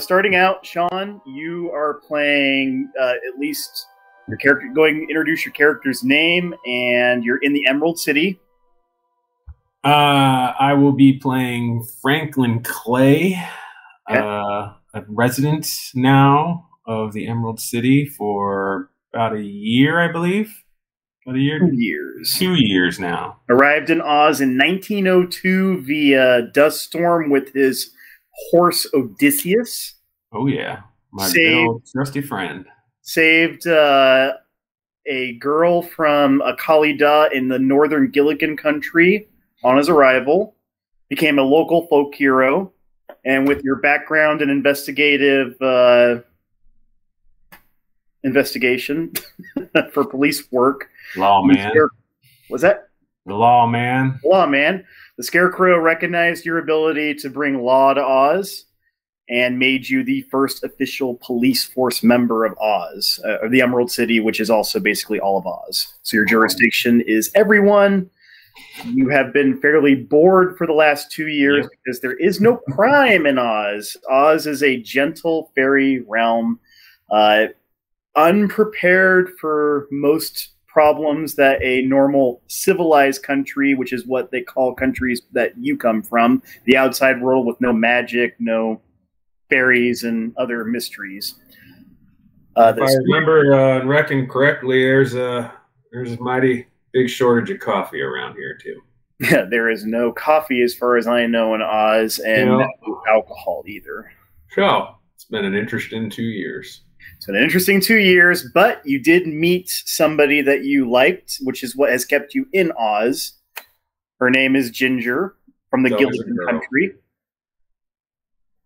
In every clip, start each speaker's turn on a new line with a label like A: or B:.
A: starting out, Sean, you are playing at least your character. Going to introduce your character's name, and you're in the Emerald City.
B: I will be playing Franklin Clay,
A: Okay.
B: a resident now of the Emerald City for about a year, I believe. About a year?
A: 2 years.
B: 2 years now.
A: Arrived in Oz in 1902 via dust storm with his horse Odysseus.
B: Oh, yeah. My good old trusty friend.
A: Saved a girl from a Khalida in the northern Gilligan country on his arrival. Became a local folk hero. And with your background in investigative investigation for police work.
B: Lawman.
A: Was that?
B: The Lawman.
A: Lawman. The Scarecrow recognized your ability to bring law to Oz and made you the first official police force member of Oz, of the Emerald City, which is also basically all of Oz. So your jurisdiction is everyone. You have been fairly bored for the last 2 years because there is no crime in Oz. Oz is a gentle fairy realm, unprepared for most problems that a normal civilized country, which is what they call countries that you come from, the outside world with no magic, no fairies, and other mysteries.
B: If I remember and reckon correctly, there's a mighty big shortage of coffee around here too.
A: Yeah, there is no coffee as far as I know in Oz, and no alcohol either.
B: So it's been an interesting 2 years.
A: It's been an interesting 2 years, but you did meet somebody that you liked, which is what has kept you in Oz. Her name is Ginger from the Gilligan country.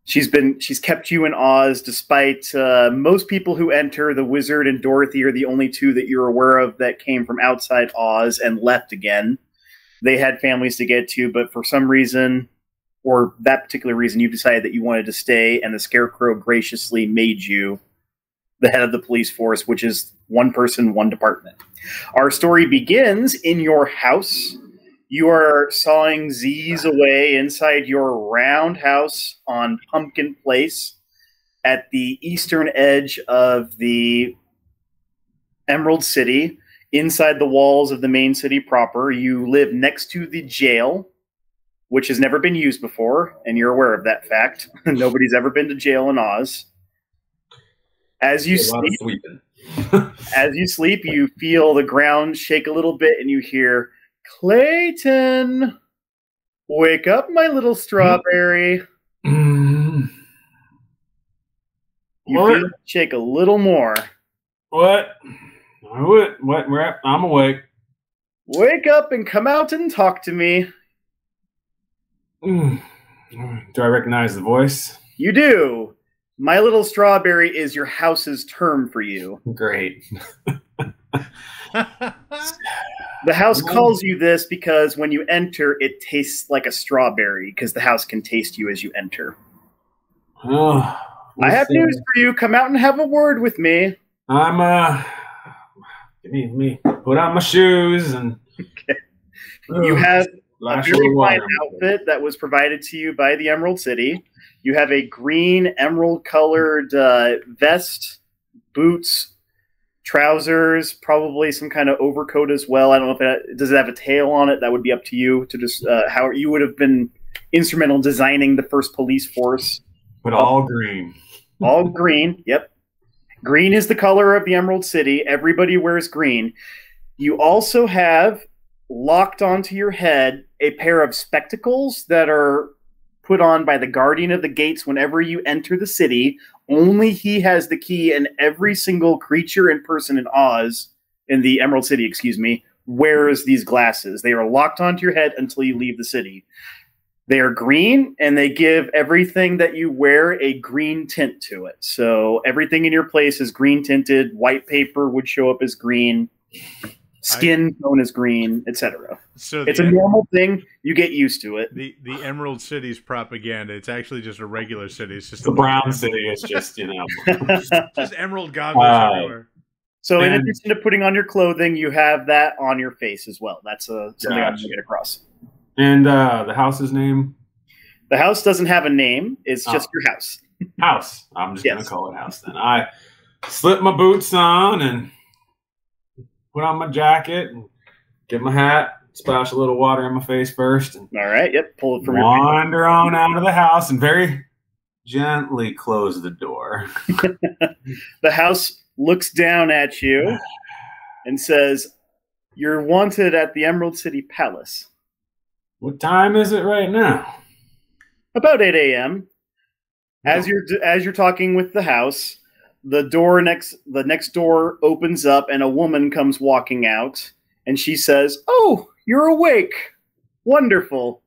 A: She's kept you in Oz despite most people who enter, the Wizard and Dorothy are the only two that you're aware of that came from outside Oz and left again. They had families to get to, but for some reason, or that particular reason, you decided that you wanted to stay, and the Scarecrow graciously made you the head of the police force, which is one person, one department. Our story begins in your house. You are sawing Z's away inside your round house on Pumpkin Place at the eastern edge of the Emerald City, inside the walls of the main city proper. You live next to the jail, which has never been used before, and you're aware of that fact. Nobody's ever been to jail in Oz. As you sleep, you feel the ground shake a little bit, and you hear, "Clayton, wake up, my little strawberry." You feel it shake a little more.
B: What? What? I'm awake.
A: Wake up and come out and talk to me.
B: Do I recognize the voice?
A: You do. My little strawberry is your house's term for you.
B: Great.
A: The house calls you this because when you enter, it tastes like a strawberry because the house can taste you as you enter. I have news for you. Come out and have a word with me.
B: Let me put on my shoes and.
A: Okay. You have a very fine outfit that was provided to you by the Emerald City. You have a green emerald-colored vest, boots, trousers, probably some kind of overcoat as well. I don't know if does it have a tail on it. That would be up to you to just how you would have been instrumental in designing the first police force.
B: But all green.
A: All green. Yep. Green is the color of the Emerald City. Everybody wears green. You also have locked onto your head a pair of spectacles that are put on by the guardian of the gates whenever you enter the city. Only he has the key, and every single creature and person in Oz, in the Emerald City, wears these glasses. They are locked onto your head until you leave the city. They are green, and they give everything that you wear a green tint to it. So everything in your place is green tinted. White paper would show up as green. Skin tone is green, etc. So it's a normal thing. You get used to it.
C: The Emerald City's propaganda. It's actually just a regular city. It's just
B: the brown city. It's just
C: just emerald goggles everywhere.
A: So in addition to putting on your clothing, you have that on your face as well. That's something I want to get across.
B: And the house's name?
A: The house doesn't have a name. It's just your house.
B: House. I'm just going to call it house then. I slip my boots on and put on my jacket and get my hat, splash a little water in my face first. And
A: all right. Yep. Pull it from your
B: wander on out of the house and very gently close the door.
A: The house looks down at you and says, "You're wanted at the Emerald City Palace."
B: What time is it right now?
A: About 8 a.m. As you're talking with the house, the next door opens up and a woman comes walking out, and she says, "Oh, you're awake. Wonderful."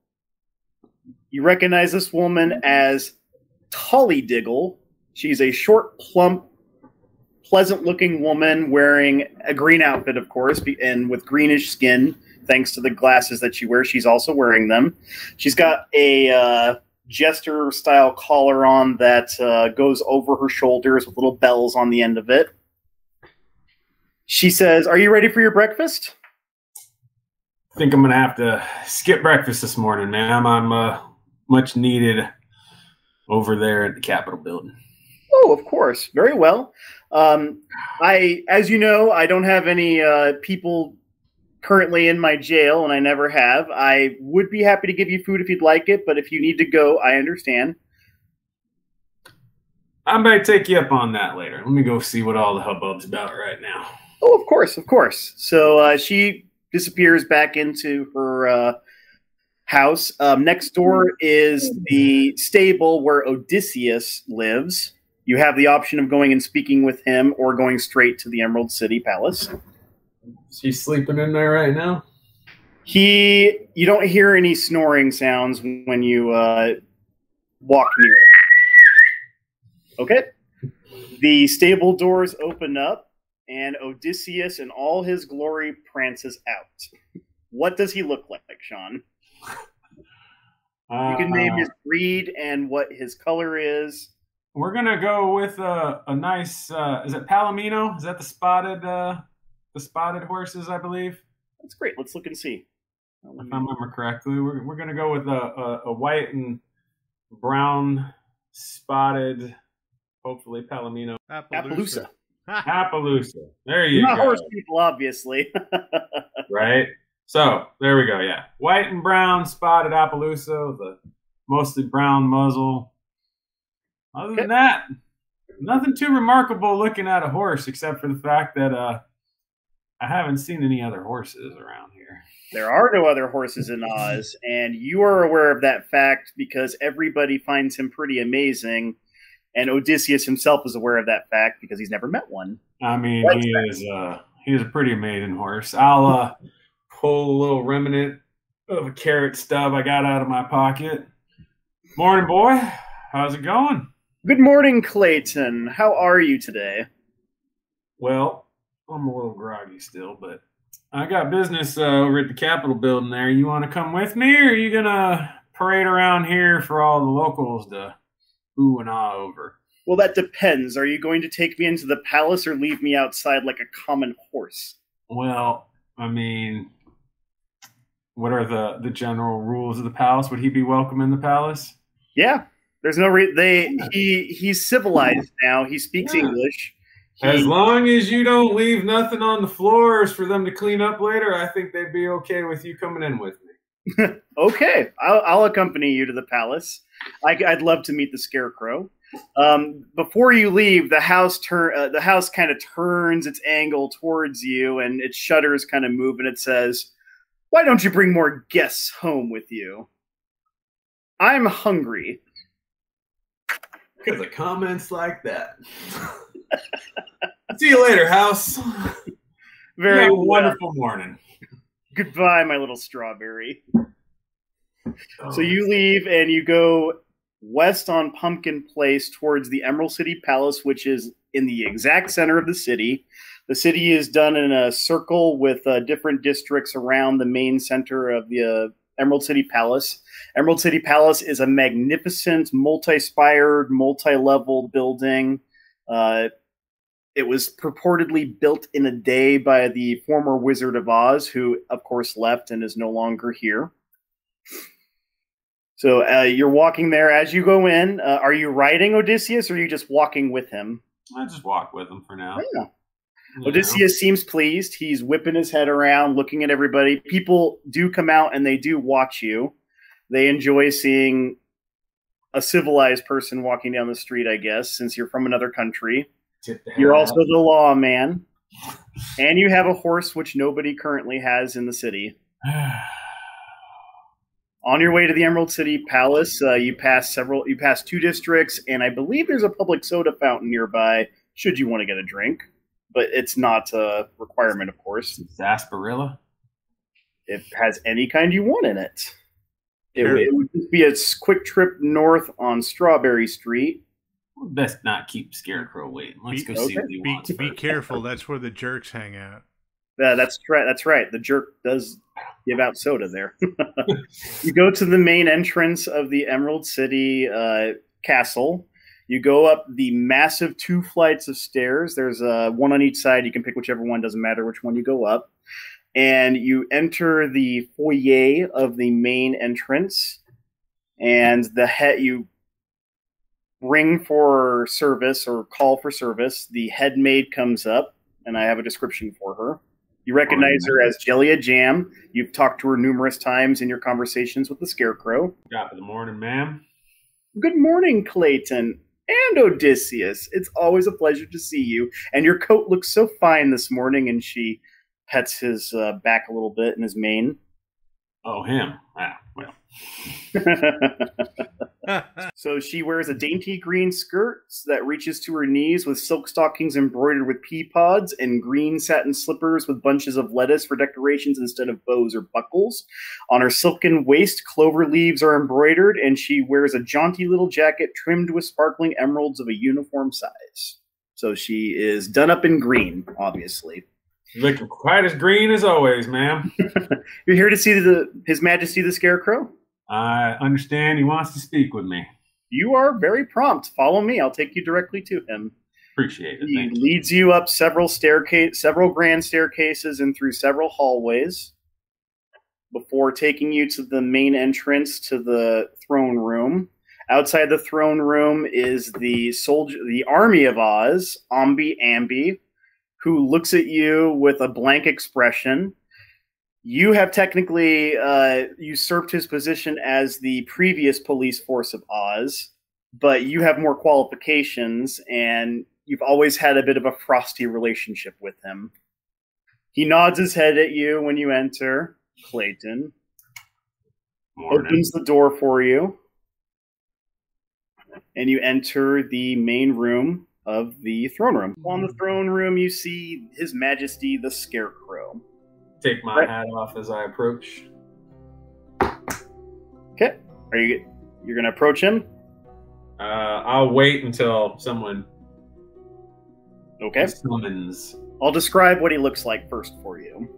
A: You recognize this woman as Tollydiggle. She's a short, plump, pleasant-looking woman wearing a green outfit, of course, and with greenish skin, thanks to the glasses that she wears. She's also wearing them. She's got a jester-style collar on that goes over her shoulders with little bells on the end of it. She says, "Are you ready for your breakfast?"
B: I think I'm going to have to skip breakfast this morning, ma'am. I'm much needed over there at the Capitol building.
A: Oh, of course. Very well. As you know, I don't have any people currently in my jail, and I never have. I would be happy to give you food if you'd like it, but if you need to go, I understand.
B: I might take you up on that later. Let me go see what all the hubbub's about right now.
A: Oh, of course, of course. So she disappears back into her house. Next door is the stable where Odysseus lives. You have the option of going and speaking with him or going straight to the Emerald City Palace.
B: Is he sleeping in there right now?
A: You don't hear any snoring sounds when you walk near it. Okay. The stable doors open up, and Odysseus in all his glory prances out. What does he look like, Sean? You can name his breed and what his color is.
B: We're gonna go with a nice. Is it Palomino? Is that the spotted horses? I believe.
A: That's great. Let's look and see.
B: If I remember correctly, we're gonna go with a white and brown spotted, hopefully Palomino.
A: Appaloosa.
B: Appaloosa. There you go.
A: Not horse people, obviously.
B: Right. So there we go. Yeah, white and brown spotted Appaloosa with a mostly brown muzzle. Other than that, nothing too remarkable looking at a horse, except for the fact that I haven't seen any other horses around here.
A: There are no other horses in Oz, and you are aware of that fact because everybody finds him pretty amazing, and Odysseus himself is aware of that fact because he's never met one.
B: I mean, he is a pretty amazing horse. I'll pull a little remnant of a carrot stub I got out of my pocket. Morning, boy. How's it going?
A: Good morning, Clayton. How are you today?
B: Well, I'm a little groggy still, but I got business over at the Capitol building there. You want to come with me, or are you going to parade around here for all the locals to ooh and ah over?
A: Well, that depends. Are you going to take me into the palace or leave me outside like a common horse?
B: Well, I mean, what are the general rules of the palace? Would he be welcome in the palace?
A: Yeah. There's no he's civilized now. He speaks English.
B: As long as you don't leave nothing on the floors for them to clean up later, I think they'd be okay with you coming in with me.
A: Okay, I'll accompany you to the palace. I'd love to meet the Scarecrow. Before you leave, the house kind of turns its angle towards you, and its shutters kind of move, and it says, "Why don't you bring more guests home with you? I'm hungry."
B: Because of comments like that. See you later, house.
A: Very
B: have a wonderful morning.
A: Goodbye, my little strawberry. So you leave and you go west on Pumpkin Place towards the Emerald City Palace, which is in the exact center of the city. The city is done in a circle with different districts around the main center of the Emerald City Palace. Emerald City Palace is a magnificent, multi-spired, multi-level building. It was purportedly built in a day by the former Wizard of Oz, who, of course, left and is no longer here. So you're walking there. As you go in, are you riding Odysseus, or are you just walking with him?
B: I just walk with him for now.
A: Yeah. Odysseus seems pleased. He's whipping his head around, looking at everybody. People do come out and they do watch you. They enjoy seeing a civilized person walking down the street, I guess, since you're from another country. You're also the lawman. And you have a horse, which nobody currently has in the city. On your way to the Emerald City Palace, you pass 2 districts, and I believe there's a public soda fountain nearby, should you want to get a drink. But it's not a requirement, of course.
B: Sarsaparilla?
A: It has any kind you want in it. It would just be a quick trip north on Strawberry Street.
B: Well, best not keep Scarecrow waiting. Let's go see what he wants.
C: Be careful. That's where the jerks hang out.
A: Yeah, that's right. The jerk does give out soda there. You go to the main entrance of the Emerald City Castle. You go up the massive 2 flights of stairs. There's one on each side. You can pick whichever one. Doesn't matter which one you go up. And you enter the foyer of the main entrance. And you ring for service or call for service. The head maid comes up, and I have a description for her. You recognize her as Jellia Jam. You've talked to her numerous times in your conversations with the Scarecrow.
B: Top of the morning, ma'am.
A: Good morning, Clayton. And Odysseus, it's always a pleasure to see you. And your coat looks so fine this morning. And she pets his back a little bit and his mane.
B: Oh, him. Ah, well.
A: So she wears a dainty green skirt that reaches to her knees with silk stockings embroidered with pea pods and green satin slippers with bunches of lettuce for decorations instead of bows or buckles. On her silken waist, clover leaves are embroidered, and she wears a jaunty little jacket trimmed with sparkling emeralds of a uniform size. So she is done up in green, obviously.
B: Looking quite as green as always, ma'am.
A: You're here to see His Majesty the Scarecrow?
B: I understand he wants to speak with me.
A: You are very prompt. Follow me. I'll take you directly to him.
B: Appreciate it.
A: He leads you up several grand staircases and through several hallways before taking you to the main entrance to the throne room. Outside the throne room is the army of Oz, Ambi, who looks at you with a blank expression. You have technically usurped his position as the previous police force of Oz, but you have more qualifications, and you've always had a bit of a frosty relationship with him. He nods his head at you when you enter, Clayton. Morning. Opens the door for you, and you enter the main room of the throne room. On the throne room, you see His Majesty the Scarecrow.
B: Take my hat off as I approach.
A: Okay. You're going to approach him?
B: I'll wait until someone summons.
A: I'll describe what he looks like first for you.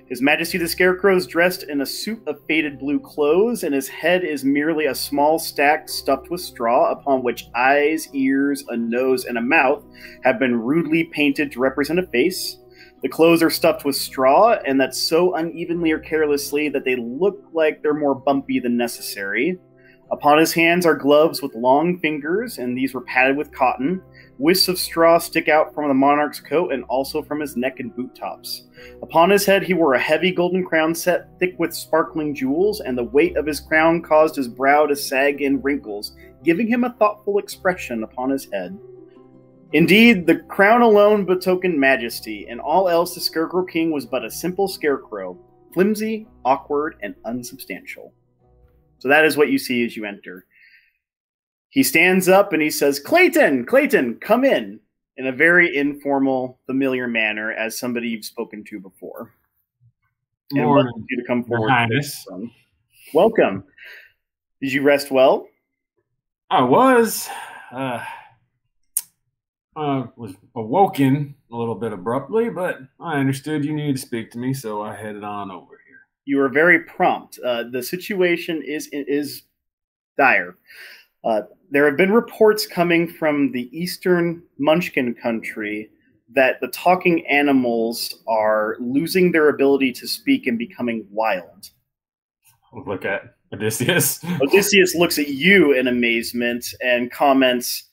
A: His Majesty the Scarecrow is dressed in a suit of faded blue clothes, and his head is merely a small stack stuffed with straw, upon which eyes, ears, a nose, and a mouth have been rudely painted to represent a face. The clothes are stuffed with straw, and that's so unevenly or carelessly that they look like they're more bumpy than necessary. Upon his hands are gloves with long fingers, and these were padded with cotton. Wisps of straw stick out from the monarch's coat and also from his neck and boot tops. Upon his head he wore a heavy golden crown set thick with sparkling jewels, and the weight of his crown caused his brow to sag in wrinkles, giving him a thoughtful expression upon his head. Indeed, the crown alone betokened majesty, and all else the Scarecrow King was but a simple scarecrow, flimsy, awkward, and unsubstantial. So that is what you see as you enter. He stands up and he says, Clayton, come in a very informal, familiar manner, as somebody you've spoken to before. And welcome you to come forward.
B: Your Highness.
A: Welcome. Did you rest well?
B: I was. Was awoken a little bit abruptly, but I understood you needed to speak to me, so I headed on over here.
A: You were very prompt. The situation is dire. There have been reports coming from the eastern Munchkin country that the talking animals are losing their ability to speak and becoming wild.
B: Look at Odysseus.
A: Odysseus looks at you in amazement and comments,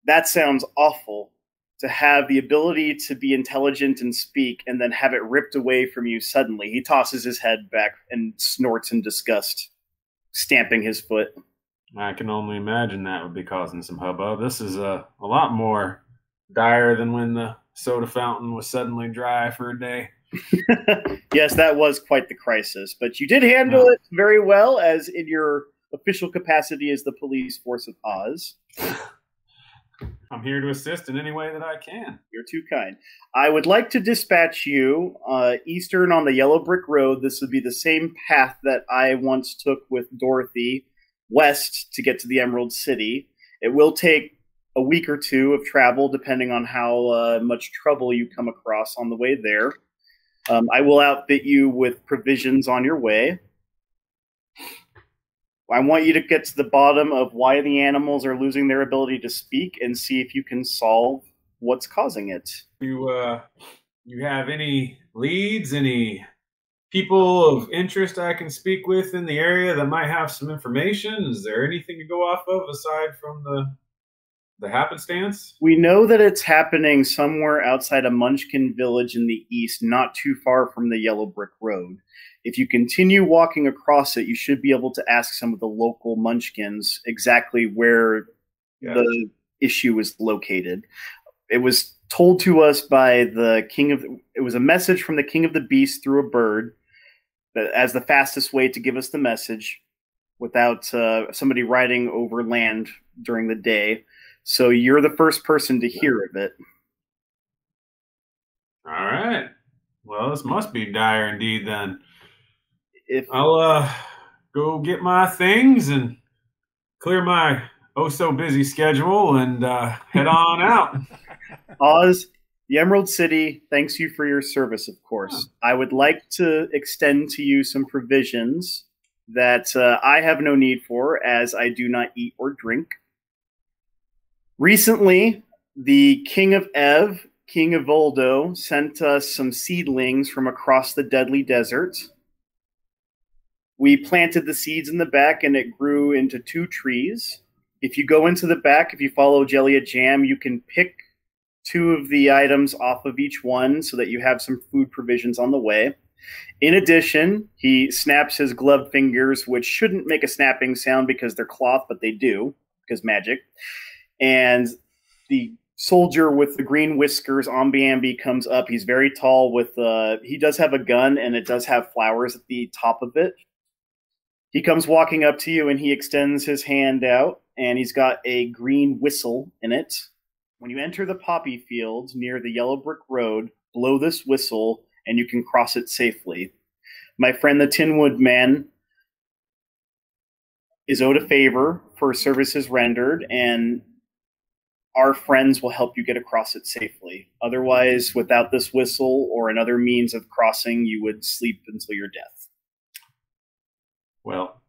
A: "That sounds awful. To have the ability to be intelligent and speak and then have it ripped away from you suddenly." He tosses his head back and snorts in disgust, stamping his foot.
B: I can only imagine that would be causing some hubbub. This is a lot more dire than when the soda fountain was suddenly dry for a day.
A: Yes, that was quite the crisis, but you did handle it very well, as in your official capacity as the police force of Oz.
B: I'm here to assist in any way that I can.
A: You're too kind. I would like to dispatch you eastern on the Yellow Brick Road. This would be the same path that I once took with Dorothy west to get to the Emerald City. It will take a week or two of travel, depending on how much trouble you come across on the way there. I will outfit you with provisions on your way. I want you to get to the bottom of why the animals are losing their ability to speak and see if you can solve what's causing it.
B: You have any leads, any people of interest I can speak with in the area that might have some information? Is there anything to go off of aside from the happenstance?
A: We know that it's happening somewhere outside a Munchkin village in the east, not too far from the Yellow Brick Road. If you continue walking across it, you should be able to ask some of the local Munchkins exactly where the issue is located. It was told to us by it was a message from the King of the Beasts through a bird as the fastest way to give us the message without somebody riding over land during the day. So you're the first person to hear of it.
B: All right. Well, this must be dire indeed then. I'll go get my things and clear my oh-so-busy schedule and head on out.
A: Oz, the Emerald City thanks you for your service, of course. I would like to extend to you some provisions that I have no need for, as I do not eat or drink. Recently, the King of Ev, King of Voldo, sent us some seedlings from across the Deadly Desert. We planted the seeds in the back, and it grew into 2 trees. If you go into the back, if you follow Jellia Jam, you can pick 2 of the items off of each one so that you have some food provisions on the way. In addition, he snaps his gloved fingers, which shouldn't make a snapping sound because they're cloth, but they do, because magic. And the soldier with the green whiskers, Ambi comes up. He's very tall he does have a gun, and it does have flowers at the top of it. He comes walking up to you, and he extends his hand out, and he's got a green whistle in it. When you enter the poppy field near the Yellow Brick Road, blow this whistle, and you can cross it safely. My friend the Tinwood Man is owed a favor for services rendered, and our friends will help you get across it safely. Otherwise, without this whistle or another means of crossing, you would sleep until your death.
B: Well,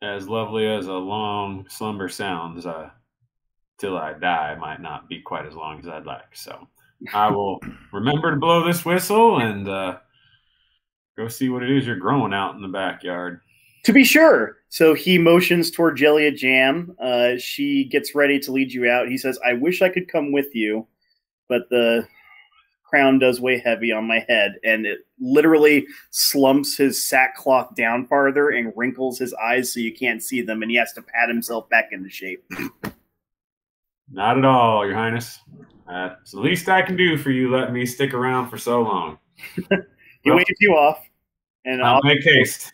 B: as lovely as a long slumber sounds, till I die might not be quite as long as I'd like. So I will remember to blow this whistle and go see what it is you're growing out in the backyard.
A: To be sure. So he motions toward Jellia Jam. She gets ready to lead you out. He says, "I wish I could come with you, but the crown does weigh heavy on my head." And it literally slumps his sackcloth down farther and wrinkles his eyes so you can't see them, and he has to pat himself back into shape.
B: Not at all, Your Highness. It's the least I can do for you letting me stick around for so long.
A: He waves you off. And
B: I'll make haste.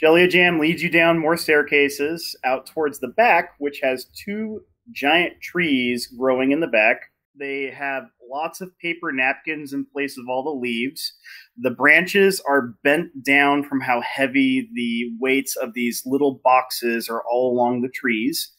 A: Jellia Jam leads you down more staircases out towards the back, which has 2 giant trees growing in the back. They have lots of paper napkins in place of all the leaves. The branches are bent down from how heavy the weights of these little boxes are all along the trees.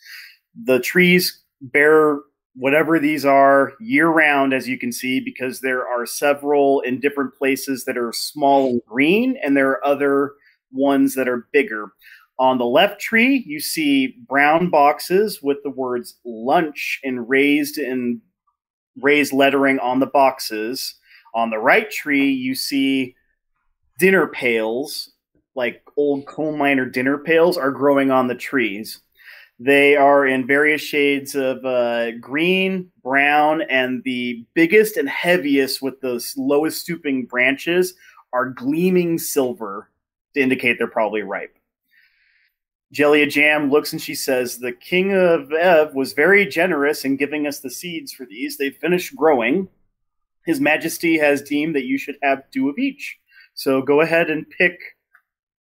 A: The trees bear whatever these are year-round, as you can see, because there are several in different places that are small and green, and there are other ones that are bigger. On the left tree, you see brown boxes with the words lunch in raised lettering on the boxes. On the right tree, you see dinner pails like old coal miner dinner pails are growing on the trees. They are in various shades of green, brown, and the biggest and heaviest with the lowest stooping branches are gleaming silver to indicate they're probably ripe. Jellia Jam looks and she says, "The King of Ev was very generous in giving us the seeds for these. They've finished growing. His Majesty has deemed that you should have 2 of each. So go ahead and pick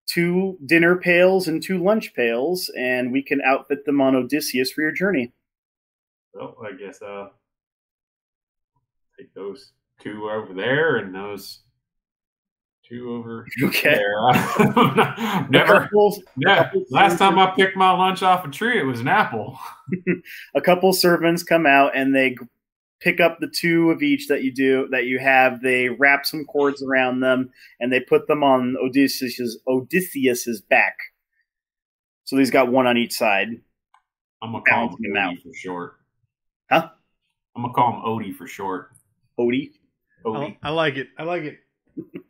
A: 2 dinner pails and 2 lunch pails, and we can outfit them on Odysseus for your journey."
B: Well, I guess take those 2 over there and those 2 over there. Never. Last time I picked my lunch off a tree, it was an apple.
A: A couple servants come out and they pick up the 2 of each that you have. They wrap some cords around them and they put them on Odysseus's back. So he's got 1 on each side.
B: I'm gonna call him Odie for short.
A: Huh?
B: I'm gonna call him Odie for short.
A: Odie.
C: I like it. I like it.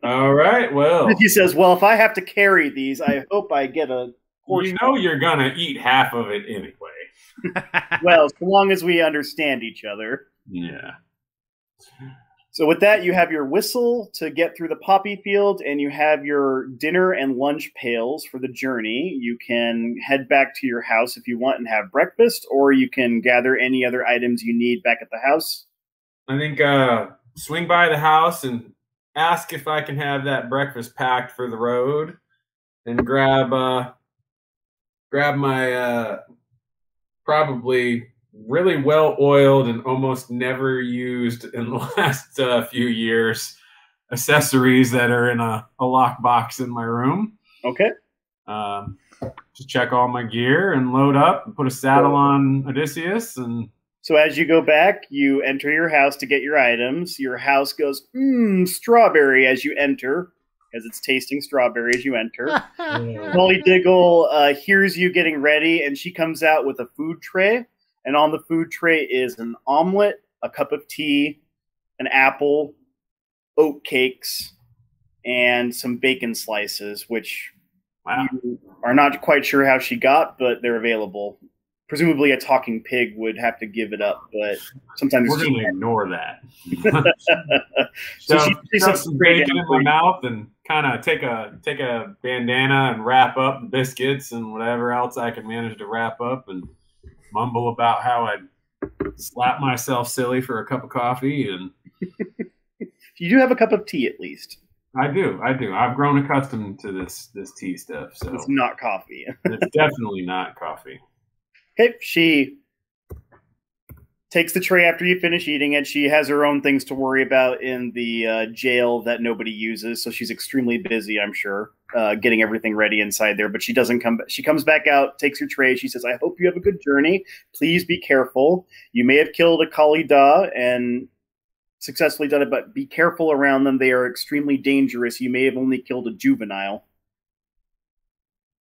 B: All right. Well,
A: he says, "Well, if I have to carry these, I hope I get a portion."
B: You know, you're gonna eat half of it anyway.
A: Well, so long as we understand each other.
B: Yeah.
A: So with that, you have your whistle to get through the poppy field, and you have your dinner and lunch pails for the journey. You can head back to your house if you want and have breakfast, or you can gather any other items you need back at the house.
B: I think swing by the house and ask if I can have that breakfast packed for the road, and grab my probably really well-oiled and almost never used in the last few years accessories that are in a lockbox in my room.
A: Okay.
B: Just check all my gear and load up and put a saddle on Odysseus. And
A: so as you go back, you enter your house to get your items. Your house goes, strawberry as you enter, as it's tasting strawberry as you enter. Molly Diggle hears you getting ready, and she comes out with a food tray. And on the food tray is an omelet, a cup of tea, an apple, oat cakes, and some bacon slices, which you are not quite sure how she got, but they're available. Presumably a talking pig would have to give it up, but sometimes
B: we're going to ignore that.
A: So
B: she puts some bacon in my mouth and kind of take a bandana and wrap up the biscuits and whatever else I can manage to wrap up, and mumble about how I'd slap myself silly for a cup of coffee. And
A: you do have a cup of tea at least.
B: I do. I've grown accustomed to this tea stuff. So
A: it's not coffee.
B: It's definitely not coffee.
A: Okay, she takes the tray after you finish eating it. She has her own things to worry about in the jail that nobody uses, so she's extremely busy, I'm sure, getting everything ready inside there. But she doesn't come. She comes back out, takes your tray. She says, "I hope you have a good journey. Please be careful. You may have killed a Kalida and successfully done it, but be careful around them. They are extremely dangerous. You may have only killed a juvenile,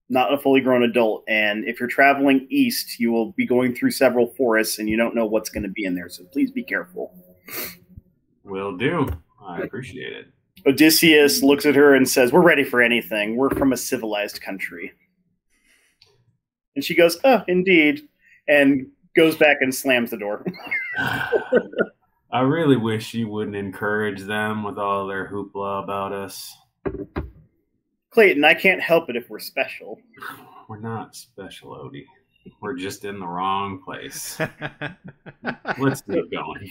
A: not a fully grown adult. And if you're traveling east, you will be going through several forests, and you don't know what's going to be in there. So please be careful."
B: Will do. I appreciate it.
A: Odysseus looks at her and says, "We're ready for anything. We're from a civilized country." And she goes, "Oh, indeed," and goes back and slams the door.
B: I really wish you wouldn't encourage them with all their hoopla about us.
A: Clayton, I can't help it if we're special.
B: We're not special, Odie. We're just in the wrong place. Let's keep going.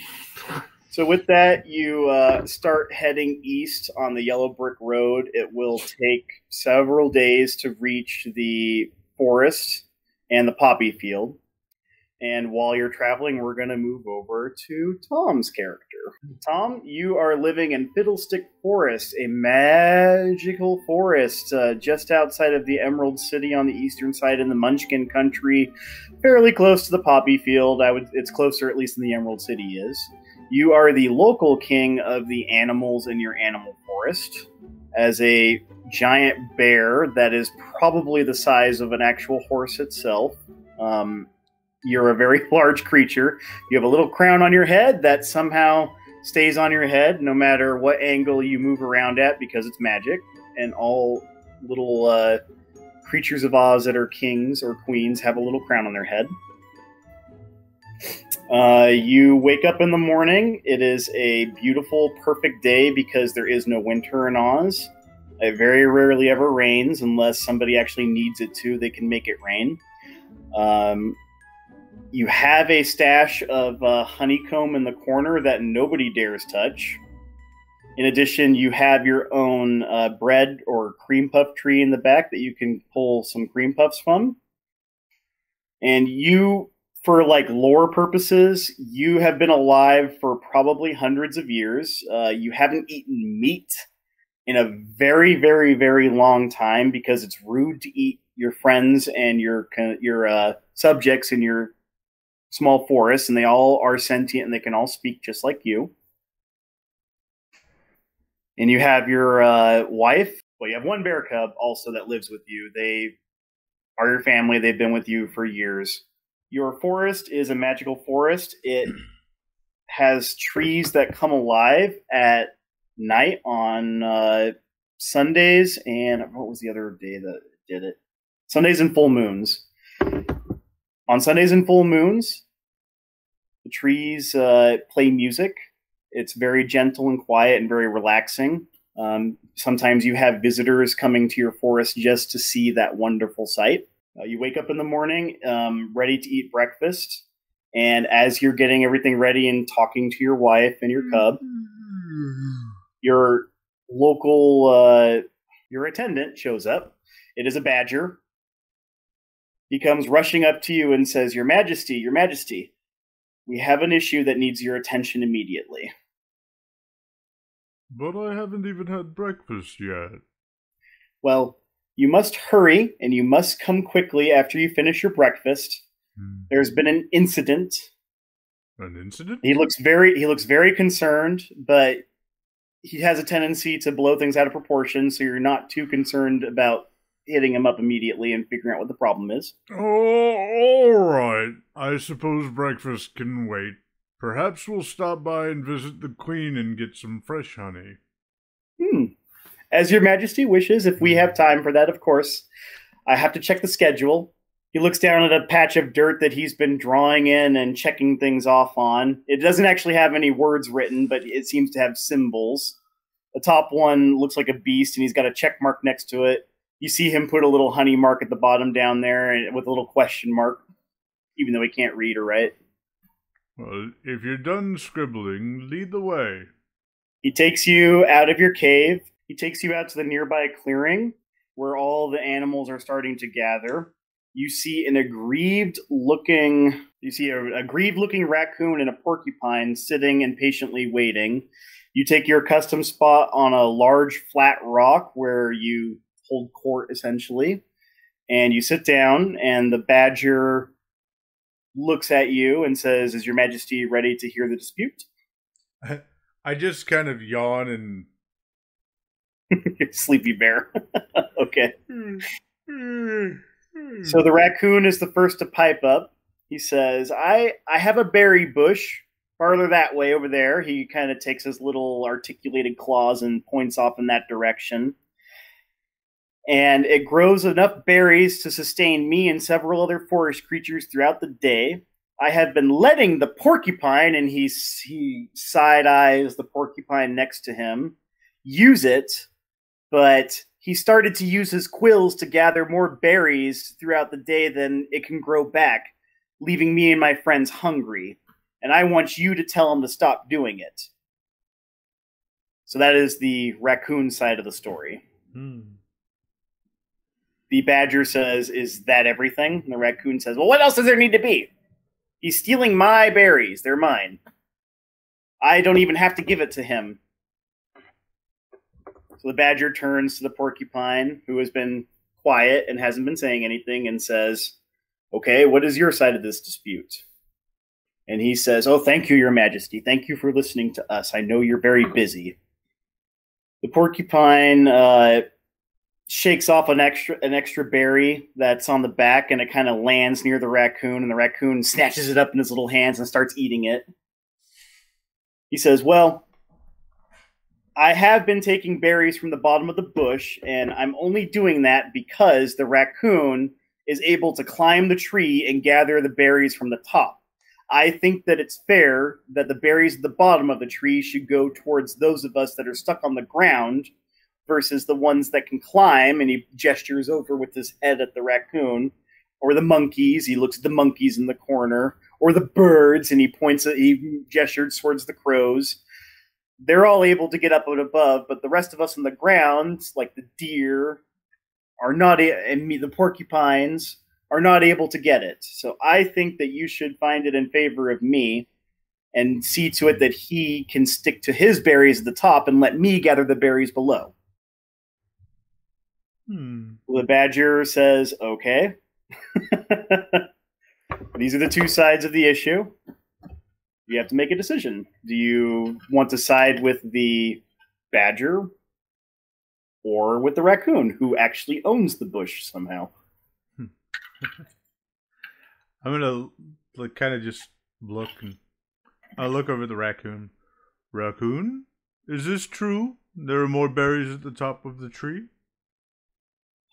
A: So with that, you start heading east on the yellow brick road. It will take several days to reach the forest and the poppy field. And while you're traveling, we're going to move over to Tom's character. Tom, you are living in Fiddlestick Forest, a magical forest just outside of the Emerald City on the eastern side in the Munchkin country, fairly close to the poppy field. It's closer, at least, than the Emerald City is. You are the local king of the animals in your animal forest, as a giant bear that is probably the size of an actual horse itself. You're a very large creature. You have a little crown on your head that somehow stays on your head no matter what angle you move around at because it's magic. And all little creatures of Oz that are kings or queens have a little crown on their head. You wake up in the morning. It is a beautiful, perfect day because there is no winter in Oz. It very rarely ever rains unless somebody actually needs it to. They can make it rain. You have a stash of honeycomb in the corner that nobody dares touch. In addition, you have your own bread or cream puff tree in the back that you can pull some cream puffs from. And you, for like lore purposes, you have been alive for probably hundreds of years. You haven't eaten meat in a very, very, very long time because it's rude to eat your friends and your subjects in your small forest, and they all are sentient and they can all speak just like you. And you have your wife. Well, you have one bear cub also that lives with you. They are your family. They've been with you for years. Your forest is a magical forest. It has trees that come alive at night on Sundays, and what was the other day that it did it? Sundays and full moons. On Sundays and full moons, the trees play music. It's very gentle and quiet and very relaxing. Sometimes you have visitors coming to your forest just to see that wonderful sight. You wake up in the morning ready to eat breakfast. And as you're getting everything ready and talking to your wife and your cub, your local, your attendant shows up. It is a badger. He comes rushing up to you and says, Your Majesty, we have an issue that needs your attention immediately.
C: But I haven't even had breakfast yet.
A: Well, you must hurry, and you must come quickly after you finish your breakfast. There's been an incident.
C: An incident?
A: He looks very concerned, but he has a tendency to blow things out of proportion, so you're not too concerned about hitting him up immediately and figuring out what the problem is.
C: Oh, all right. I suppose breakfast can wait. Perhaps we'll stop by and visit the Queen and get some fresh honey.
A: As your Majesty wishes, if we have time for that, of course. I have to check the schedule. He looks down at a patch of dirt that he's been drawing in and checking things off on. It doesn't actually have any words written, but it seems to have symbols. The top one looks like a beast, and he's got a check mark next to it. You see him put a little honey mark at the bottom down there with a little question mark, even though he can't read or write.
C: Well, if you're done scribbling, lead the way.
A: He takes you out of your cave. He takes you out to the nearby clearing where all the animals are starting to gather. You see an aggrieved looking raccoon and a porcupine sitting and patiently waiting. You take your custom spot on a large flat rock where you hold court essentially, and you sit down, and the badger looks at you and says, Is your Majesty ready to hear the dispute?
C: I just kind of yawn and
A: Sleepy bear. Okay. So the raccoon is the first to pipe up. He says, I have a berry bush farther that way over there. He kind of takes his little articulated claws and points off in that direction. And it grows enough berries to sustain me and several other forest creatures throughout the day. I have been letting the porcupine, and he side-eyes the porcupine next to him, use it, but he started to use his quills to gather more berries throughout the day than it can grow back, leaving me and my friends hungry. And I want you to tell him to stop doing it. So that is the raccoon side of the story. The badger says, Is that everything? And the raccoon says, Well, what else does there need to be? He's stealing my berries. They're mine. I don't even have to give it to him. So the badger turns to the porcupine, who has been quiet and hasn't been saying anything, and says, Okay, what is your side of this dispute? And he says, Oh, thank you, Your Majesty. Thank you for listening to us. I know you're very busy. The porcupine shakes off an extra berry that's on the back, and it kind of lands near the raccoon, and the raccoon snatches it up in his little hands and starts eating it. He says, Well, I have been taking berries from the bottom of the bush, and I'm only doing that because the raccoon is able to climb the tree and gather the berries from the top. I think that it's fair that the berries at the bottom of the tree should go towards those of us that are stuck on the ground versus the ones that can climb, and he gestures over with his head at the raccoon, or the monkeys, he looks at the monkeys in the corner, or the birds, and he gestures towards the crows. They're all able to get up and above, but the rest of us on the ground, like the deer, are not, and the porcupines, are not able to get it. So I think that you should find it in favor of me and see to it that he can stick to his berries at the top and let me gather the berries below. The badger says, okay. These are the two sides of the issue. You have to make a decision. Do you want to side with the badger or with the raccoon, who actually owns the bush somehow?
C: I'm gonna kind of just look, and I'll look over at the raccoon. Raccoon, is this true? There are more berries at the top of the tree?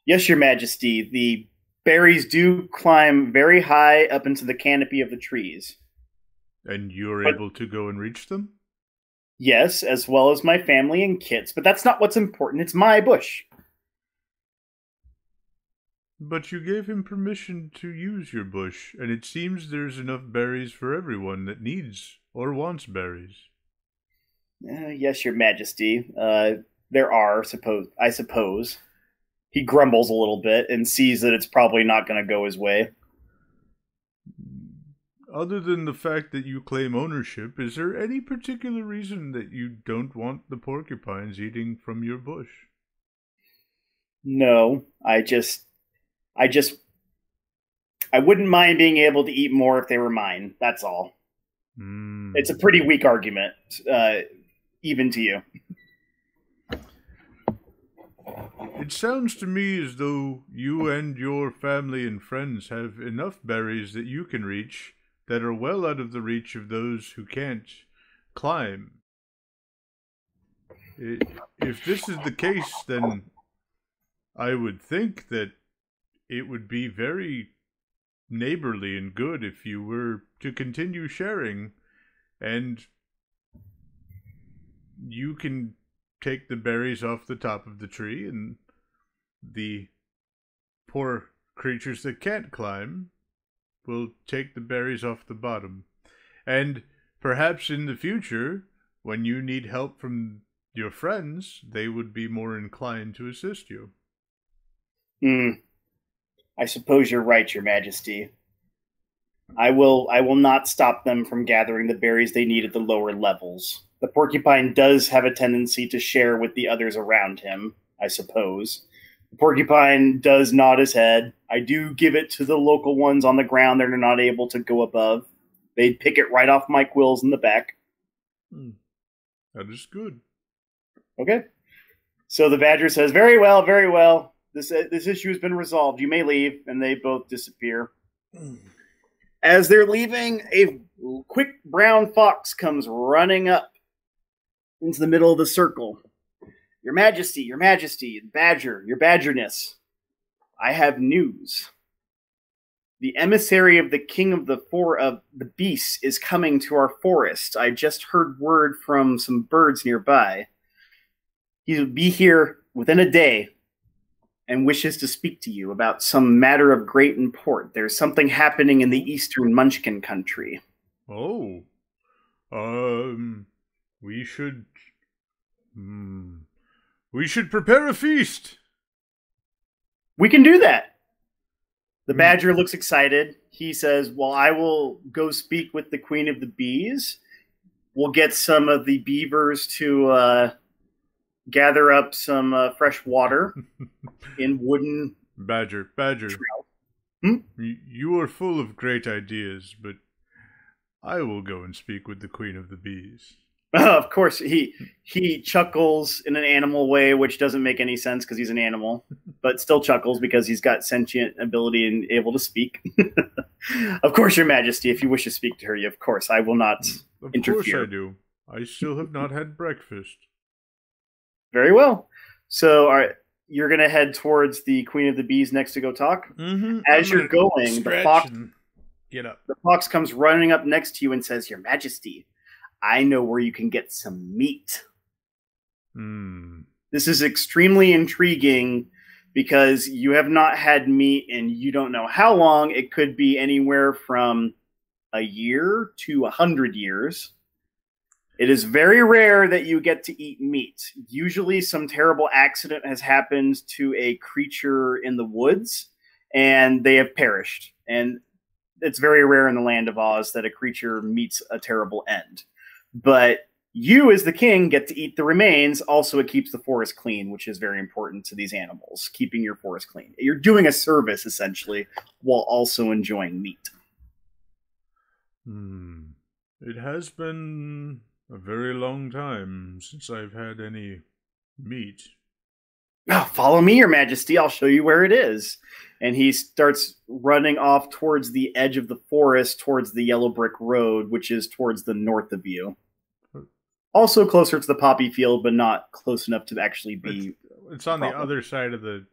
A: Yes, Your Majesty. The berries do climb very high up into the canopy of the trees.
C: And you're able to go and reach them?
A: Yes, as well as my family and Kit's, but that's not what's important. It's my bush.
C: But you gave him permission to use your bush, and it seems there's enough berries for everyone that needs or wants berries.
A: Yes, Your Majesty. There are, I suppose. He grumbles a little bit and sees that it's probably not going to go his way.
C: Other than the fact that you claim ownership, is there any particular reason that you don't want the porcupines eating from your bush?
A: No, I wouldn't mind being able to eat more if they were mine. That's all. It's a pretty weak argument, even to you.
C: It sounds to me as though you and your family and friends have enough berries that you can reach that are well out of the reach of those who can't climb. If this is the case, then I would think that it would be very neighborly and good if you were to continue sharing, and you can take the berries off the top of the tree, and the poor creatures that can't climb will take the berries off the bottom. And perhaps in the future, when you need help from your friends, they would be more inclined to assist you.
A: I suppose you're right, Your Majesty. I will not stop them from gathering the berries they need at the lower levels. The porcupine does have a tendency to share with the others around him, I suppose. The porcupine does nod his head. I do give it to the local ones on the ground that are not able to go above. They pick it right off my quills in the back.
C: That is good.
A: Okay. So the badger says, very well, very well. This issue has been resolved. You may leave. And they both disappear. As they're leaving, a quick brown fox comes running up into the middle of the circle. Your Majesty, badger, your badgerness, I have news. The emissary of the king of the beasts is coming to our forest. I just heard word from some birds nearby. He'll be here within a day and wishes to speak to you about some matter of great import. There's something happening in the eastern Munchkin country.
C: Oh. We should prepare a feast.
A: We can do that. The badger looks excited. He says, well, I will go speak with the queen of the bees. We'll get some of the beavers to gather up some fresh water in wooden...
C: Badger. You are full of great ideas, but I will go and speak with the queen of the bees.
A: Of course, he chuckles in an animal way, which doesn't make any sense because he's an animal, but still chuckles because he's got sentient ability and able to speak. Of course, Your Majesty, if you wish to speak to her, of course, I will not interfere.
C: Of course I do. I still have not had breakfast.
A: Very well. So, all right, you're going to head towards the Queen of the Bees next to go talk.
C: Mm-hmm.
A: As you're going,
C: get up.
A: The fox comes running up next to you and says, "Your Majesty, I know where you can get some meat." This is extremely intriguing because you have not had meat and you don't know how long. It could be anywhere from a year to 100 years. It is very rare that you get to eat meat. Usually some terrible accident has happened to a creature in the woods and they have perished. And it's very rare in the land of Oz that a creature meets a terrible end. But you, as the king, get to eat the remains. Also, it keeps the forest clean, which is very important to these animals, keeping your forest clean. You're doing a service, essentially, while also enjoying meat.
C: It has been a very long time since I've had any meat.
A: Oh, follow me, Your Majesty. I'll show you where it is. And he starts running off towards the edge of the forest, towards the yellow brick road, which is towards the north of you. Also closer to the poppy field, but not close enough to actually be...
C: It's on the other side of the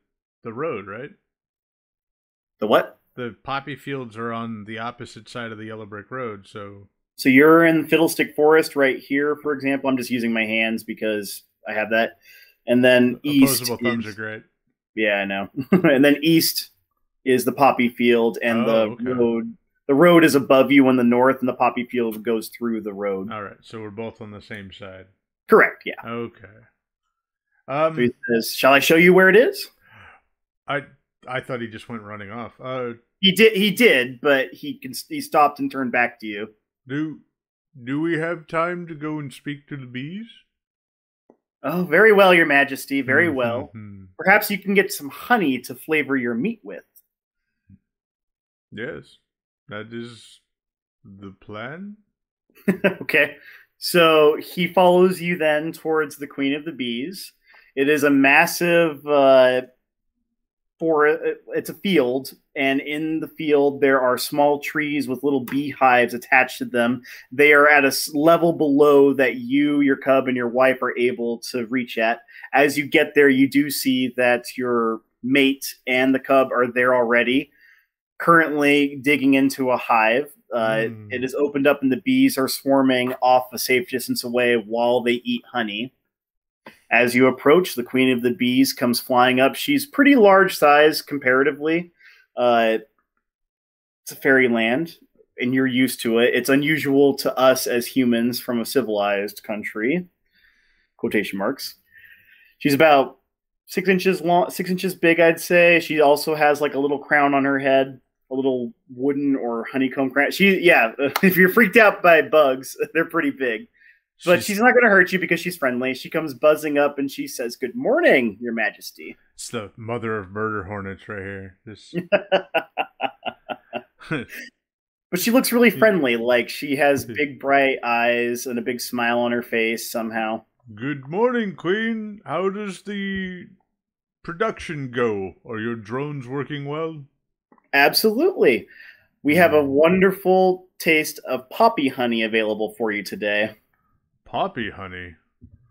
C: road, right?
A: The what?
C: The poppy fields are on the opposite side of the yellow brick road, so...
A: So you're in Fiddlestick Forest right here, for example. I'm just using my hands because I have that. And then east...
C: Opposable thumbs are great.
A: Yeah, I know. And then east is the poppy field, and road... The road is above you on the north, and the poppy field goes through the road.
C: All right, so we're both on the same side.
A: Correct, yeah.
C: Okay.
A: So he says, "Shall I show you where it is?"
C: I thought he just went running off.
A: He did, but he stopped and turned back to you.
C: Do we have time to go and speak to the bees?
A: Oh, very well, Your Majesty, very well. Perhaps you can get some honey to flavor your meat with.
C: Yes. That is the plan?
A: Okay. So he follows you then towards the Queen of the Bees. It is a massive it's a field, and in the field there are small trees with little beehives attached to them. They are at a level below that you, your cub, and your wife are able to reach at. As you get there, you do see that your mate and the cub are there already, currently digging into a hive. It is opened up and the bees are swarming off a safe distance away while they eat honey. As you approach, the Queen of the Bees comes flying up. She's pretty large size comparatively. It's a fairy land, and you're used to it. It's unusual to us as humans from a civilized country. Quotation marks. She's about 6 inches long, 6 inches big, I'd say. She also has like a little crown on her head, a little wooden or honeycomb crown. If you're freaked out by bugs, they're pretty big. But she's not going to hurt you because she's friendly. She comes buzzing up and she says, "Good morning, Your Majesty."
C: It's the mother of murder hornets right here.
A: But she looks really friendly. Like she has big bright eyes and a big smile on her face somehow.
C: "Good morning, Queen. How does the production go? Are your drones working well?"
A: Absolutely. We have a wonderful taste of poppy honey available for you today.
C: Poppy honey?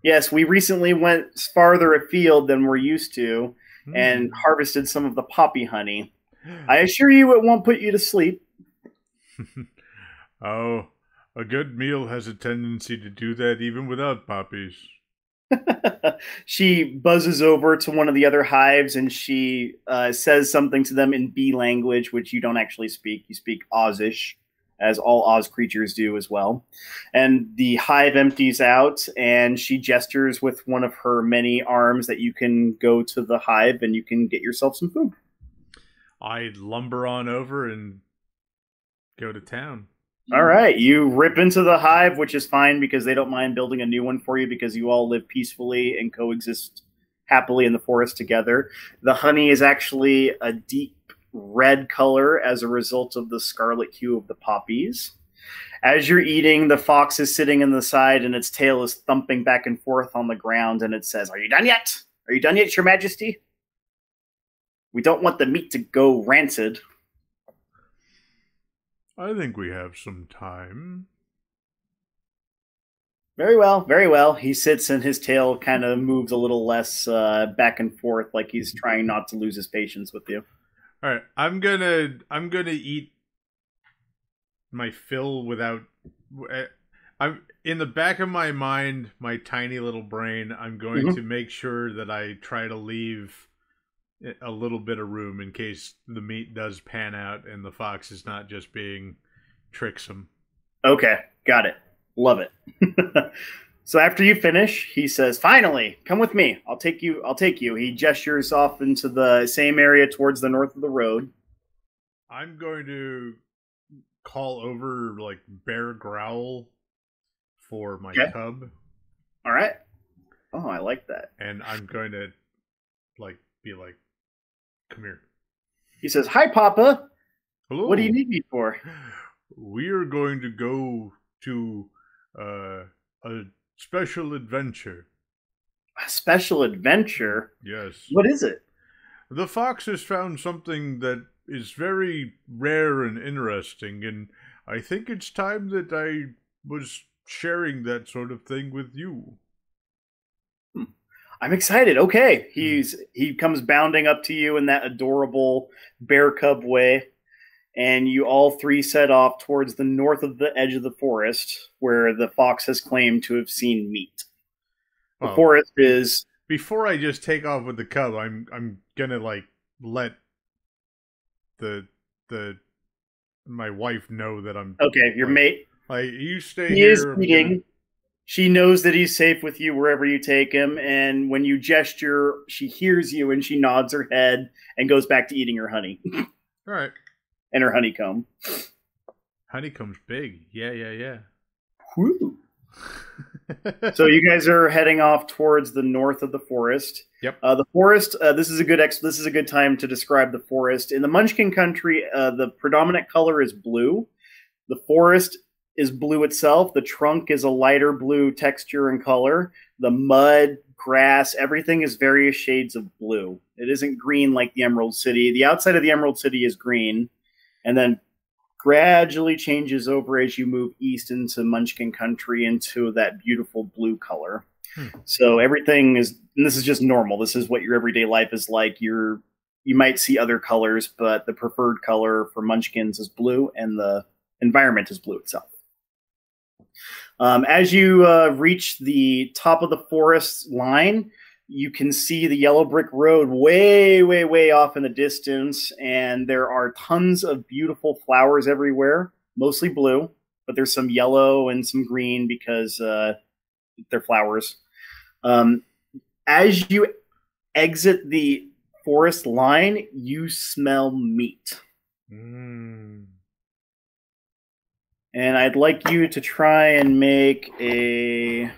A: Yes, we recently went farther afield than we're used to and harvested some of the poppy honey. I assure you it won't put you to sleep.
C: Oh, a good meal has a tendency to do that even without poppies.
A: She buzzes over to one of the other hives and she says something to them in bee language, which you don't actually speak. You speak Ozish, as all Oz creatures do as well. And the hive empties out, and she gestures with one of her many arms that you can go to the hive and you can get yourself some food.
C: I lumber on over and go to town.
A: All right, you rip into the hive, which is fine because they don't mind building a new one for you because you all live peacefully and coexist happily in the forest together. The honey is actually a deep red color as a result of the scarlet hue of the poppies. As you're eating, the fox is sitting in the side and its tail is thumping back and forth on the ground and it says, "Are you done yet? Are you done yet, Your Majesty? We don't want the meat to go rancid."
C: I think we have some time.
A: Very well, very well. He sits and his tail kind of moves a little less back and forth, like he's trying not to lose his patience with you.
C: All right, I'm gonna eat my fill without. I'm in the back of my mind, my tiny little brain. I'm going to make sure that I try to leave a little bit of room in case the meat does pan out and the fox is not just being tricksome.
A: Okay, got it. Love it. So after you finish, he says, "Finally, come with me. I'll take you. I'll take you." He gestures off into the same area towards the north of the road.
C: I'm going to call over like Bear Growl for my cub.
A: All right. Oh, I like that.
C: And I'm going to be like, "Come here."
A: He says, "Hi, Papa.
C: Hello.
A: What do you need me for?"
C: We are going to go to a special adventure.
A: A special adventure?
C: Yes.
A: What is it?
C: The fox has found something that is very rare and interesting, and I think it's time that I was sharing that sort of thing with you.
A: I'm excited. Okay. He comes bounding up to you in that adorable bear cub way. And you all three set off towards the north of the edge of the forest, where the fox has claimed to have seen meat. The forest is...
C: Before I just take off with the cub, I'm gonna let my wife know that I'm...
A: Okay, your mate.
C: You stay
A: he
C: here.
A: He is eating. She knows that he's safe with you wherever you take him, and when you gesture, she hears you and she nods her head and goes back to eating her honey.
C: All right.
A: And her honeycomb.
C: Honeycomb's big. Yeah.
A: Woo. So you guys are heading off towards the north of the forest.
C: Yep.
A: The forest. This is a good time to describe the forest. In the Munchkin country, the predominant color is blue. The forest is blue itself. The trunk is a lighter blue texture and color. The mud, grass, everything is various shades of blue. It isn't green like the Emerald City. The outside of the Emerald City is green, and then gradually changes over as you move east into Munchkin country into that beautiful blue color. So everything is, and this is just normal. This is what your everyday life is like. You might see other colors, but the preferred color for Munchkins is blue, and the environment is blue itself. As you reach the top of the forest line, you can see the yellow brick road way, way, way off in the distance, and there are tons of beautiful flowers everywhere, mostly blue, but there's some yellow and some green because they're flowers. As you exit the forest line, you smell meat. And I'd like you to try and make a...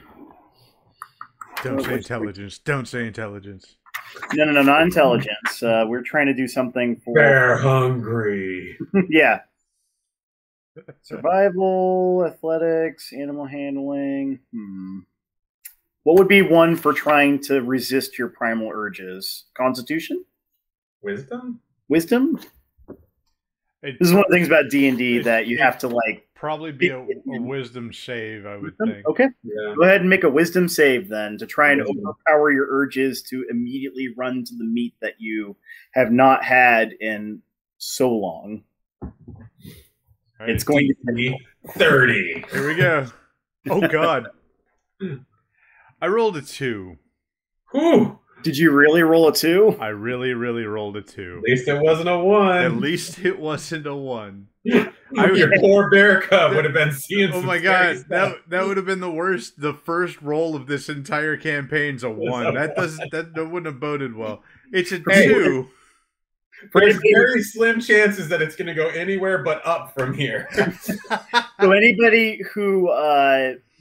C: Don't say intelligence. Don't say intelligence.
A: No, not intelligence. We're trying to do something for...
B: Bear hungry.
A: Yeah. Survival, athletics, animal handling. What would be one for trying to resist your primal urges? Constitution?
B: Wisdom?
A: Wisdom? This is one of the things about D&D that you have to
C: probably be a wisdom save, I would think.
A: Okay. Yeah. Go ahead and make a wisdom save then to try and overpower your urges to immediately run to the meat that you have not had in so long.
C: Right.
A: It's going to
B: be 30.
C: Here we go. Oh, God. I rolled a 2.
B: Whew.
A: Did you really roll a 2?
C: I really, really rolled a 2.
B: At least it wasn't a 1.
C: At least it wasn't a 1.
B: Your poor bear cub would have been seeing.
C: Oh my God, that would have been the worst. The first roll of this entire campaign's a 1. That wouldn't have boded well. It's a 2.
B: There's very slim chances that it's going to go anywhere but up from here.
A: So anybody who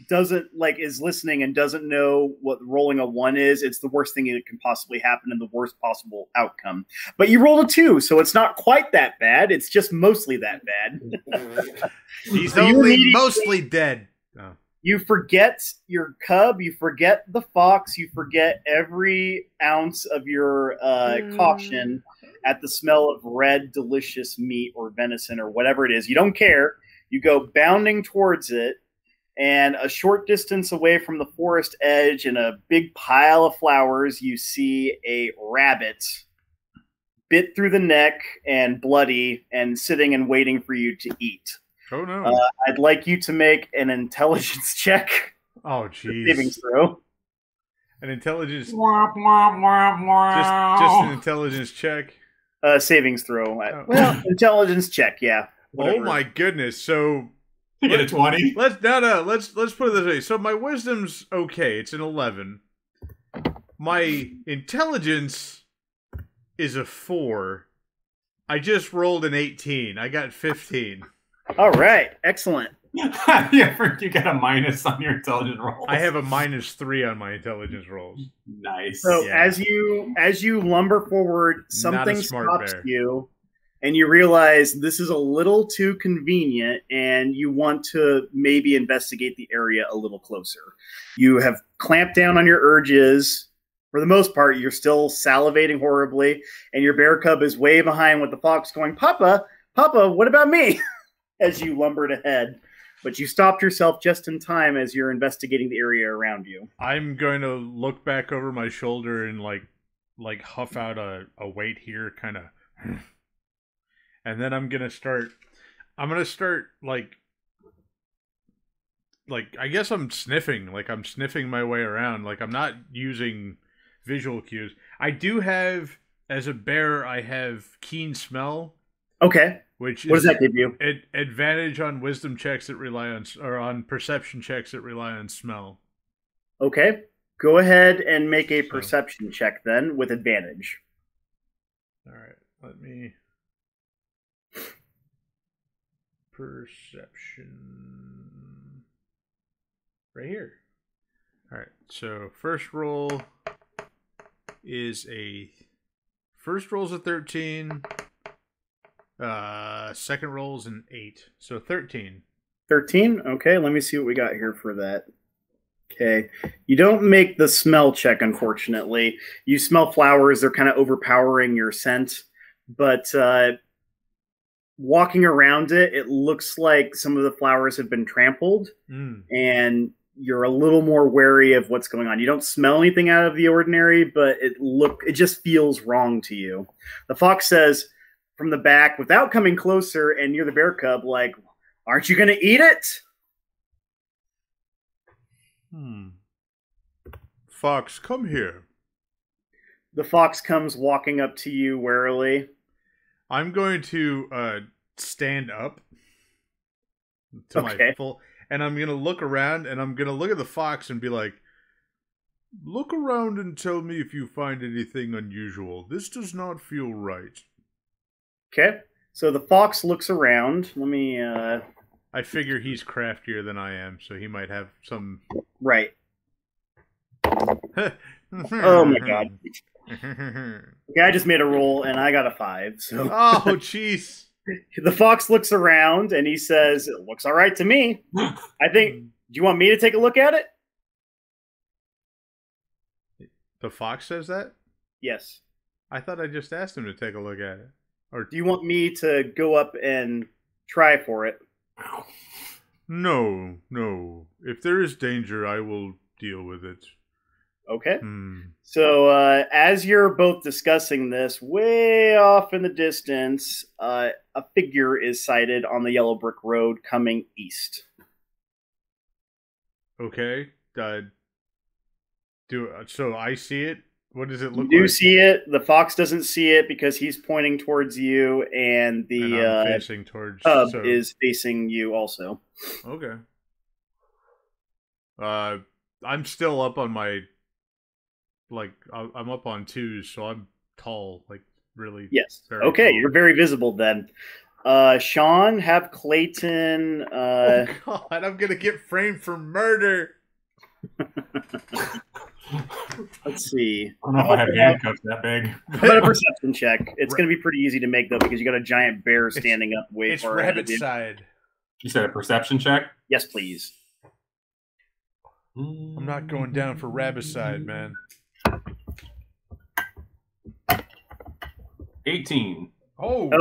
A: doesn't is listening and doesn't know what rolling a 1 is, it's the worst thing that can possibly happen and the worst possible outcome. But you rolled a 2, so it's not quite that bad. It's just mostly that bad.
C: He's only mostly dead. Oh.
A: You forget your cub, you forget the fox, you forget every ounce of your caution at the smell of red, delicious meat or venison or whatever it is. You don't care. You go bounding towards it. And a short distance away from the forest edge, in a big pile of flowers, you see a rabbit bit through the neck and bloody and sitting and waiting for you to eat.
C: Oh, no.
A: I'd like you to make an intelligence check.
C: Oh, jeez.
A: Saving throw.
C: An intelligence... Just
B: Just
C: an intelligence check?
A: Savings throw.
C: Oh.
A: Well, intelligence check, yeah. Whatever.
C: Oh, my goodness. So...
B: You get a 20.
C: Let's put it this way. So my wisdom's okay. It's an 11. My intelligence is a 4. I just rolled an 18. I got 15.
A: All right, excellent.
B: Yeah, you got a minus on your intelligence rolls.
C: I have a -3 on my intelligence rolls.
B: Nice.
A: So
C: Yeah.
A: as you lumber forward,
C: Not a
A: something
C: smart
A: stops
C: bear.
A: you, and you realize this is a little too convenient, and you want to maybe investigate the area a little closer. You have clamped down on your urges. For the most part, you're still salivating horribly, and your bear cub is way behind with the fox going, Papa, what about me? As you lumbered ahead. But you stopped yourself just in time as you're investigating the area around you.
C: I'm going to look back over my shoulder and like huff out a weight here, kind of, and then I'm gonna start like I guess I'm sniffing, like I'm sniffing my way around, like I'm not using visual cues. I do have, as a bear, I have keen smell.
A: Okay.
C: Which
A: what does that give you?
C: Advantage on wisdom checks that rely on, or on perception checks that rely on smell.
A: Okay. Go ahead and make a perception check then with advantage.
C: All right. Let me... Perception... Right here. All right. So first roll is a... First roll's a 13... second roll's an 8. So 13.
A: 13? Okay, let me see what we got here for that. Okay. You don't make the smell check, unfortunately. You smell flowers. They're kind of overpowering your scent. But walking around it, it looks like some of the flowers have been trampled. And you're a little more wary of what's going on. You don't smell anything out of the ordinary, but it just feels wrong to you. The fox says... from the back, without coming closer, and you're the bear cub, like, aren't you going to eat it?
C: Fox, come here.
A: The fox comes walking up to you warily.
C: I'm going to stand up to my full, and I'm going to look around, and I'm going to look at the fox and be like, look around and tell me if you find anything unusual. This does not feel right.
A: Okay, so the fox looks around. Let me...
C: I figure he's craftier than I am, so he might have some...
A: Right. Oh my god. Okay, I just made a roll, and I got a 5. So.
C: Oh, jeez.
A: The fox looks around, and he says, it looks all right to me. I think... Do you want me to take a look at it?
C: The fox says that?
A: Yes.
C: I thought I just asked him to take a look at it.
A: Or do you want me to go up and try for it?
C: No. If there is danger, I will deal with it.
A: Okay. So as you're both discussing this, way off in the distance, a figure is sighted on the yellow brick road coming east.
C: Okay. So I see it? What does it look like?
A: You see it. The fox doesn't see it because he's pointing towards you, and the
C: facing towards,
A: cub is facing you also.
C: Okay. I'm still up on my, I'm up on 2s, so I'm tall, really.
A: Yes. Okay, tall. You're very visible then. Sean, have Clayton...
C: Oh, God, I'm going to get framed for murder.
A: Let's see.
B: I don't know if I have handcuffs that big.
A: How about a perception check? It's going to be pretty easy to make, though, because you got a giant bear standing up way far ahead of you.
C: It's rabbit side.
B: You said a perception check?
A: Yes, please.
C: I'm not going down for rabbit side, man.
B: 18.
C: Oh,
A: yeah.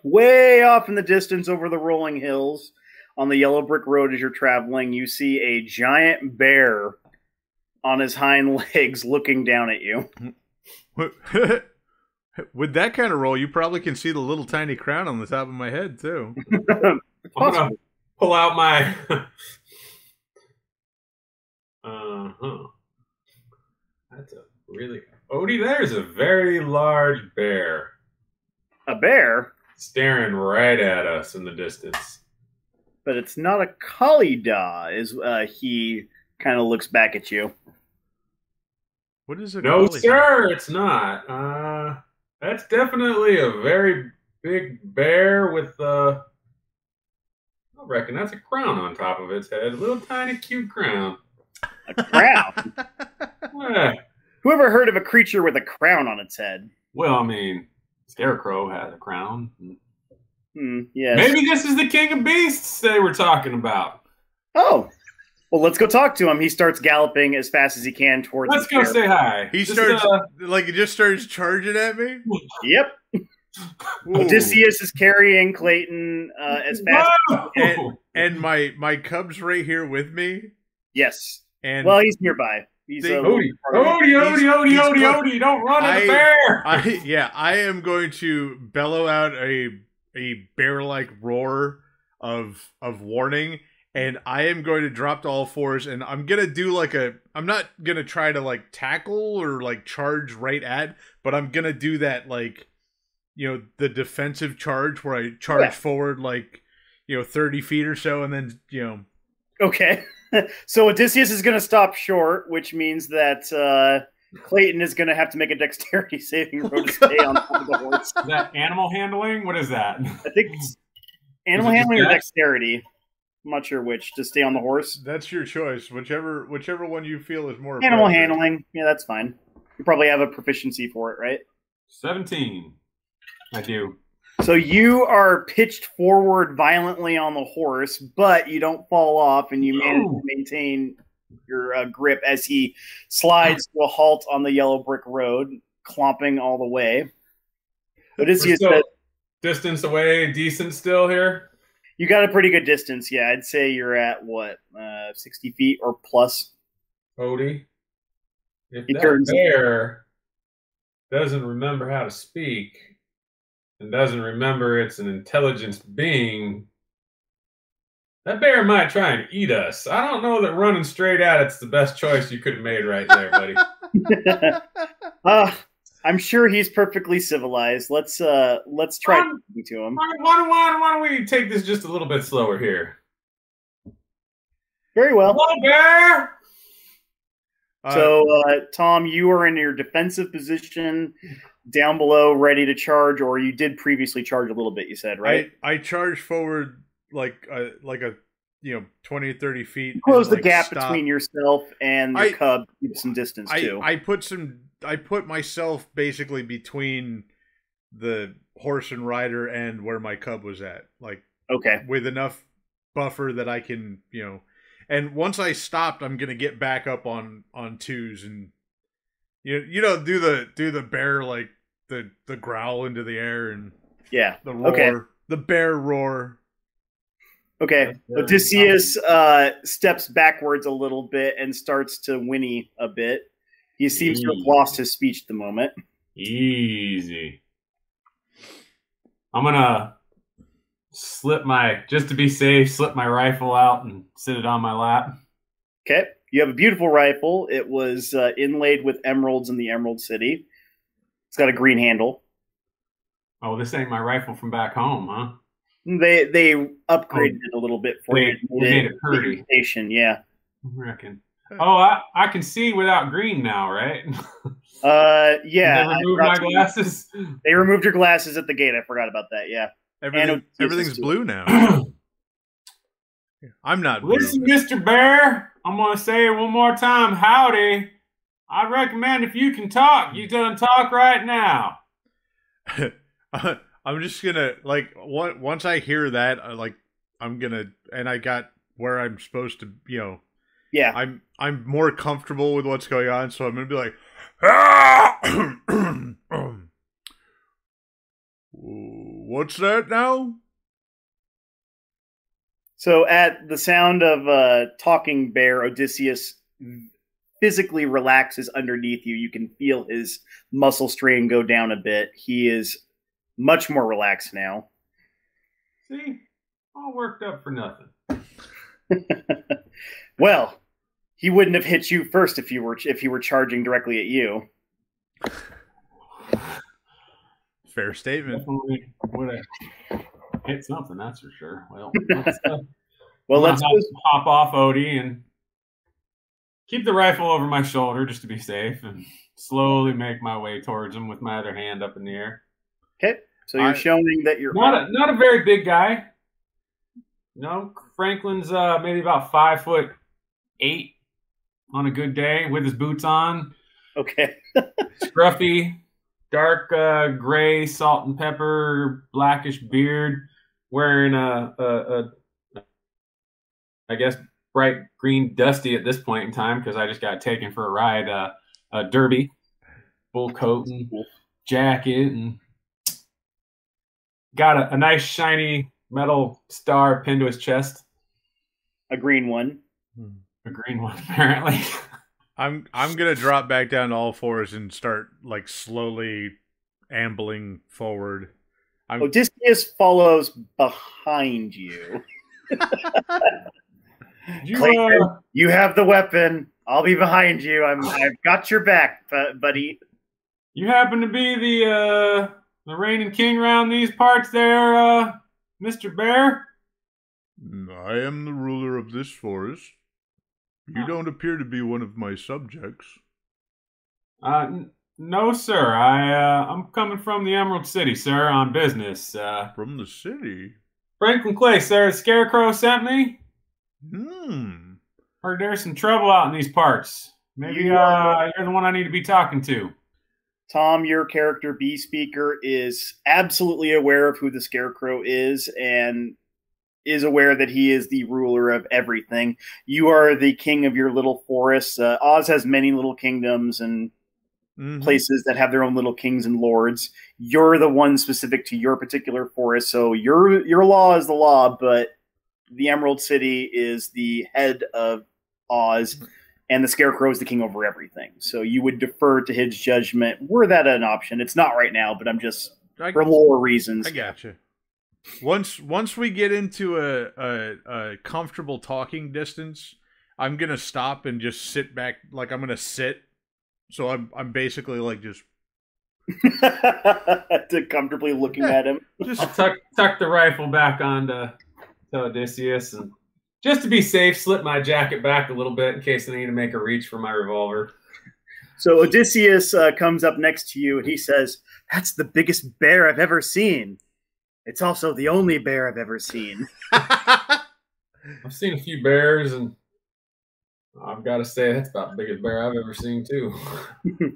A: Way off in the distance over the rolling hills on the yellow brick road as you're traveling, you see a giant bear on his hind legs looking down at you.
C: With that kind of roll, you probably can see the little tiny crown on the top of my head, too.
B: I'm gonna pull out my... That's a really... Odie, there's a very large bear.
A: A bear?
B: Staring right at us in the distance.
A: But it's not a Khalida, as he kind of looks back at you.
C: What is it?
B: No, sir, it's not. That's definitely a very big bear with, I reckon that's a crown on top of its head. A little tiny cute crown.
A: A crown?
B: Yeah.
A: Who ever heard of a creature with a crown on its head?
B: Well, I mean, Scarecrow has a crown.
A: Yes.
B: Maybe this is the King of Beasts they were talking about.
A: Oh. Well, let's go talk to him. He starts galloping as fast as he can towards
B: Let's go say hi.
C: He starts, he just starts charging at me?
A: Yep. Odysseus is carrying Clayton as fast as he can.
C: And my cub's right here with me?
A: Yes.
C: And
A: well, he's nearby. He's
B: Odie, don't run at the bear!
C: I am going to bellow out a bear-like roar of warning, and I am going to drop to all fours, and I'm going to do I'm not going to try to tackle or charge right at, but I'm going to do that the defensive charge where I charge forward 30 feet or so, and then
A: Okay. So Odysseus is going to stop short, which means that Clayton is going to have to make a dexterity saving throw to stay on top of the horse.
B: Is that animal handling? What is that?
A: I think it's animal handling or dexterity. I'm not sure which. To stay on the horse.
C: That's your choice. Whichever one you feel is more
A: animal handling. Yeah, that's fine. You probably have a proficiency for it, right?
B: 17. I do.
A: So you are pitched forward violently on the horse, but you don't fall off, and you manage to maintain your grip as he slides to a halt on the yellow brick road, clomping all the way. Odysseus said,
B: distance away, decent still here?
A: You got a pretty good distance, yeah. I'd say you're at, 60 feet or plus.
B: Odie, if that bear doesn't remember how to speak and doesn't remember it's an intelligence being, that bear might try and eat us. I don't know that running straight at it's the best choice you could have made right there, buddy.
A: I'm sure he's perfectly civilized. Let's try talking to him.
B: Why don't we take this just a little bit slower here?
A: Very well.
B: Hello, bear!
A: So, Tom, you are in your defensive position down below, ready to charge, or you did previously charge a little bit, you said, right?
C: I charge forward like a 20 or 30 feet.
A: Close the gap between yourself and the cub. Keep some distance, too.
C: I put myself basically between the horse and rider and where my cub was at.
A: Okay.
C: With enough buffer that I can, and once I stopped, I'm gonna get back up on twos and do the bear the growl into the air and the roar, the bear roar.
A: Okay, Odysseus steps backwards a little bit and starts to whinny a bit. He seems to have lost his speech at the moment.
B: Easy. I'm gonna just to be safe, slip my rifle out and sit it on my lap.
A: Okay. You have a beautiful rifle. It was inlaid with emeralds in the Emerald City. It's got a green handle.
B: Oh, this ain't my rifle from back home, huh?
A: They upgraded it a little bit for you.
B: They made it pretty.
A: Yeah.
B: I reckon. Oh, I can see without green now, right?
A: Yeah.
B: Did they remove my glasses?
A: They removed your glasses at the gate. I forgot about that, yeah.
C: Everything's blue now. I'm not blue.
B: Listen, Mr. Bear, I'm going to say it one more time. Howdy. I recommend if you can talk, you done talk right now.
C: I'm just going to, once I hear that, I'm going to, and I got where I'm supposed to,
A: yeah.
C: I'm more comfortable with what's going on, so I'm going to be like, what's that now?
A: So at the sound of talking bear, Odysseus physically relaxes underneath you. You can feel his muscle strain go down a bit. He is much more relaxed now.
B: See, all worked up for nothing.
A: Well, he wouldn't have hit you first if he were charging directly at you.
C: Fair statement.
B: Definitely would have hit something, that's for sure. Well, let's hop off Odie and keep the rifle over my shoulder just to be safe, and slowly make my way towards him with my other hand up in the air.
A: Okay, so you're showing that you're
B: not a very big guy. No, Franklin's maybe about 5'8" on a good day with his boots on.
A: Okay.
B: Scruffy, dark gray, salt and pepper, blackish beard, wearing a I guess bright green dusty at this point in time because I just got taken for a ride. A derby, full coat and jacket, and got a nice shiny metal star pinned to his chest.
A: A green one.
B: A green one, apparently.
C: I'm gonna drop back down to all fours and start like slowly ambling forward.
A: Odysseus follows behind you. Clayton, you have the weapon. I'll be behind you. I've got your back, buddy.
B: You happen to be the reigning king around these parts there, Mr. Bear?
C: I am the ruler of this forest. You don't appear to be one of my subjects.
B: No, sir. I'm coming from the Emerald City, sir, on business.
C: From the city?
B: Franklin Clay, sir. Scarecrow sent me. Heard there's some trouble out in these parts. Maybe you're the one I need to be talking to.
A: Tom, your character, B Speaker, is absolutely aware of who the Scarecrow is and is aware that he is the ruler of everything. You are the king of your little forests. Oz has many little kingdoms and places that have their own little kings and lords. You're the one specific to your particular forest, so your law is the law, but the Emerald City is the head of Oz, and the Scarecrow is the king over everything. So you would defer to his judgment. Were that an option? It's not right now, but I'm just for lore reasons.
C: I gotcha. Once we get into a comfortable talking distance, I'm gonna stop and just sit back. Like I'm gonna sit, so I'm basically like just
A: to comfortably looking at him.
B: I'll tuck the rifle back onto Odysseus, and just to be safe, slip my jacket back a little bit in case I need to make a reach for my revolver.
A: So Odysseus comes up next to you and he says, "That's the biggest bear I've ever seen. It's also the only bear I've ever seen."
B: I've seen a few bears, and I've got to say that's about the biggest bear I've ever seen too.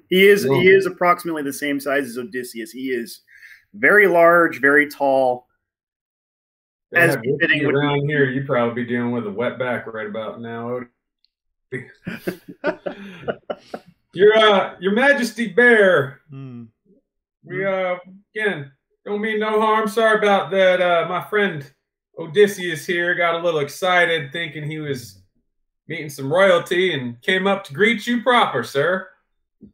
A: He is approximately the same size as Odysseus. He is very large, very tall.
B: As fitting around here, you'd probably be dealing with a wetback right about now. Your Majesty Bear. We again don't mean no harm. Sorry about that. My friend Odysseus here got a little excited, thinking he was meeting some royalty, and came up to greet you proper, sir.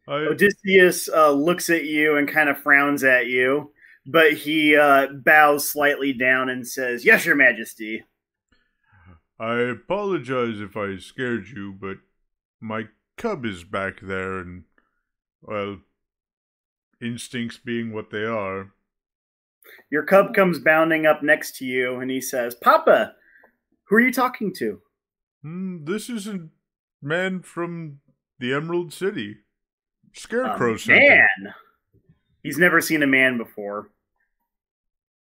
A: Odysseus looks at you and kind of frowns at you. But he bows slightly down and says, "Yes, Your Majesty."
C: I apologize if I scared you, but my cub is back there and, well, instincts being what they are.
A: Your cub comes bounding up next to you and he says, "Papa, who are you talking to?"
C: This is a man from the Emerald City. Scarecrow
A: man? He's never seen a man before.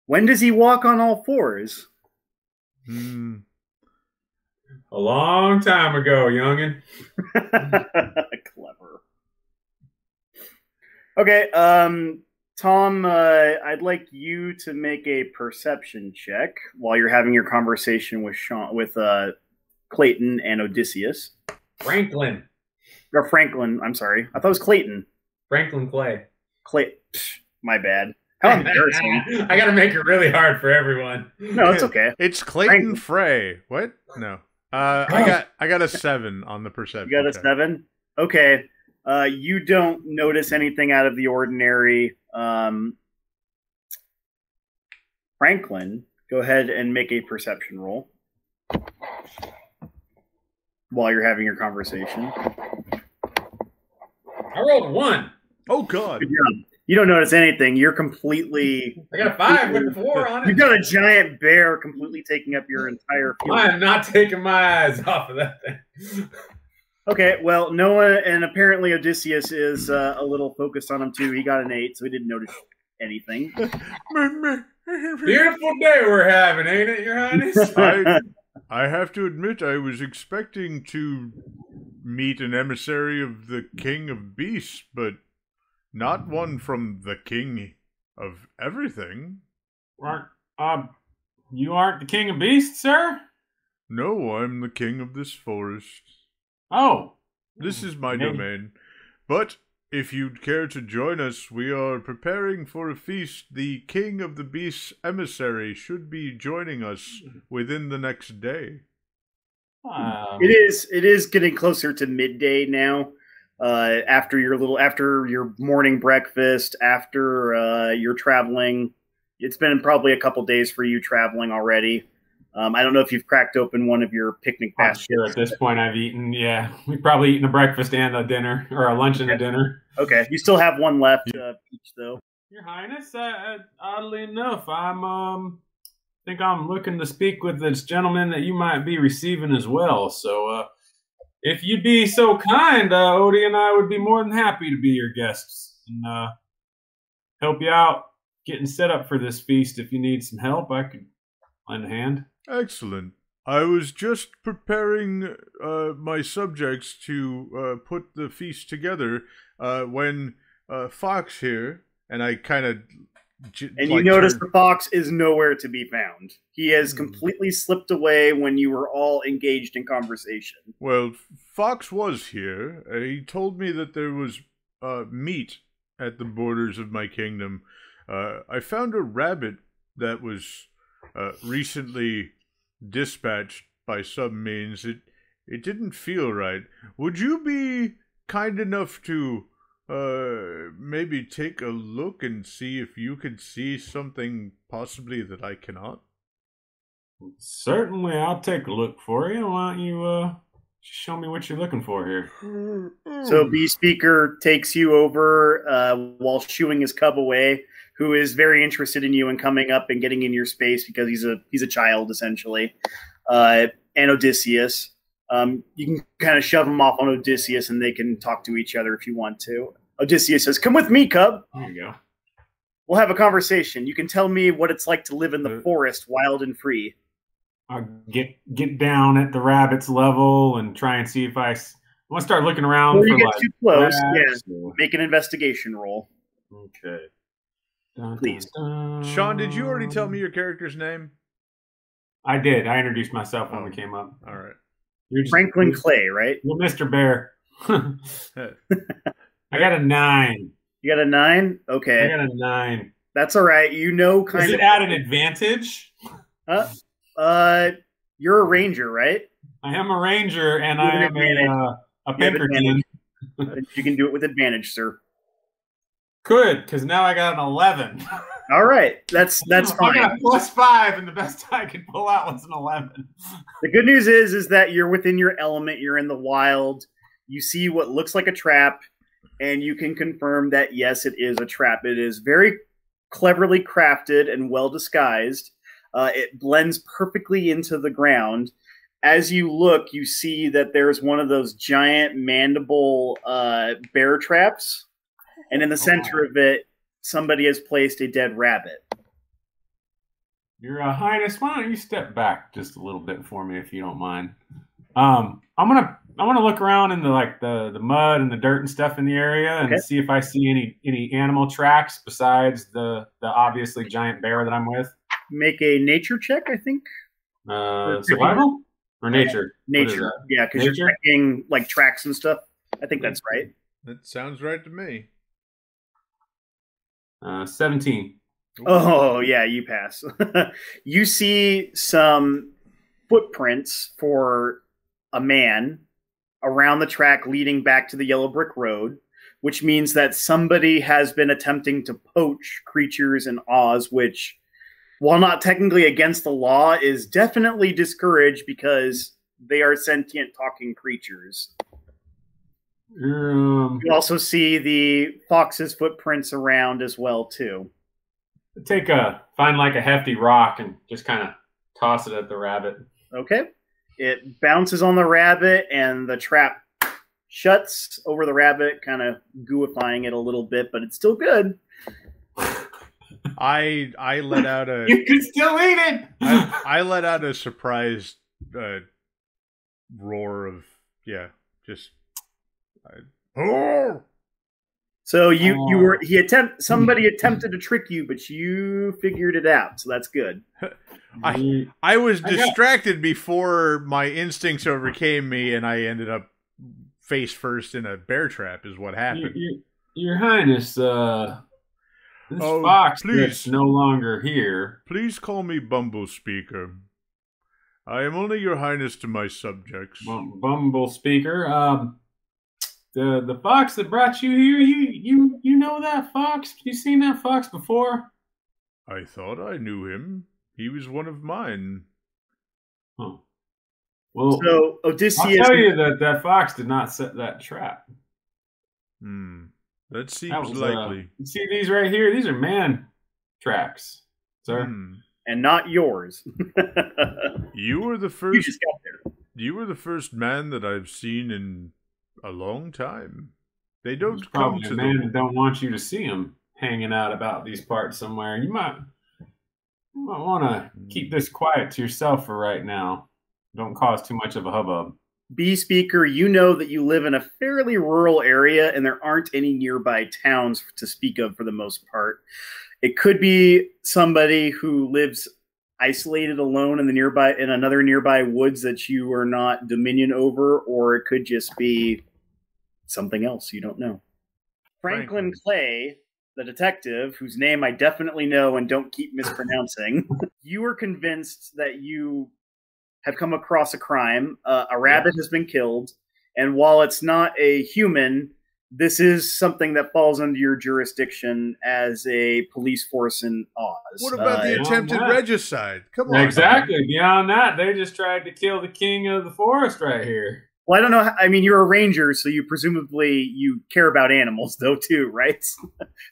A: When does he walk on all fours?
B: A long time ago, youngin.
A: Clever. Okay, Tom, I'd like you to make a perception check while you're having your conversation with Clayton and Odysseus.
B: Franklin.
A: Or Franklin, I'm sorry. I thought it was Clayton.
B: Franklin Clay.
A: My bad. How embarrassing.
B: I got to make it really hard for everyone.
A: No, it's okay.
C: It's Clayton Frey. What? No. I got a 7 on the perception.
A: You got a 7? Okay. You don't notice anything out of the ordinary. Franklin, go ahead and make a perception roll while you're having your conversation.
B: I rolled a 1.
C: Oh, God.
A: Good job. You don't notice anything. You're completely...
B: I got a 5 with the 4 on it.
A: You've got a giant bear completely taking up your entire field.
B: I am not taking my eyes off of that thing.
A: Okay, well, Noah and apparently Odysseus is a little focused on him too. He got an 8, so he didn't notice anything.
B: Beautiful day we're having, ain't it, Your Highness?
C: I have to admit, I was expecting to meet an emissary of the King of Beasts, but not one from the King of Everything.
B: You aren't the King of Beasts, sir?
C: No, I'm the king of this forest.
B: Oh.
C: This is my domain. But if you'd care to join us, we are preparing for a feast. The King of the Beasts emissary should be joining us within the next day.
A: It is getting closer to midday now. After your morning breakfast, after you're traveling, it's been probably a couple days for you traveling already. I don't know if you've cracked open one of your picnic baskets.
B: Sure, at this point I've eaten. Yeah, we've probably eaten a breakfast and a dinner, or a lunch and a dinner.
A: Okay, you still have one left each, though.
B: Your Highness, oddly enough, think I'm looking to speak with this gentleman that you might be receiving as well. So, if you'd be so kind, Odie and I would be more than happy to be your guests and help you out getting set up for this feast. If you need some help, I could lend a hand.
C: Excellent. I was just preparing my subjects to put the feast together when Fox here, and I kind of...
A: And you notice the fox is nowhere to be found. He has completely slipped away when you were all engaged in conversation.
C: Well, Fox was here. He told me that there was meat at the borders of my kingdom. I found a rabbit that was recently dispatched by some means. It didn't feel right. Would you be kind enough to maybe take a look and see if you could see something possibly that I cannot?
B: Certainly, I'll take a look for you. Why don't you show me what you're looking for here?
A: So Bee Speaker takes you over while shooing his cub away, who is very interested in you and coming up and getting in your space because he's a child, essentially. And Odysseus. You can kind of shove him off on Odysseus and they can talk to each other if you want to. Odysseus says, "Come with me, cub.
B: There you go.
A: We'll have a conversation. You can tell me what it's like to live in the forest, wild and free."
B: I'll get down at the rabbit's level and try and see if I want to start looking around.
A: Before you
B: for
A: get too close,
B: or...
A: make an investigation roll.
B: Okay.
A: Please.
C: Sean, did you already tell me your character's name?
B: I did. I introduced myself when we came up.
C: All right.
A: You're Franklin Clay, right?
B: You're Mr. Bear. I got a 9.
A: You got a 9? Okay.
B: I got a 9.
A: That's all right. You know, kind of.
B: Is it at an advantage?
A: You're a ranger, right?
B: I am a ranger, and I am a Pinkerton.
A: You can do it with advantage, sir.
B: Good, because now I got an 11.
A: All right, that's fine.
B: I got +5, and the best I could pull out was an 11.
A: The good news is that you're within your element. You're in the wild. You see what looks like a trap, and you can confirm that, yes, it is a trap. It is very cleverly crafted and well disguised. It blends perfectly into the ground. As you look, you see that there's one of those giant mandible bear traps, and in the center of it, somebody has placed a dead rabbit.
B: Your Highness, why don't you step back just a little bit for me, if you don't mind? I want to look around in the mud and the dirt and stuff in the area and see if I see any animal tracks besides the obviously giant bear that I'm with.
A: Make a nature check, I think.
B: Survival or nature?
A: Nature, yeah, because you're checking like tracks and stuff. I think that's right.
C: That sounds right to me.
B: 17.
A: Oh, yeah, you pass. You see some footprints for a man around the track leading back to the yellow brick road, which means that somebody has been attempting to poach creatures in Oz, which, while not technically against the law, is definitely discouraged because they are sentient talking creatures. You also see the fox's footprints around as well, too.
B: Find like a hefty rock and just kind of toss it at the rabbit.
A: Okay. It bounces on the rabbit and the trap shuts over the rabbit, kind of gooifying it a little bit, but it's still good.
C: I let out a...
B: You can still eat it!
C: I let out a surprised roar of, just... oh!
A: So somebody attempted to trick you, but you figured it out, so that's good.
C: I was distracted before my instincts overcame me, and I ended up face first in a bear trap. Is what happened.
B: Your Highness, this fox is no longer here.
C: Please call me Bumble Speaker. I am only your Highness to my subjects.
B: Bumble Speaker. The fox that brought you here, you know that fox? You seen that fox before?
C: I thought I knew him. He was one of mine.
B: Huh. Well,
A: so Odysseus...
B: I'll tell you that fox did not set that trap.
C: That seems likely.
B: See these right here? These are man tracks, sir.
A: And not yours.
C: You were the first...
A: You just got there.
C: You were the first man that I've seen in a long time. They don't
B: come to man that don't want you to see him hanging out about these parts somewhere. You might want to keep this quiet to yourself for right now. Don't cause too much of a hubbub.
A: Bee Speaker, you know that you live in a fairly rural area and there aren't any nearby towns to speak of for the most part. It could be somebody who lives isolated alone in another nearby woods that you are not dominion over, or it could just be something else you don't know. Franklin Clay, the detective, whose name I definitely know and don't keep mispronouncing, you are convinced that you have come across a crime. A rabbit has been killed, and while it's not a human, this is something that falls under your jurisdiction as a police force in Oz.
C: What about the attempted regicide? Come on.
B: Exactly. Beyond that, they just tried to kill the king of the forest right here.
A: Well, I don't know. I mean, you're a ranger, so you care about animals, though, too, right?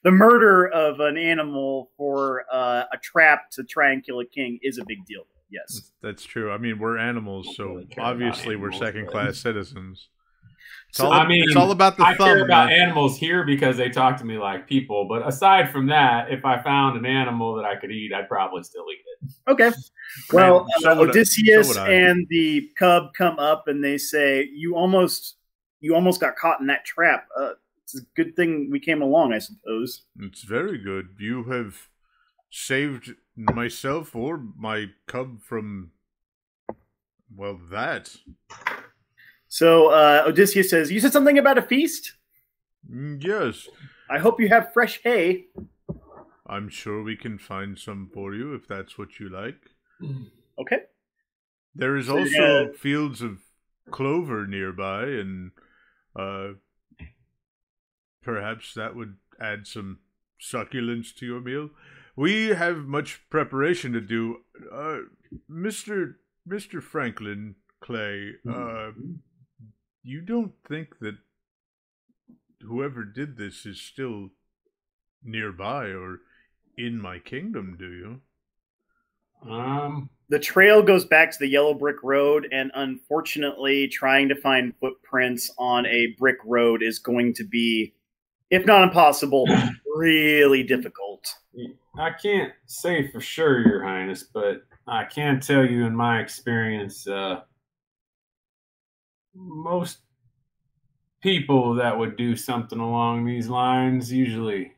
A: The murder of an animal for a trap to try and kill a king is a big deal. Yes,
C: that's true. I mean, we're animals, so obviously we're second-class citizens. It's all about the thumb. I
B: care about animals here because they talk to me like people. But aside from that, if I found an animal that I could eat, I'd probably still eat it.
A: Okay. Well, Odysseus and the cub come up and they say, "You almost got caught in that trap. It's a good thing we came along, I suppose."
C: It's very good. You have saved myself or my cub from, well, that.
A: So Odysseus says, "You said something about a feast?"
C: Yes.
A: I hope you have fresh hay.
C: I'm sure we can find some for you if that's what you like.
A: Okay.
C: There is also fields of clover nearby, and perhaps that would add some succulence to your meal. We have much preparation to do. Mr. Franklin Clay, you don't think that whoever did this is still nearby or in my kingdom, do you?
A: The trail goes back to the yellow brick road, and unfortunately, trying to find footprints on a brick road is going to be, if not impossible, really difficult.
B: I can't say for sure, Your Highness, but I can tell you in my experience, most people that would do something along these lines usually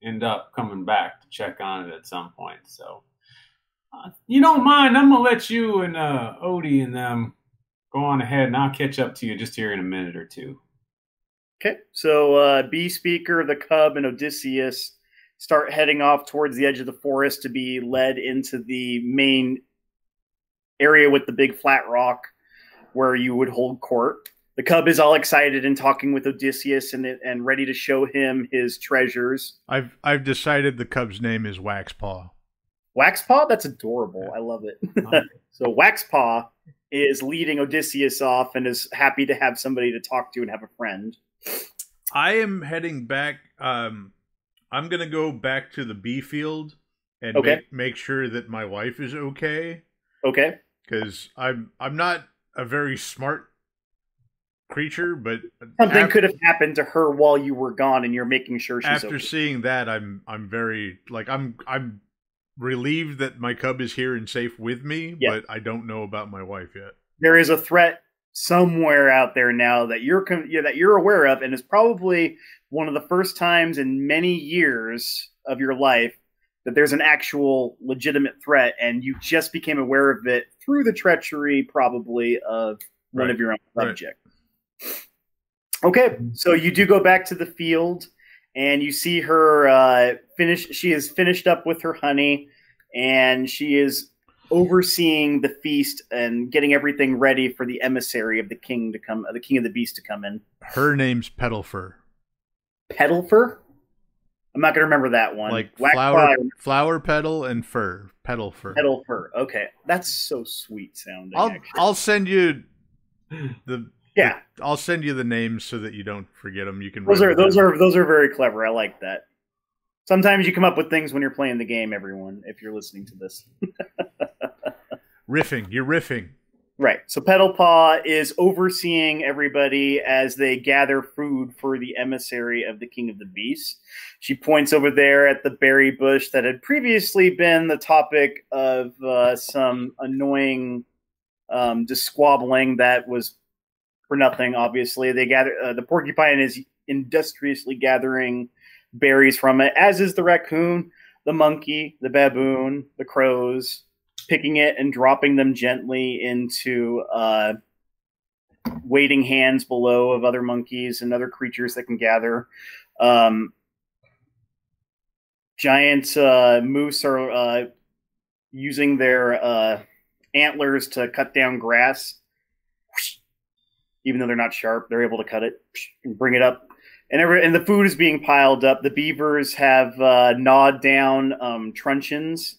B: end up coming back to check on it at some point. So, you don't mind, I'm going to let you and Odie and them go on ahead, and I'll catch up to you just here in a minute or two.
A: Okay, so Bee Speaker, the Cub, and Odysseus start heading off towards the edge of the forest to be led into the main area with the big flat rock where you would hold court. The cub is all excited and talking with Odysseus and ready to show him his treasures.
C: I've decided the cub's name is Waxpaw.
A: Waxpaw? That's adorable. I love it. So Waxpaw is leading Odysseus off and is happy to have somebody to talk to and have a friend.
C: I am heading back. I'm going to go back to the bee field and make sure that my wife is okay.
A: Okay.
C: Because I'm not a very smart creature, but
A: something could have happened to her while you were gone, and you're making sure she's
C: after seeing that, I'm very I'm relieved that my cub is here and safe with me, but I don't know about my wife yet.
A: There is a threat somewhere out there now that you're aware of, and is probably one of the first times in many years of your life that there's an actual legitimate threat, and you just became aware of it through the treachery, probably, of one of your own subject. Okay, so you do go back to the field, and you see her finish. She is finished up with her honey, and she is overseeing the feast and getting everything ready for the emissary of the king to come, the king of the beast to come in.
C: Her name's Petalfur.
A: Petalfur? I'm not going to remember that one.
C: Like flower petal and fur. Petalfur.
A: Petalfur. Okay, that's so sweet sounding.
C: I'll send you the. Yeah, I'll send you the names so that you don't forget them. You can.
A: Those are very clever. I like that. Sometimes you come up with things when you're playing the game. Everyone, if you're listening to this,
C: riffing. You're riffing.
A: Right. So Petalpaw is overseeing everybody as they gather food for the emissary of the King of the Beasts. She points over there at the berry bush that had previously been the topic of some annoying disquabbling that was for nothing, obviously. They gather. The porcupine is industriously gathering berries from it, as is the raccoon, the monkey, the baboon, the crows, picking it and dropping them gently into waiting hands below of other monkeys and other creatures that can gather. Giant moose are using their antlers to cut down grass. Even though they're not sharp, they're able to cut it and bring it up. And the food is being piled up. The beavers have gnawed down truncheons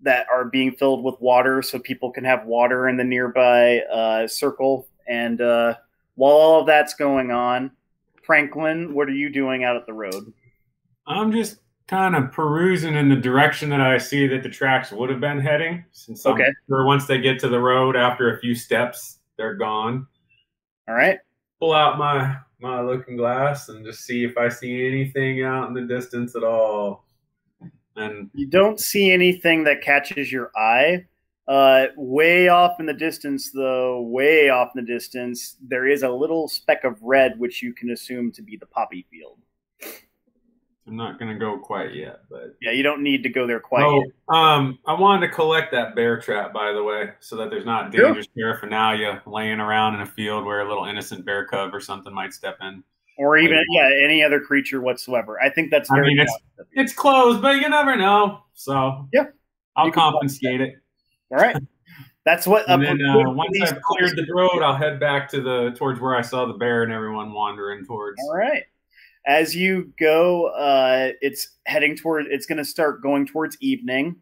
A: that are being filled with water so people can have water in the nearby circle. And while all of that's going on, Franklin, what are you doing out at the road? I'm just
B: kind of perusing in the direction that I see that the tracks would have been heading. Since I'm sure once they get to the road, after a few steps, they're gone.
A: All right.
B: Pull out my looking glass and just see if I see anything out in the distance at all. And
A: you don't see anything that catches your eye. Way off in the distance, there is a little speck of red, which you can assume to be the poppy field.
B: I'm not going to go quite yet, but
A: yeah, you don't need to go there quite yet.
B: I wanted to collect that bear trap, by the way, so that there's not dangerous paraphernalia laying around in a field where a little innocent bear cub or something might step in.
A: Or even, any other creature whatsoever. I think that's very
B: it's closed, but you never know. So I'll confiscate it.
A: All right. That's what.
B: And then once I've cleared the road, I'll head back to towards where I saw the bear and everyone wandering towards.
A: All right. As you go, it's going to start going towards evening.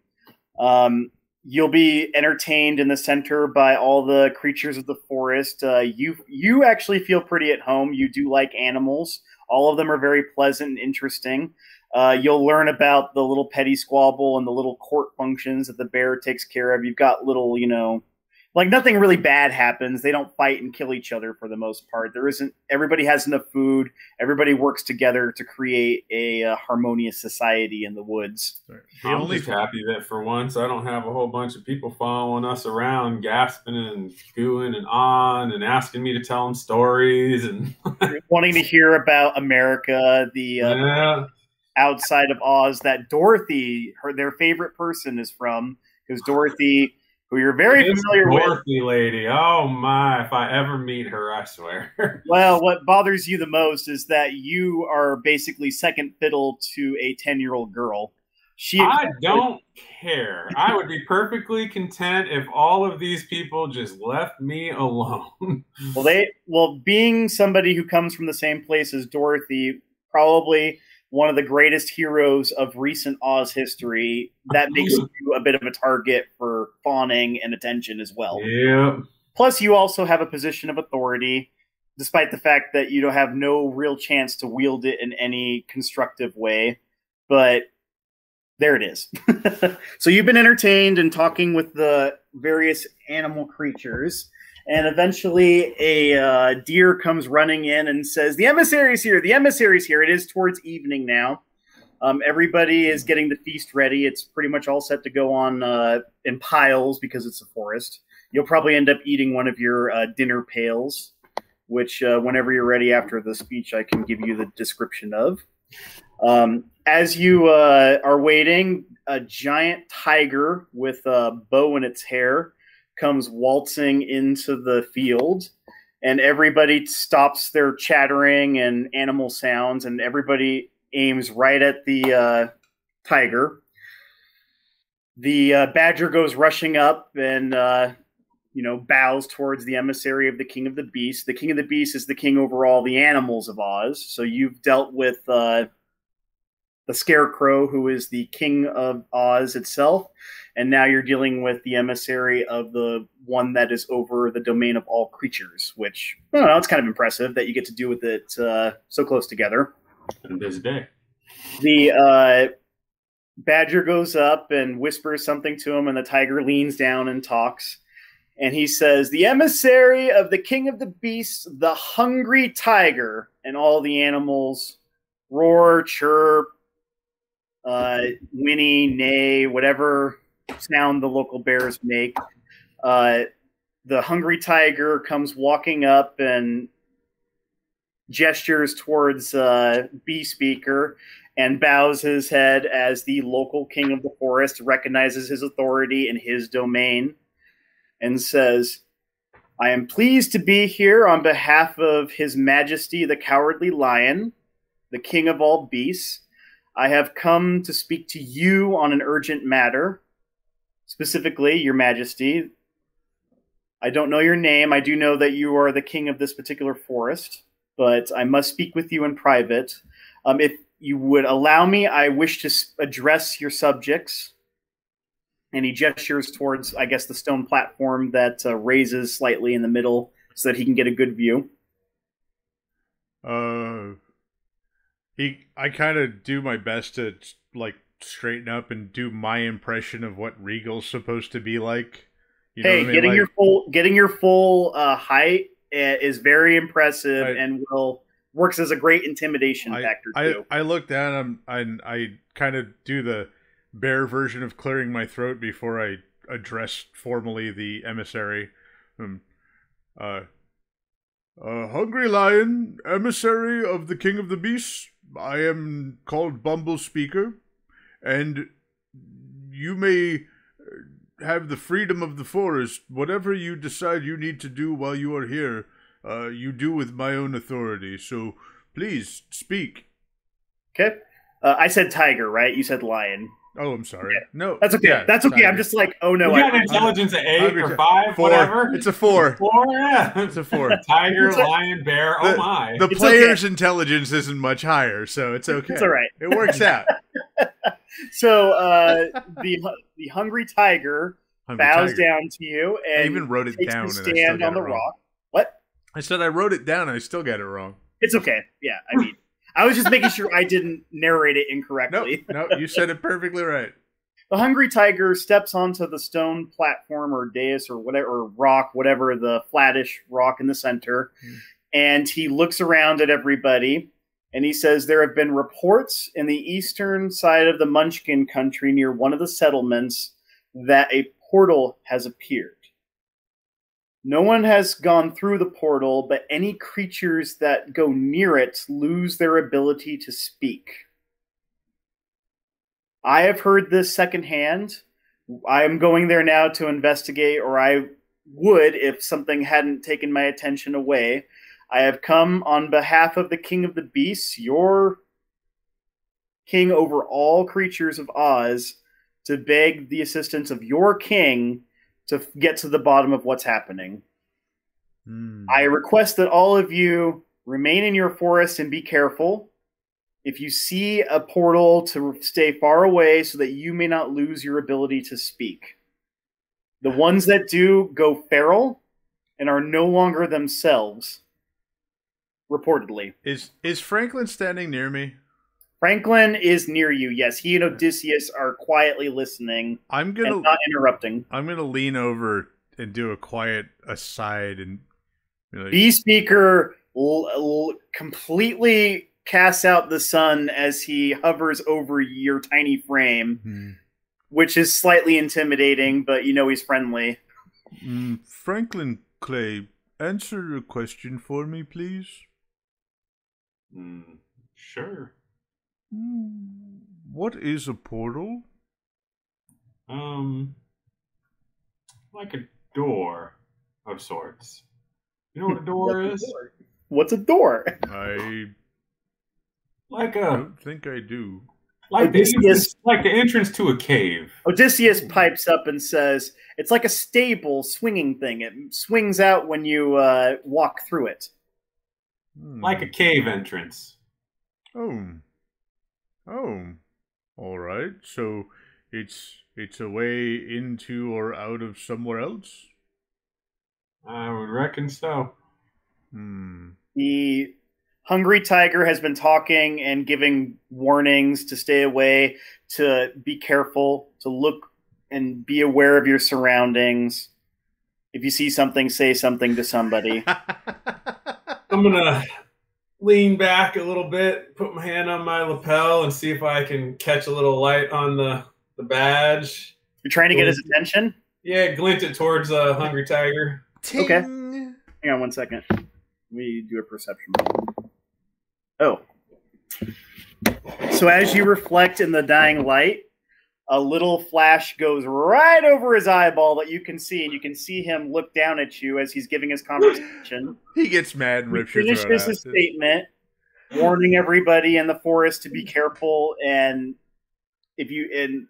A: You'll be entertained in the center by all the creatures of the forest. You actually feel pretty at home. You do like animals. All of them are very pleasant and interesting. You'll learn about the little petty squabble and the little court functions that the bear takes care of. You've got little, like nothing really bad happens. They don't fight and kill each other for the most part. Everybody has enough food. Everybody works together to create a harmonious society in the woods.
B: I'm just happy that for once I don't have a whole bunch of people following us around, gasping and gooing and on and asking me to tell them stories and
A: wanting to hear about America, outside of Oz that Dorothy, their favorite person, is from, because Dorothy, who you're very familiar with.
B: Dorothy lady. Oh my, if I ever meet her, I swear.
A: Well, what bothers you the most is that you are basically second fiddle to a 10-year-old girl.
B: I don't care. I would be perfectly content if all of these people just left me alone.
A: Well, being somebody who comes from the same place as Dorothy, probably one of the greatest heroes of recent Oz history, that makes you a bit of a target for fawning and attention as well.
B: Yeah.
A: Plus, you also have a position of authority, despite the fact that you don't have no real chance to wield it in any constructive way. But there it is. So you've been entertained and talking with the various animal creatures. And eventually a deer comes running in and says, the emissary's here, the emissary's here. It is towards evening now. Everybody is getting the feast ready. It's pretty much all set to go on in piles because it's a forest. You'll probably end up eating one of your dinner pails, which whenever you're ready after the speech, I can give you the description of. As you are waiting, a giant tiger with a bow in its hair comes waltzing into the field, and everybody stops their chattering and animal sounds, and everybody aims right at the tiger. The badger goes rushing up and bows towards the emissary of the King of the Beasts. The King of the Beasts is the king over all the animals of Oz, so you've dealt with the Scarecrow, who is the king of Oz itself, and now you're dealing with the emissary of the one that is over the domain of all creatures, which, I don't know, it's kind of impressive that you get to do with it so close together.
B: On this day.
A: The badger goes up and whispers something to him, and the tiger leans down and talks. And he says, the emissary of the King of the Beasts, the hungry tiger. And all the animals roar, chirp, whinny, neigh, whatever sound the local bears make. The hungry tiger comes walking up and gestures towards Bee Speaker and bows his head as the local king of the forest recognizes his authority in his domain and says, I am pleased to be here on behalf of His Majesty the Cowardly Lion, the king of all beasts. I have come to speak to you on an urgent matter. Specifically, Your Majesty, I don't know your name. I do know that you are the king of this particular forest, but I must speak with you in private. If you would allow me, I wish to address your subjects. And he gestures towards, I guess, the stone platform that raises slightly in the middle so that he can get a good view.
C: I kind of do my best to straighten up and do my impression of what Regal's supposed to be like. You know what I mean?
A: Getting your full height is very impressive and works as a great intimidation factor too.
C: I look down and I kind of do the bear version of clearing my throat before I address formally the emissary. Hungry Lion, emissary of the King of the Beasts. I am called Bumble Speaker, and you may have the freedom of the forest. Whatever you decide you need to do while you are here, you do with my own authority. So please speak.
A: Okay. I said tiger, right? You said lion.
C: Oh, I'm sorry. Okay. No,
A: that's okay. Yeah, that's okay. Tiger. I'm just like, oh no.
B: You got intelligence at 8 or 5, 4. Whatever.
C: It's a 4.
B: 4, yeah.
C: It's a 4.
B: Tiger, lion, bear. Oh my.
C: The player's intelligence isn't much higher, so it's okay.
A: It's all right.
C: It works out.
A: So the hungry tiger bows down to you, and
C: I even wrote it down.
A: Stand on the rock. What?
C: I said I wrote it down. I still got it wrong.
A: It's okay. Yeah, I mean. I was just making sure I didn't narrate it incorrectly.
C: No, you said it perfectly right.
A: The hungry tiger steps onto the stone platform or dais or whatever, or rock, whatever, the flattish rock in the center, and he looks around at everybody, and he says, there have been reports in the eastern side of the Munchkin country near one of the settlements that a portal has appeared. No one has gone through the portal, but any creatures that go near it lose their ability to speak. I have heard this secondhand I'm going there now to investigate, or I would if something hadn't taken my attention away. I have come on behalf of the King of the Beasts, your king over all creatures of Oz, to beg the assistance of your king to get to the bottom of what's happening. I request that all of you remain in your forest and be careful. If you see a portal, to stay far away so that you may not lose your ability to speak. The ones that do go feral and are no longer themselves, reportedly.
C: Is Franklin standing near me?
A: Franklin is near you, yes. He and Odysseus are quietly listening and not interrupting.
C: I'm going to lean over and do a quiet aside and be like,
A: B-Speaker completely casts out the sun as he hovers over your tiny frame, which is slightly intimidating, but you know he's friendly.
C: Franklin Clay, answer a question for me, please.
B: Sure.
C: What is a portal?
B: Like a door of sorts. You know what a door is?
A: What's a door?
C: I
B: Like
C: don't think I do.
B: Like the entrance to a cave.
A: Odysseus pipes up and says, it's like a stable swinging thing. It swings out when you walk through it.
B: Like a cave entrance.
C: Oh. All right. So it's a way into or out of somewhere else?
B: I would reckon so.
A: The Hungry Tiger has been talking and giving warnings to stay away, to be careful, to look and be aware of your surroundings. If you see something, say something to somebody.
B: I'm going to lean back a little bit, put my hand on my lapel, and see if I can catch a little light on the badge.
A: You're trying to get his attention?
B: Yeah, glint it towards Hungry Tiger.
C: Ting.
A: Okay. Hang on 1 second. Let me do a perception roll. Oh. So as you reflect in the dying light, a little flash goes right over his eyeball that you can see, and you can see him look down at you as he's giving his conversation.
C: He gets mad and rips your throat out.
A: Finishes his statement, warning everybody in the forest to be careful and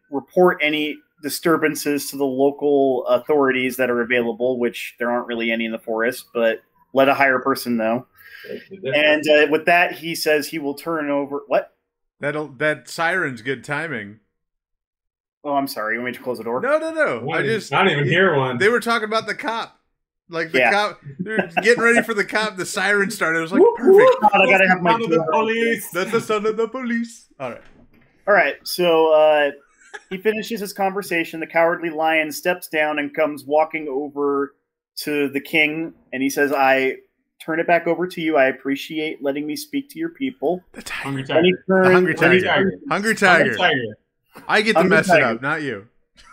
A: report any disturbances to the local authorities that are available, which there aren't really any in the forest, but let a higher person know. And with that, he says he will turn over. What?
C: That siren's good timing.
A: Oh, I'm sorry. You want me to close the door?
C: No. I
B: don't even hear one.
C: They were talking about the cop. Like the cop, they're getting ready for the cop. The siren started. I was like, perfect.
A: God, I gotta have my
B: the police.
C: That's the sound of the police. All
A: right. So he finishes his conversation. The Cowardly Lion steps down and comes walking over to the king, and he says, "I turn it back over to you. I appreciate letting me speak to your people."
C: The tiger.
B: Hungry tiger.
C: Hungry tiger. I get to mess it up, not you.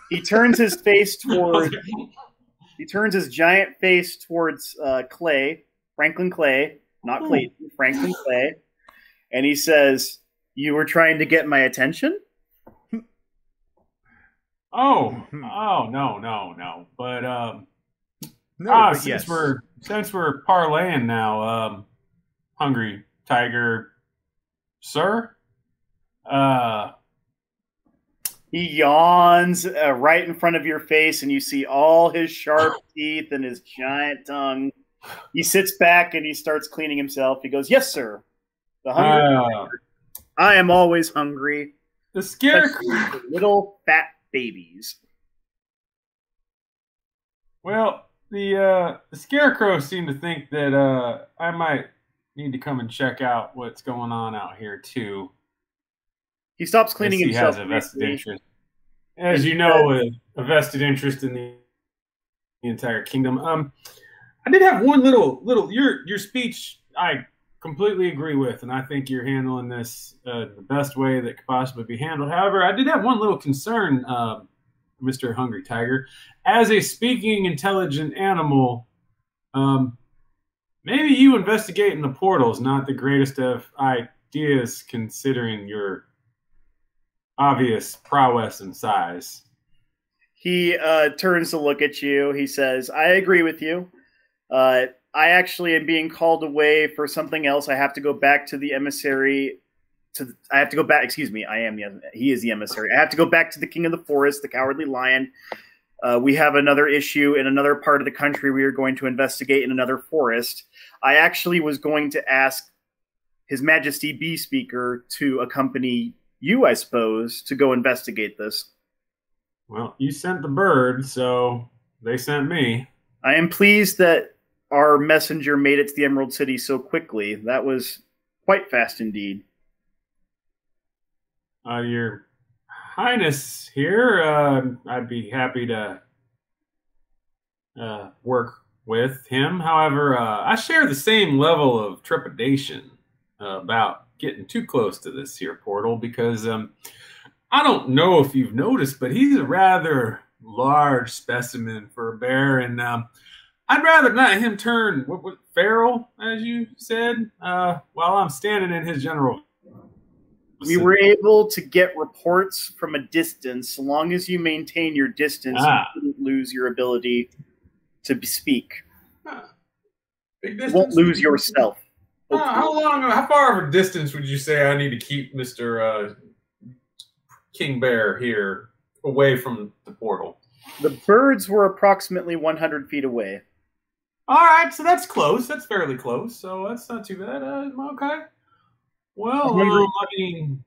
A: He turns his face towards. He turns his giant face towards Clay, Franklin Clay, not Clayton, Franklin Clay, and he says, "You were trying to get my attention?"
B: No. But since we're parlaying now, Hungry Tiger, sir.
A: He yawns right in front of your face, and you see all his sharp teeth and his giant tongue. He sits back and he starts cleaning himself. He goes, "Yes, sir. The hungry. I am always hungry.
B: The scarecrow,
A: little fat babies."
B: Well, the scarecrow seemed to think that I might need to come and check out what's going on out here too.
A: He stops cleaning himself.
B: He has a vested interest, as you know, a vested interest in the entire kingdom. I did have one little your speech. I completely agree with, and I think you're handling this the best way that could possibly be handled. However, I did have one little concern, Mr. Hungry Tiger. As a speaking, intelligent animal, maybe you investigating the portal is not the greatest of ideas, considering your obvious prowess and size.
A: He turns to look at you. He says, I agree with you. I actually am being called away for something else. I have to go back to the emissary. I have to go back. Excuse me. He is the emissary. I have to go back to the king of the forest, the cowardly lion. We have another issue in another part of the country we are going to investigate in another forest. I actually was going to ask His Majesty Bee Speaker to accompany you, I suppose, to go investigate this.
B: Well, you sent the bird, so they sent me.
A: I am pleased that our messenger made it to the Emerald City so quickly. That was quite fast indeed.
B: Your Highness here, I'd be happy to work with him. However, I share the same level of trepidation about getting too close to this here portal because I don't know if you've noticed, but he's a rather large specimen for a bear, and I'd rather not him turn feral, as you said, while I'm standing in his general.
A: We were able to get reports from a distance. So long as you maintain your distance, you wouldn't lose your ability to speak.
D: Big
A: You won't lose yourself.
D: How far of a distance would you say I need to keep Mr. King Bear here away from the portal?
A: The birds were approximately 100 feet away.
D: All right, so that's close. That's fairly close. So that's not too bad. Okay. Well, I mean,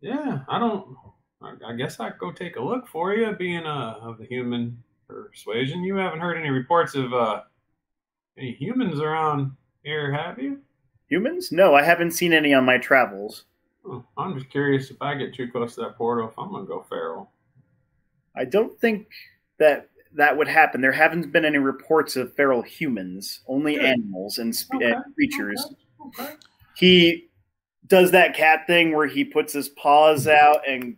D: yeah, I guess I could go take a look for you, being of the human persuasion. You haven't heard any reports of any humans around here, have you?
A: Humans? No, I haven't seen any on my travels.
D: Oh, I'm just curious if I get too close to that portal, if I'm going to go feral.
A: I don't think that would happen. There haven't been any reports of feral humans, only animals and creatures.
D: Okay.
A: He does that cat thing where he puts his paws out and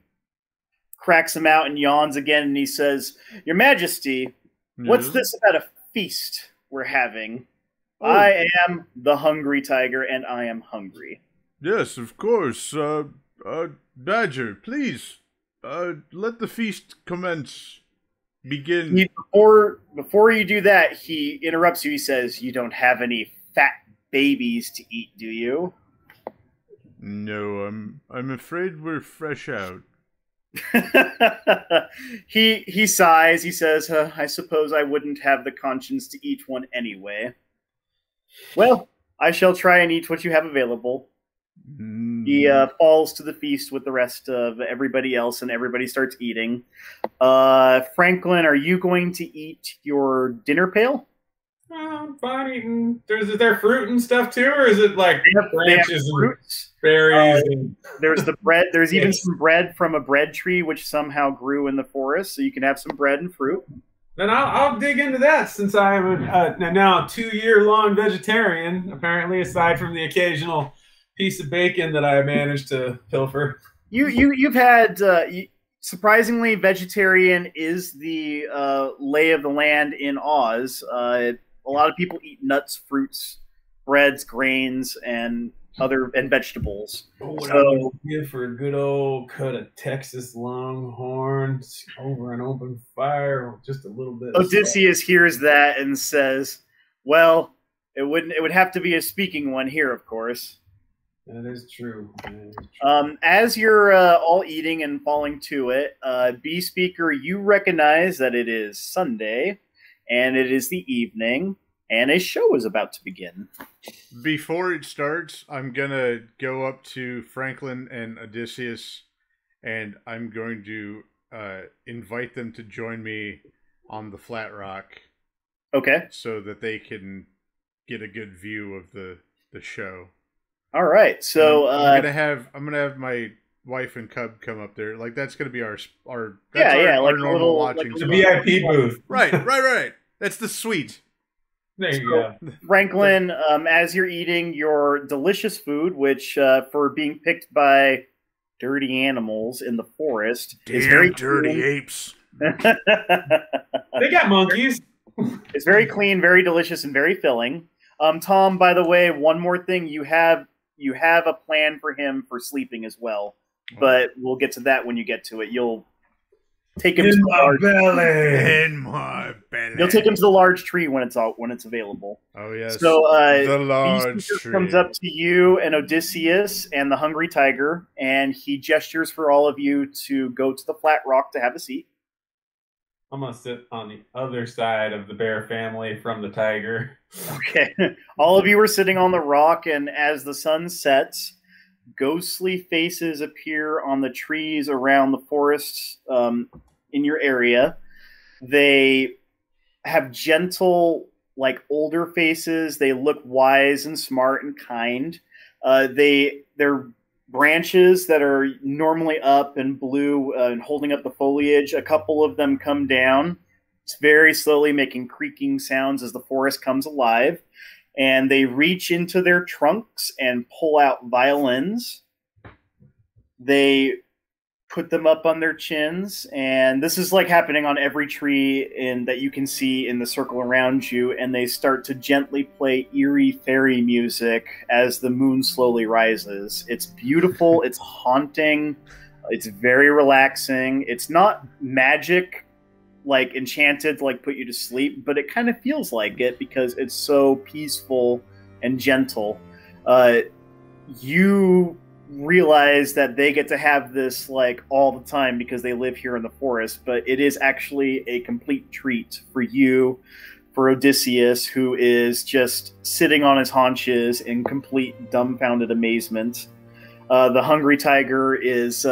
A: cracks them out and yawns again, and he says, Your Majesty, what's this about a feast we're having?
C: Oh.
A: I am the hungry tiger, and I am hungry.
C: Yes, of course. Badger, please, let the feast commence. Begin.
A: Before you do that, he interrupts you. He says, You don't have any fat babies to eat, do you?
C: No, I'm afraid we're fresh out.
A: He sighs. He says, I suppose I wouldn't have the conscience to eat one anyway. Well, I shall try and eat what you have available. He falls to the feast with the rest of everybody else, and everybody starts eating. Franklin, are you going to eat your dinner pail?
D: I'm fine eating. Is there fruit and stuff too, or is it like branches and
A: fruits,
D: berries?
A: There's the bread. There's even some bread from a bread tree, which somehow grew in the forest, so you can have some bread and fruit.
D: Then I'll dig into that, since I am a now 2-year-long vegetarian, apparently, aside from the occasional piece of bacon that I managed to pilfer.
A: You've had surprisingly, vegetarian is the lay of the land in Oz. A lot of people eat nuts, fruits, breads, grains, and vegetables.
D: So here for a good old cut of Texas Longhorn over an open fire, just a little bit.
A: Odysseus hears that and says, "Well, it would have to be a speaking one here, of course."
D: That is true.
A: As you're all eating and falling to it, Bee Speaker, you recognize that it is Sunday, and it is the evening, and a show is about to begin.
C: Before it starts, I'm going to go up to Franklin and Odysseus, and I'm going to invite them to join me on the flat rock.
A: Okay.
C: So that they can get a good view of the show.
A: All right. So
C: I'm gonna have my wife and cub come up there. Like, that's gonna be our
A: like
C: our
A: a
C: normal
A: little
C: watching
D: the VIP booth.
C: Right. That's the suite.
D: There you go.
A: Franklin, as you're eating your delicious food, which for being picked by dirty animals in the forest, is very
C: dirty
A: clean.
C: Apes.
D: They got monkeys.
A: It's very clean, very delicious, and very filling. Tom, by the way, one more thing. You have a plan for him for sleeping as well, but we'll get to that when you get to it. take him to the large
B: belly.
C: In my belly.
A: You'll take him to the large tree when it's available.
C: Oh yes.
A: So
C: the large
A: Beast
C: tree
A: comes up to you and Odysseus and the Hungry Tiger, and he gestures for all of you to go to the flat rock to have a seat.
B: I'm gonna sit on the other side of the bear family from the tiger.
A: Okay. All of you are sitting on the rock, and as the sun sets, ghostly faces appear on the trees around the forests in your area. They have gentle, like older faces. They look wise and smart and kind. They're branches that are normally up and blue and holding up the foliage. A couple of them come down. It's very slowly making creaking sounds as the forest comes alive. And they reach into their trunks and pull out violins. They put them up on their chins, and this is like happening on every tree that you can see in the circle around you, and they start to gently play eerie fairy music as the moon slowly rises. It's beautiful, it's haunting, it's very relaxing. It's not magic, like enchanted to like put you to sleep, but it kind of feels like it because it's so peaceful and gentle. You realize that they get to have this like all the time because they live here in the forest, but it is actually a complete treat for you, for Odysseus, who is just sitting on his haunches in complete dumbfounded amazement. The Hungry Tiger is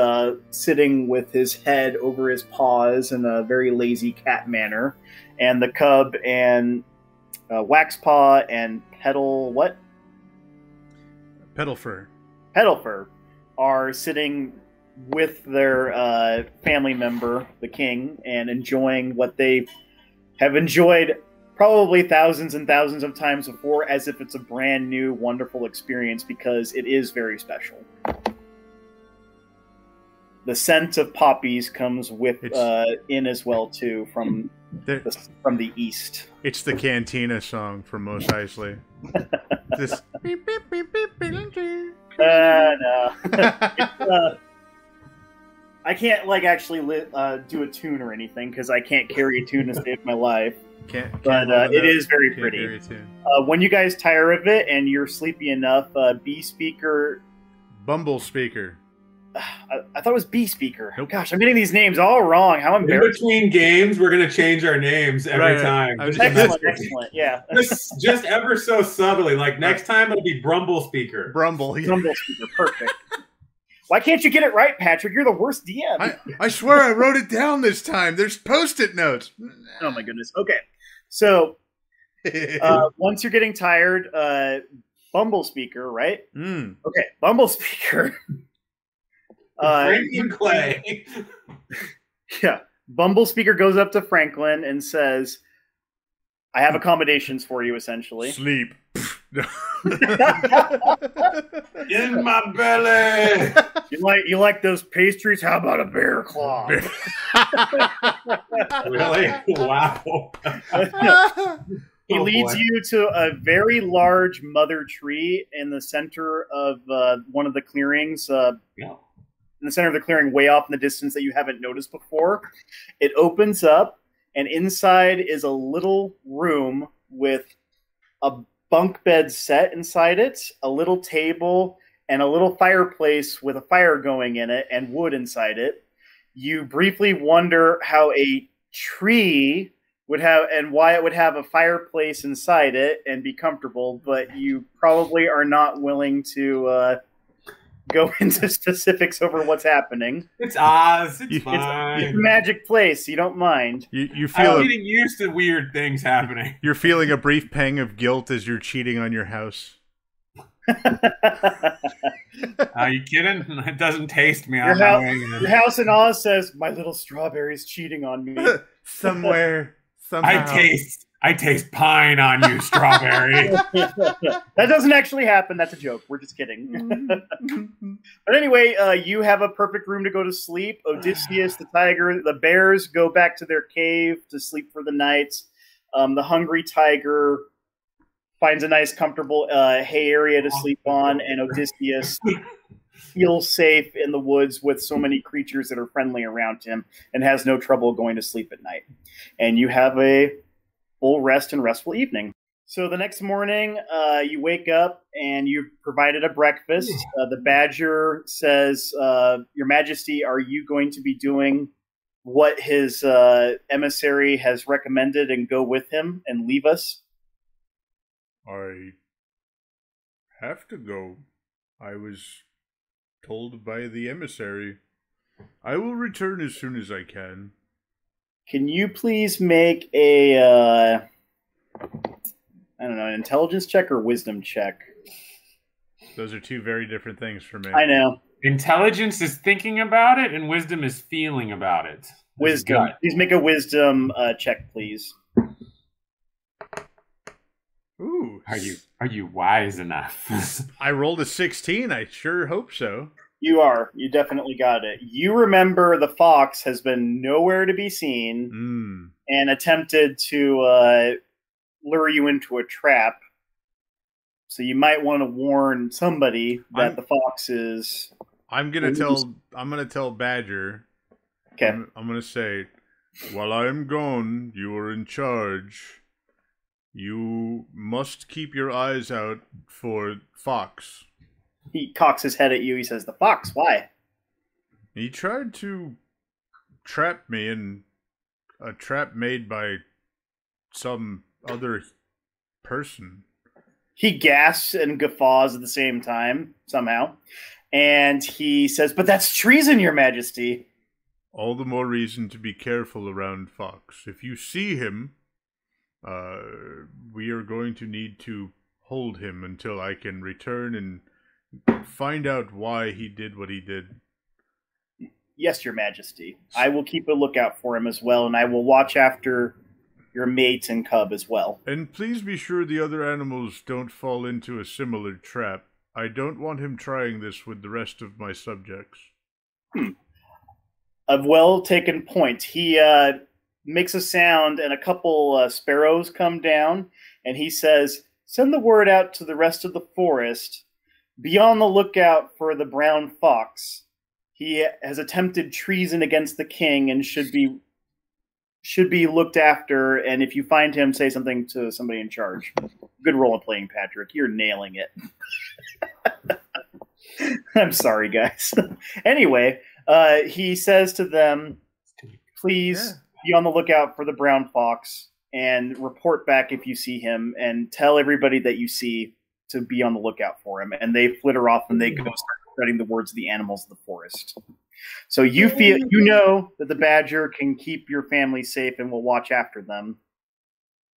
A: sitting with his head over his paws in a very lazy cat manner, and the cub and Waxpaw and Petalfur are sitting with their family member, the king, and enjoying what they have enjoyed probably thousands and thousands of times before, as if it's a brand new, wonderful experience, because it is very special. The scent of poppies comes with in as well too from the east.
C: It's the Cantina song from Mos Eisley. This.
A: No. I can't like actually do a tune or anything because I can't carry a tune to save my life. But it is very pretty. When you guys tire of it and you're sleepy enough,
C: Bumble Speaker.
A: I thought it was B-Speaker. Nope. Gosh, I'm getting these names all wrong. How embarrassing.
B: In between games, we're going to change our names every time.
A: Excellent, yeah.
B: just ever so subtly. Like, next time it'll be Brumble Speaker.
C: Brumble, yeah.
A: Brumble Speaker, perfect. Why can't you get it right, Patrick? You're the worst DM.
C: I swear I wrote it down this time. There's Post-it notes.
A: Oh, my goodness. Okay. So, once you're getting tired, Bumble Speaker, right? Okay, Bumble Speaker...
B: Franklin Clay.
A: Yeah. Bumble Speaker goes up to Franklin and says, I have accommodations for you, essentially.
C: Sleep.
B: In my belly.
A: You like those pastries? How about a bear claw?
B: Really? Wow.
A: He leads you to a very large mother tree in the center of one of the clearings. In the center of the clearing, way off in the distance that you haven't noticed before. It opens up, and inside is a little room with a bunk bed set inside it, a little table, and a little fireplace with a fire going in it and wood inside it. You briefly wonder how a tree would have and why it would have a fireplace inside it and be comfortable, but you probably are not willing to go into specifics over what's happening.
B: It's Oz. It's fine.
A: It's a magic place. You don't mind.
C: You feel
B: I'm getting used to weird things happening.
C: You're feeling a brief pang of guilt as you're cheating on your house.
B: Are you kidding? It doesn't taste me.
A: Your house in Oz says, my little strawberry's cheating on me.
C: Somehow.
B: I taste pine on you, strawberry.
A: That doesn't actually happen. That's a joke. We're just kidding. But anyway, you have a perfect room to go to sleep. Odysseus, the tiger, the bears go back to their cave to sleep for the night. The Hungry Tiger finds a nice, comfortable hay area to sleep on, and Odysseus feels safe in the woods with so many creatures that are friendly around him and has no trouble going to sleep at night. And you have a full rest and restful evening. So the next morning, you wake up and you've provided a breakfast. The Badger says, Your Majesty, are you going to be doing what his emissary has recommended and go with him and leave us?
C: I have to go. I was told by the emissary. I will return as soon as I can.
A: Can you please make a, I don't know, an intelligence check or wisdom check?
C: Those are two very different things for me.
A: I know.
B: Intelligence is thinking about it, and wisdom is feeling about it.
A: Wisdom. Please make a wisdom check, please.
C: Ooh.
B: Are you wise enough?
C: I rolled a 16. I sure hope so.
A: You are. You definitely got it. You remember the fox has been nowhere to be seen and attempted to lure you into a trap. So you might want to warn somebody that the fox is.
C: I'm gonna tell Badger.
A: Okay.
C: I'm gonna say, while I am gone, you are in charge. You must keep your eyes out for Fox.
A: He cocks his head at you. He says, "The fox? Why?"
C: He tried to trap me in a trap made by some other person.
A: He gasps and guffaws at the same time, somehow. And he says, "But that's treason, Your Majesty."
C: All the more reason to be careful around Fox. If you see him, we are going to need to hold him until I can return and find out why he did what he did.
A: Yes, Your Majesty. I will keep a lookout for him as well, and I will watch after your mate and cub as well.
C: And please be sure the other animals don't fall into a similar trap. I don't want him trying this with the rest of my subjects.
A: A well-taken point. He makes a sound, and a couple sparrows come down, and he says, "Send the word out to the rest of the forest. Be on the lookout for the brown fox. He has attempted treason against the king and should be looked after, and if you find him, say something to somebody in charge." Good role-playing, Patrick. You're nailing it. I'm sorry, guys. Anyway, he says to them, "Please be on the lookout for the brown fox and report back if you see him, and tell everybody that you see to be on the lookout for him." And they flitter off and they go start spreading the words of the animals of the forest. So you know that the Badger can keep your family safe and will watch after them.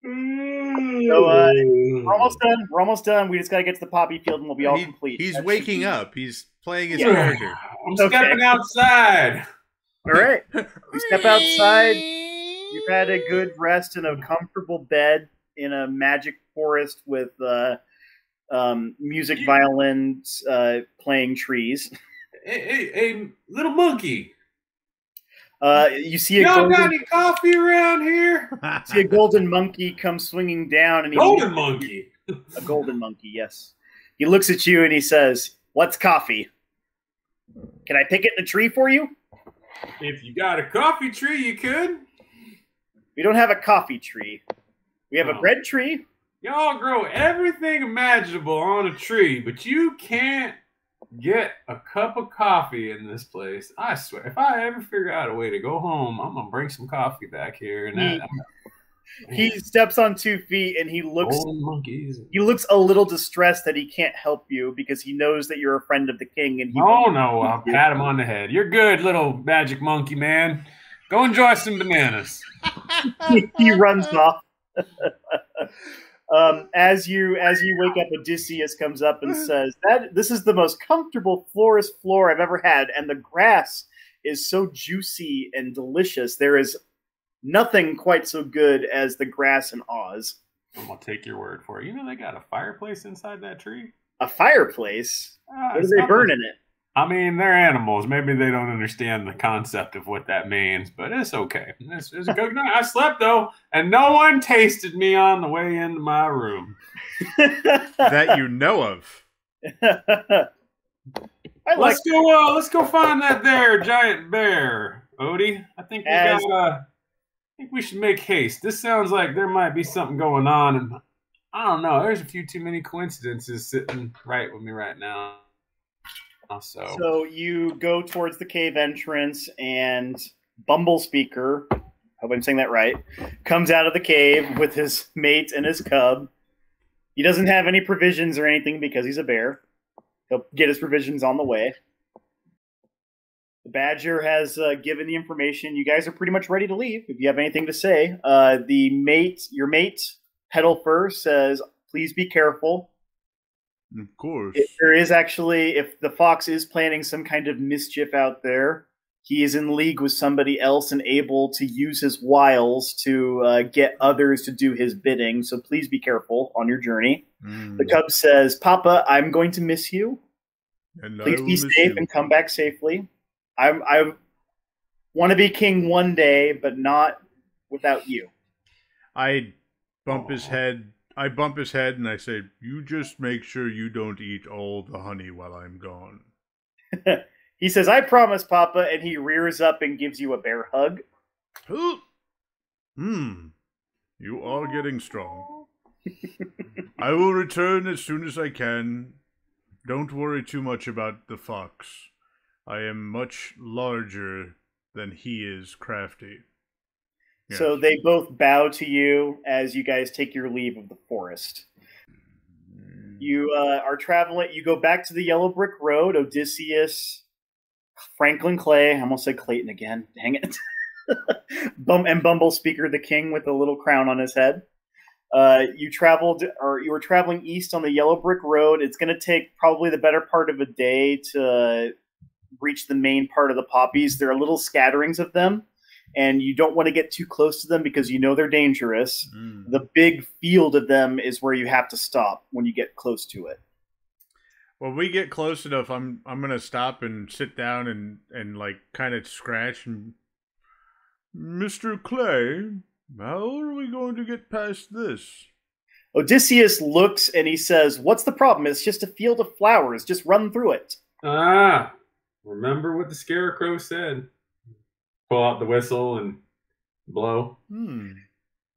A: So we're almost done. We're almost done. We just got to get to the poppy field and we'll be all complete.
C: He's waking up. He's playing his character.
B: I'm stepping outside.
A: All right. You step outside. You've had a good rest in a comfortable bed in a magic forest with music violins playing trees.
B: Hey, little monkey.
A: You see
B: Y'all got any coffee around here?
A: See a golden monkey come swinging down, and
B: golden monkey.
A: A golden monkey, yes. He looks at you and he says, "What's coffee? Can I pick it in a tree for you?"
B: If you got a coffee tree, you could.
A: We don't have a coffee tree. We have a bread tree.
B: Y'all grow everything imaginable on a tree, but you can't get a cup of coffee in this place. I swear, if I ever figure out a way to go home, I'm gonna bring some coffee back here. And
A: he steps on 2 feet and he looks.
B: Golden monkeys.
A: He looks a little distressed that he can't help you because he knows that you're a friend of the king. And
B: I'll pat him on the head. You're good, little magic monkey man. Go enjoy some bananas.
A: He runs off. As you wake up, Odysseus comes up and says that this is the most comfortable forest floor I've ever had, and the grass is so juicy and delicious. There is nothing quite so good as the grass in Oz.
B: I'm gonna take your word for it. You know they got a fireplace inside that tree?
A: A fireplace? What do they burn in it?
B: I mean, they're animals. Maybe they don't understand the concept of what that means, but it's okay. It's a good night. I slept, though, and no one tasted me on the way into my room.
C: That you know of.
B: Let's go find that there giant bear, Odie. I think we should make haste. This sounds like there might be something going on, and I don't know. There's a few too many coincidences sitting right with me right now.
A: So you go towards the cave entrance, and Bumblespeaker, hope I'm saying that right, comes out of the cave with his mate and his cub. He doesn't have any provisions or anything because he's a bear. He'll get his provisions on the way. The Badger has given the information. You guys are pretty much ready to leave if you have anything to say. Your mate, Petalfur, says, please be careful.
C: Of course.
A: If the fox is planning some kind of mischief out there, he is in league with somebody else and able to use his wiles to get others to do his bidding. So please be careful on your journey. The cub says, Papa, I'm going to miss you. And please be safe and come back safely. I want to be king one day, but not without you.
C: I bump his head and I say, you just make sure you don't eat all the honey while I'm gone.
A: He says, I promise, Papa, and he rears up and gives you a bear hug.
C: You are getting strong. I will return as soon as I can. Don't worry too much about the fox. I am much larger than he is crafty. Yes.
A: So they both bow to you as you guys take your leave of the forest. You are traveling. You go back to the Yellow Brick Road. Odysseus, Franklin Clay. I almost said Clayton again. Dang it. And Bumblespeaker the King with a little crown on his head. You were traveling east on the Yellow Brick Road. It's going to take probably the better part of a day to reach the main part of the poppies. There are little scatterings of them, and you don't want to get too close to them because you know they're dangerous. The big field of them is where you have to stop when you get close to it.
C: When we get close enough, I'm gonna stop and sit down and like kind of scratch and Mr. Clay, how are we going to get past this?
A: Odysseus looks and he says, what's the problem? It's just a field of flowers. Just run through it.
B: Remember what the Scarecrow said. Pull out the whistle and blow.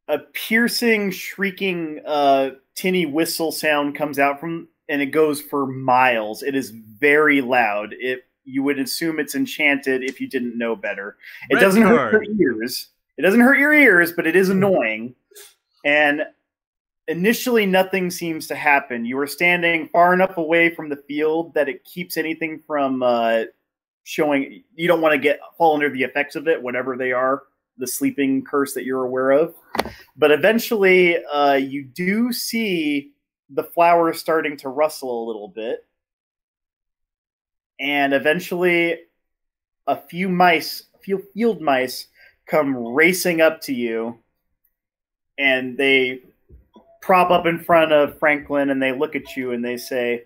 A: A piercing, shrieking, tinny whistle sound comes out from, and it goes for miles. It is very loud. You would assume it's enchanted if you didn't know better. It doesn't hurt your ears. It doesn't hurt your ears, but it is annoying. And initially, nothing seems to happen. You are standing far enough away from the field that it keeps anything from showing. You don't want to fall under the effects of it, whatever they are, the sleeping curse that you're aware of. But eventually, you do see the flowers starting to rustle a little bit. And eventually, a few field mice come racing up to you, and they prop up in front of Franklin, and they look at you, and they say,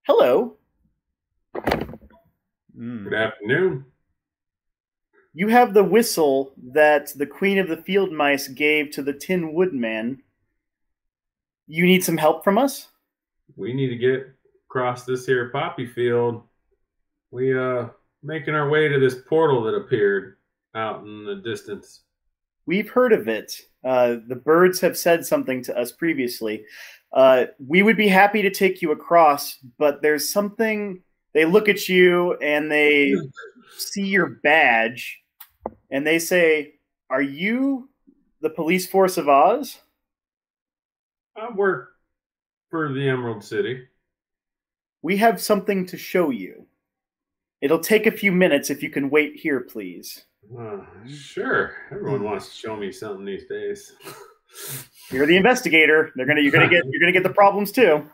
A: hello.
B: Good afternoon.
A: You have the whistle that the Queen of the Field Mice gave to the Tin Woodman. You need some help from us?
B: We need to get across this here poppy field. We making our way to this portal that appeared out in the distance.
A: We've heard of it. The birds have said something to us previously. We would be happy to take you across, but there's something. They look at you and they see your badge, and they say, "Are you the police force of Oz?"
B: I work for the Emerald City.
A: We have something to show you. It'll take a few minutes if you can wait here, please.
B: Sure. Everyone wants to show me something these days.
A: You're the investigator. You're gonna get the problems too.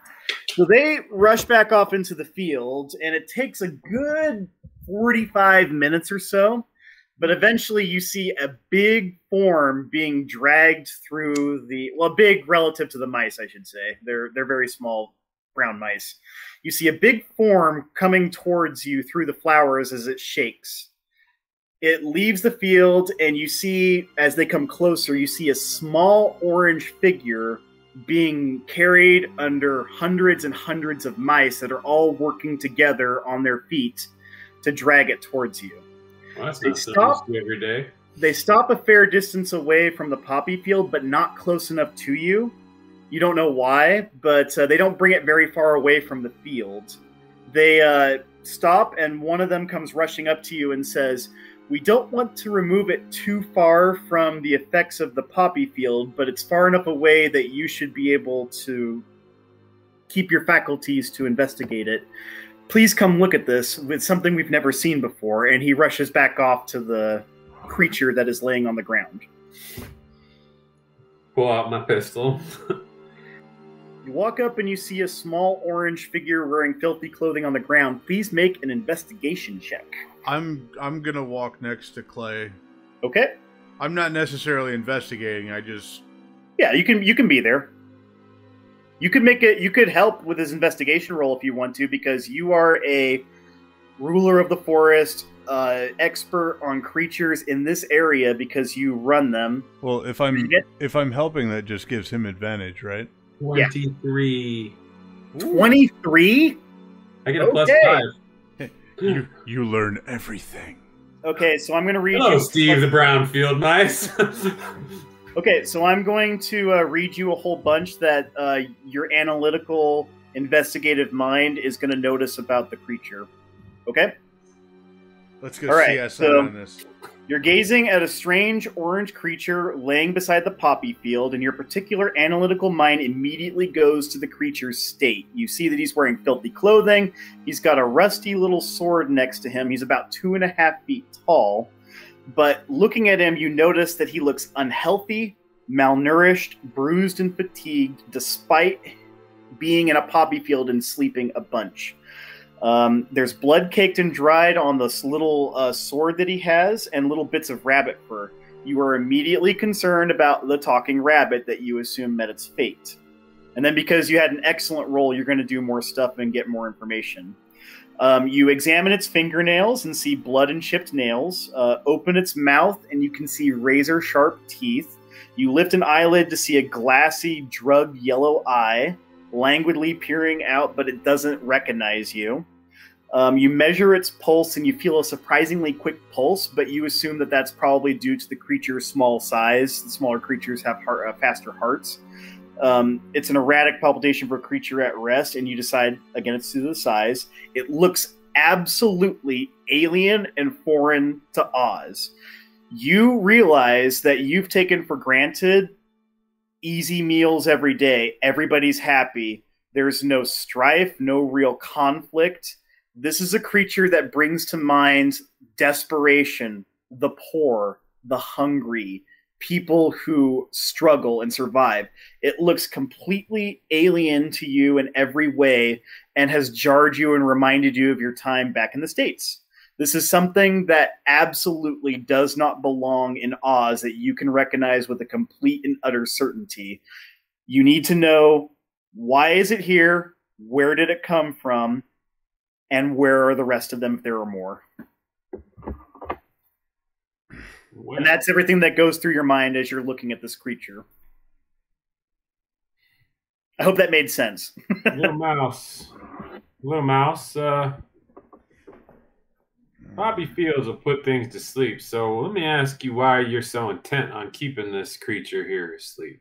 A: So they rush back off into the field, and it takes a good 45 minutes or so. But eventually you see a big form being dragged through big relative to the mice, I should say. They're very small brown mice. You see a big form coming towards you through the flowers as it shakes. It leaves the field, and you see, as they come closer, you see a small orange figure being carried under hundreds and hundreds of mice that are all working together on their feet to drag it towards you.
D: Well, that's not something you see every day.
A: They stop a fair distance away from the poppy field, but not close enough to you. You don't know why, but they don't bring it very far away from the field. They stop, and one of them comes rushing up to you and says, "We don't want to remove it too far from the effects of the poppy field, but it's far enough away that you should be able to keep your faculties to investigate it. Please come look at this. It's something we've never seen before." And he rushes back off to the creature that is laying on the ground.
D: Pull out my pistol.
A: You walk up and you see a small orange figure wearing filthy clothing on the ground. Please make an investigation check.
C: I'm gonna walk next to Clay.
A: Okay.
C: I'm not necessarily investigating. I just
A: you can be there. You could make it. You could help with his investigation roll if you want to, because you are a ruler of the forest, expert on creatures in this area because you run them.
C: Well, if I'm helping, that just gives him advantage, right?
D: 23.
A: 23?
D: I get a plus 5.
C: You learn everything.
A: Okay, so I'm going to read
D: Hello,
A: you...
D: Steve the Brownfield Mice.
A: Okay, so I'm going to read you a whole bunch that your analytical, investigative mind is going to notice about the creature. Okay?
C: Let's go CSI on this.
A: You're gazing at a strange orange creature laying beside the poppy field, and your particular analytical mind immediately goes to the creature's state. You see that he's wearing filthy clothing. He's got a rusty little sword next to him. He's about 2.5 feet tall. But looking at him, you notice that he looks unhealthy, malnourished, bruised, and fatigued, despite being in a poppy field and sleeping a bunch. There's blood caked and dried on this little sword that he has, and little bits of rabbit fur. You are immediately concerned about the talking rabbit that you assume met its fate. And then because you had an excellent roll, you're going to do more stuff and get more information. You examine its fingernails and see blood and chipped nails. Open its mouth and you can see razor-sharp teeth. You lift an eyelid to see a glassy, drugged yellow eye, languidly peering out, but it doesn't recognize you. You measure its pulse and you feel a surprisingly quick pulse, but you assume that that's probably due to the creature's small size. The smaller creatures have faster hearts. It's an erratic palpitation for a creature at rest, and you decide, again, it's due to the size. It looks absolutely alien and foreign to Oz. You realize that you've taken for granted easy meals every day. Everybody's happy. There's no strife, no real conflict. This is a creature that brings to mind desperation, the poor, the hungry, people who struggle and survive. It looks completely alien to you in every way and has jarred you and reminded you of your time back in the States. This is something that absolutely does not belong in Oz, that you can recognize with a complete and utter certainty. You need to know, why is it here? Where did it come from? And where are the rest of them if there are more? Well, and that's everything that goes through your mind as you're looking at this creature. I hope that made sense.
D: Little mouse. Poppy fields will put things to sleep, so let me ask you why you're so intent on keeping this creature here asleep.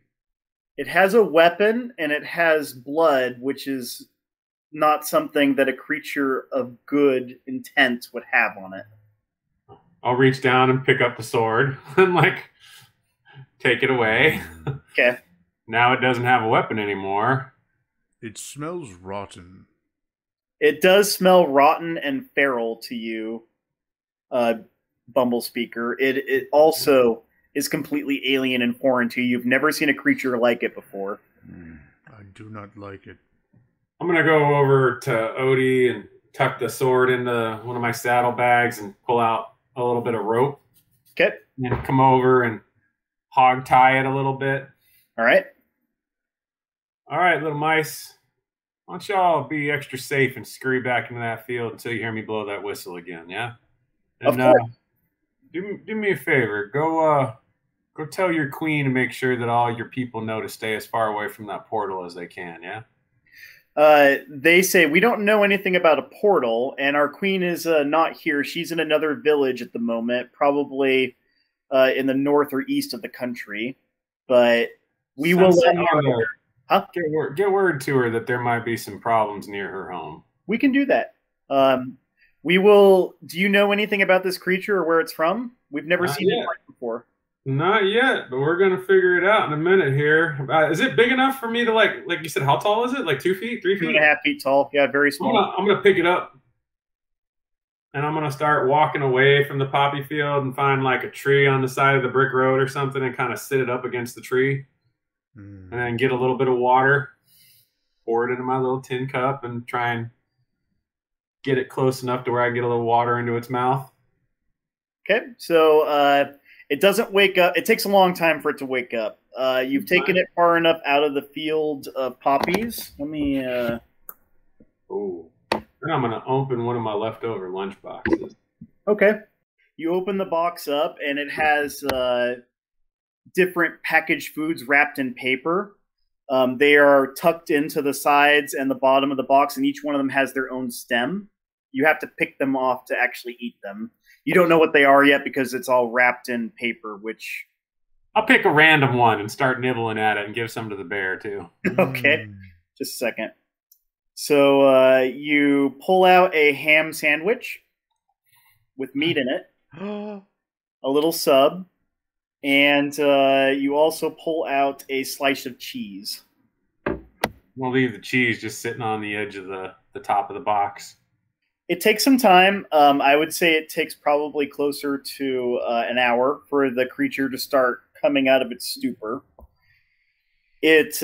A: It has a weapon, and it has blood, which is not something that a creature of good intent would have on it.
D: I'll reach down and pick up the sword and, take it away.
A: Okay.
D: Now it doesn't have a weapon anymore.
C: It smells rotten.
A: It does smell rotten and feral to you, Bumble Speaker. It also is completely alien and foreign to you. You've never seen a creature like it before.
C: I do not like it.
D: I'm going to go over to Odie and tuck the sword into one of my saddlebags and pull out a little bit of rope.
A: Okay.
D: And come over and hog tie it a little bit.
A: All right.
D: All right, little mice. Why don't y'all be extra safe and scurry back into that field until you hear me blow that whistle again, yeah? And,
A: of course.
D: Do me a favor. Go
B: Go tell your queen to make sure that all your people know to stay as far away from that portal as they can, yeah?
A: They say, we don't know anything about a portal, and our queen is not here. She's in another village at the moment, probably in the north or east of the country. But we will let her...
B: Huh? Get word to her that there might be some problems near her home.
A: We can do that. We will... Do you know anything about this creature or where it's from? We've never seen it before.
B: Not yet, but we're gonna figure it out in a minute here. Is it big enough for me to like you said? How tall is it? Like 2 feet, 3 feet?
A: 2.5 feet tall. Yeah, very small.
B: I'm gonna pick it up, and I'm gonna start walking away from the poppy field and find like a tree on the side of the brick road or something, and kind of sit it up against the tree, and then get a little bit of water, pour it into my little tin cup, and try and get it close enough to where I get a little water into its mouth.
A: Okay, so it doesn't wake up. It takes a long time for it to wake up. You've taken it far enough out of the field of poppies. Let me...
B: Oh. Then I'm going to open one of my leftover lunch boxes.
A: Okay. You open the box up, and it has different packaged foods wrapped in paper. They are tucked into the sides and the bottom of the box, and each one of them has their own stem. You have to pick them off to actually eat them. You don't know what they are yet because it's all wrapped in paper, which...
B: I'll pick a random one and start nibbling at it and give some to the bear, too.
A: Okay. Just a second. So you pull out a ham sandwich with meat in it, a little sub, and you also pull out a slice of cheese.
B: We'll leave the cheese just sitting on the edge of the top of the box.
A: It takes some time. I would say it takes probably closer to an hour for the creature to start coming out of its stupor. It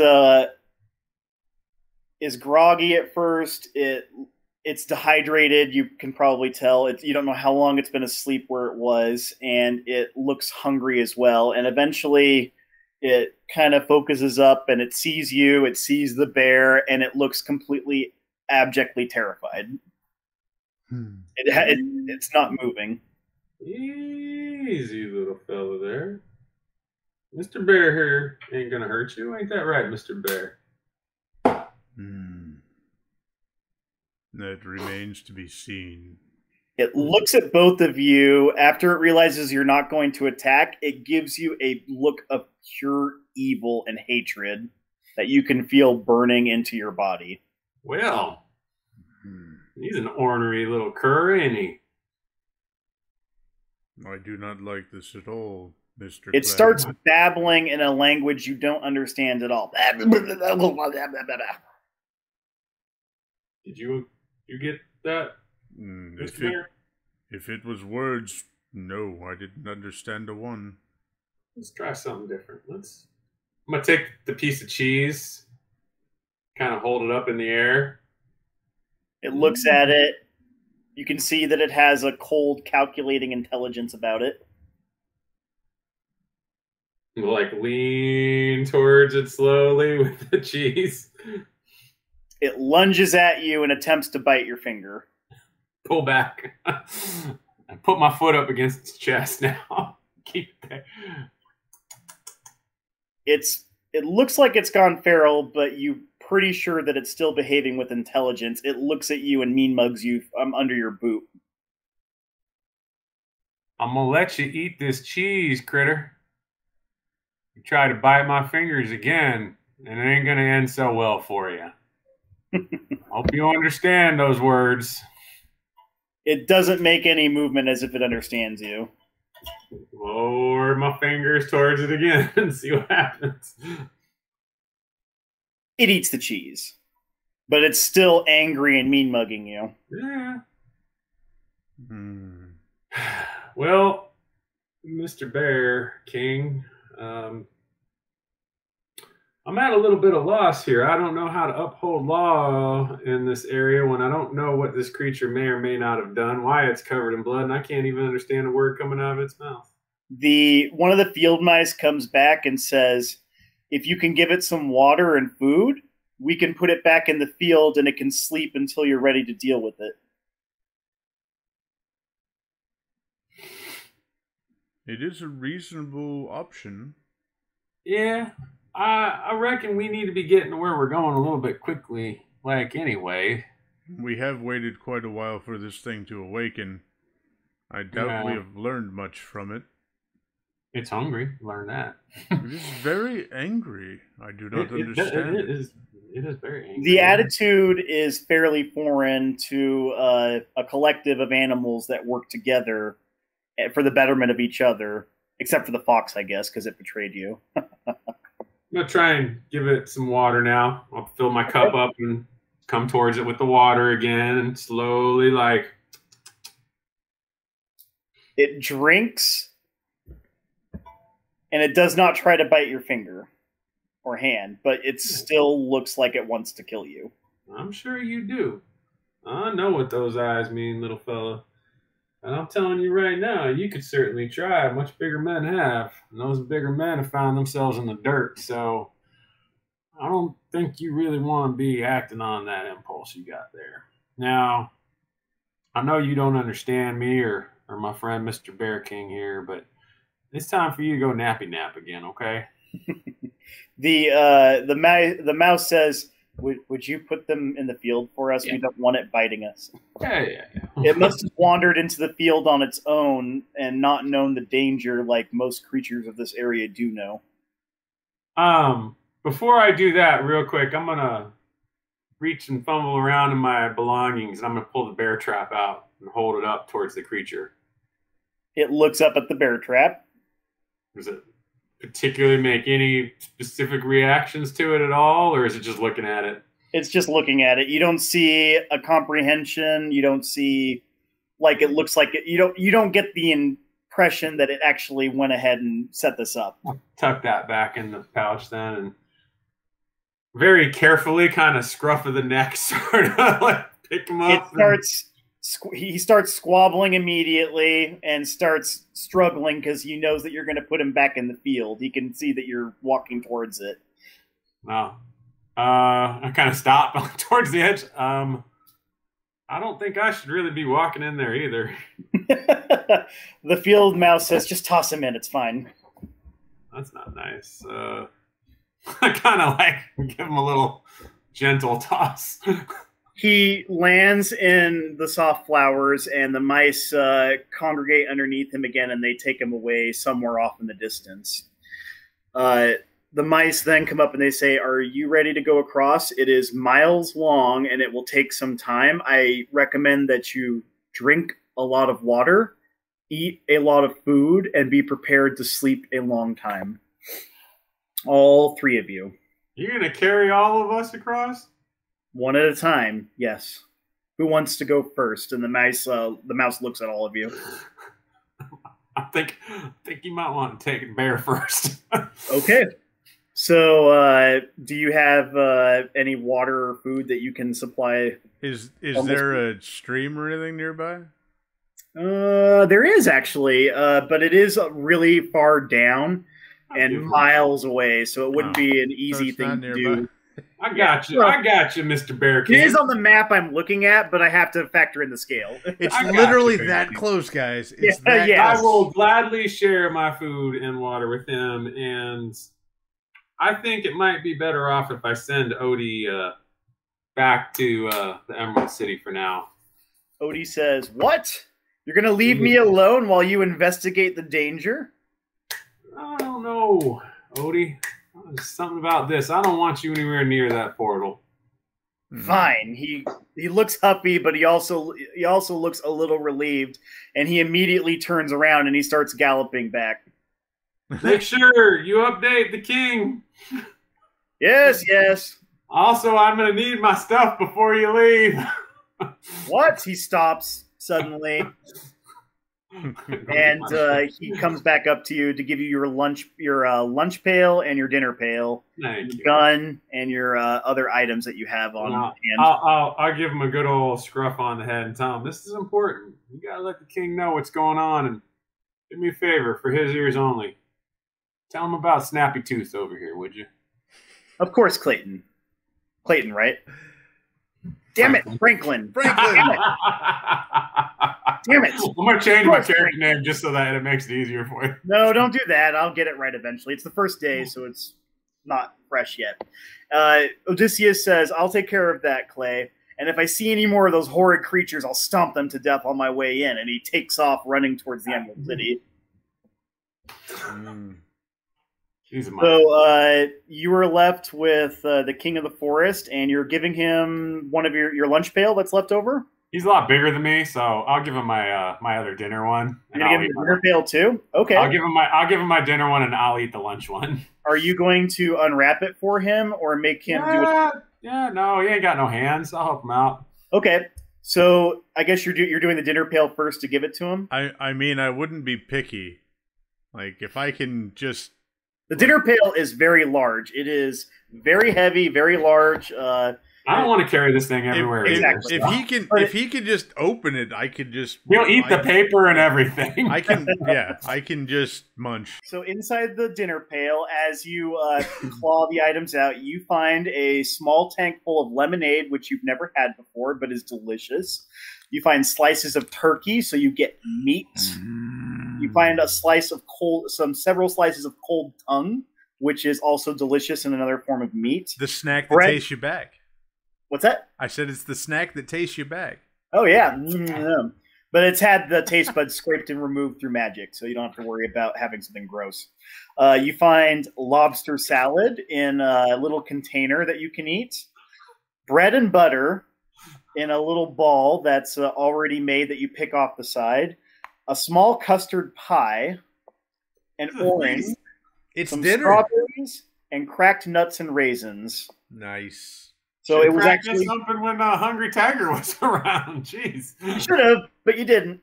A: is groggy at first. It's dehydrated. You can probably tell. You don't know how long it's been asleep where it was, and it looks hungry as well. And eventually it kind of focuses up, and it sees you. It sees the bear, and it looks completely abjectly terrified. It's not moving.
B: Easy, little fella there. Mr. Bear here ain't gonna hurt you. Ain't that right, Mr. Bear?
C: That remains to be seen.
A: It looks at both of you. After it realizes you're not going to attack, it gives you a look of pure evil and hatred that you can feel burning into your body.
B: Well... He's an ornery little cur, ain't he?
C: I do not like this at all, Mr.
A: It starts babbling in a language you don't understand at all.
B: Did you get that?
C: If it was words, no, I didn't understand a one.
B: Let's try something different. I'm gonna take the piece of cheese, kind of hold it up in the air.
A: It looks at it. You can see that it has a cold, calculating intelligence about it.
B: Like lean towards it slowly with the cheese.
A: It lunges at you and attempts to bite your finger.
B: Pull back. I put my foot up against its chest now. Keep it there.
A: It looks like it's gone feral, but you pretty sure that it's still behaving with intelligence. It looks at you and mean mugs you under your boot.
B: I'm gonna let you eat this cheese, critter. You try to bite my fingers again, and it ain't gonna end so well for you. Hope you understand those words.
A: It doesn't make any movement as if it understands you.
B: Lower my fingers towards it again and see what happens.
A: It eats the cheese, but it's still angry and mean mugging you.
B: Yeah. Well, Mr. Bear King, I'm at a little bit of loss here. I don't know how to uphold law in this area when I don't know what this creature may or may not have done, why it's covered in blood, and I can't even understand a word coming out of its mouth.
A: One of the field mice comes back and says, if you can give it some water and food, we can put it back in the field and it can sleep until you're ready to deal with it.
C: It is a reasonable option.
D: Yeah, I reckon we need to be getting to where we're going a little bit quickly. Like, anyway.
C: We have waited quite a while for this thing to awaken. I doubt we have learned much from it.
D: It's hungry. Learn that.
C: It is very angry. I do not understand.
D: It is very angry.
A: The attitude is fairly foreign to a collective of animals that work together for the betterment of each other, except for the fox, I guess, because it betrayed you.
D: I'm going to try and give it some water now. I'll fill my cup up and come towards it with the water again and slowly, like...
A: It drinks, and it does not try to bite your finger or hand, but it still looks like it wants to kill you.
D: I'm sure you do. I know what those eyes mean, little fella. And I'm telling you right now, you could certainly try. Much bigger men have. And those bigger men have found themselves in the dirt. So I don't think you really want to be acting on that impulse you got there. Now, I know you don't understand me or my friend Mr. Bear King here, but it's time for you to go nappy nap again, okay?
A: The mouse says, would you put them in the field for us? Yeah. We don't want it biting us.
D: Yeah.
A: It must have wandered into the field on its own and not known the danger like most creatures of this area do know.
D: Before I do that, real quick, I'm going to reach and fumble around in my belongings, and I'm going to pull the bear trap out and hold it up towards the creature.
A: It looks up at the bear trap.
D: Does it particularly make any specific reactions to it at all, or is it just looking at it?
A: It's just looking at it. You don't see a comprehension. You don't see, like, it looks like it. You don't get the impression that it actually went ahead and set this up.
D: I'll tuck that back in the pouch then, and very carefully kind of scruff of the neck, sort of like pick him up.
A: He starts squabbling immediately and starts struggling because he knows that you're going to put him back in the field. He can see that you're walking towards it.
D: Wow. I kind of stop towards the edge. I don't think I should really be walking in there either.
A: The field mouse says, just toss him in. It's fine.
D: That's not nice. I kind of like give him a little gentle toss.
A: He lands in the soft flowers, and the mice congregate underneath him again, and they take him away somewhere off in the distance. The mice then come up and they say, are you ready to go across? It is miles long, and it will take some time. I recommend that you drink a lot of water, eat a lot of food, and be prepared to sleep a long time. All three of you.
D: You're going to carry all of us across?
A: One at a time, yes. Who wants to go first? And the mouse looks at all of you.
D: I think you might want to take Bear first.
A: Okay. So, do you have any water or food that you can supply?
C: Is there a stream or anything nearby?
A: There is actually, but it is really far down and miles away, so it wouldn't be an easy thing to do.
D: I got you, Mr. Bear King.
A: It is on the map I'm looking at, but I have to factor in the scale.
C: It's literally that close, guys. It's that close.
D: I will gladly share my food and water with him, and I think it might be better off if I send Odie back to the Emerald City for now.
A: Odie says, what? You're going to leave me alone while you investigate the danger?
D: I don't know, Odie. There's something about this. I don't want you anywhere near that portal.
A: Fine. He looks happy, but he also looks a little relieved, and he immediately turns around and he starts galloping back.
D: Make sure you update the king.
A: Yes, yes.
D: Also, I'm going to need my stuff before you leave.
A: What? He stops suddenly. And he comes back up to you to give you your lunch pail and your dinner pail, your gun, and your other items that you have on hand.
D: I'll give him a good old scruff on the head and tell him this is important. You gotta let the king know what's going on, and do me a favor for his ears only. Tell him about Snappy Tooth over here, would you?
A: Of course, Clayton. Clayton, right? Damn it, Franklin.
C: Franklin.
A: Damn it. Damn it!
B: I'm gonna change my character name just so that it makes it easier for you.
A: No, don't do that. I'll get it right eventually. It's the first day, so it's not fresh yet. Odysseus says, "I'll take care of that, Clay. And if I see any more of those horrid creatures, I'll stomp them to death on my way in." And he takes off running towards the Emerald City. So you were left with the King of the Forest, and you're giving him one of your lunch pail that's left over?
B: He's a lot bigger than me, so I'll give him my my other dinner one.
A: You're gonna give him the dinner pail too? Okay.
B: I'll give him my dinner one, and I'll eat the lunch one.
A: Are you going to unwrap it for him, or make him do it?
B: Yeah, no, he ain't got no hands. I'll help him out.
A: Okay, so I guess you're doing the dinner pail first to give it to him.
C: I mean, I wouldn't be picky. Like, if I can just...
A: The dinner pail is very large. It is very heavy, very large.
B: I don't want to carry this thing everywhere.
A: Exactly.
C: If he can just open it, I could just...
B: He'll eat the paper and everything.
C: I can just munch.
A: So inside the dinner pail, as you claw the items out, you find a small tank full of lemonade, which you've never had before, but is delicious. You find slices of turkey, so you get meat. You find a slice of several slices of cold tongue, which is also delicious and another form of meat.
C: The snack that tastes you back.
A: What's that?
C: I said it's the snack that tastes you back.
A: Oh, yeah. But it's had the taste buds scraped and removed through magic, so you don't have to worry about having something gross. You find lobster salad in a little container that you can eat. Bread and butter in a little ball that's already made that you pick off the side. A small custard pie. An orange.
C: It's
A: some
C: dinner.
A: Strawberries and cracked nuts and raisins.
C: Nice.
A: So it was actually
B: something when Hungry Tiger was around. Jeez,
A: you should have, but you didn't.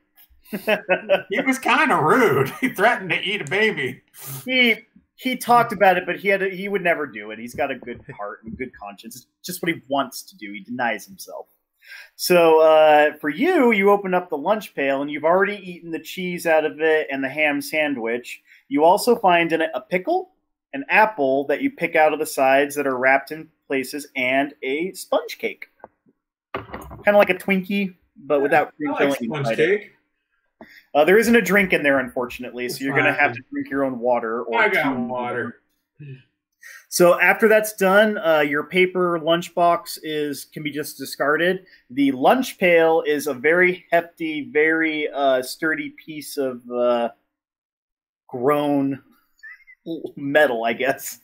B: He was kind of rude. He threatened to eat a baby.
A: He talked about it, but he would never do it. He's got a good heart and good conscience. It's just what he wants to do. He denies himself. So for you open up the lunch pail, and you've already eaten the cheese out of it and the ham sandwich. You also find in it a pickle, an apple that you pick out of the sides that are wrapped in places, and a sponge cake. Kind of like a Twinkie, but without cream filling
B: sponge cake.
A: There isn't a drink in there, unfortunately, so you're going to have to drink your own water.
B: I got water.
A: So after that's done, your paper lunchbox can be just discarded. The lunch pail is a very hefty, very sturdy piece of grown metal, I guess,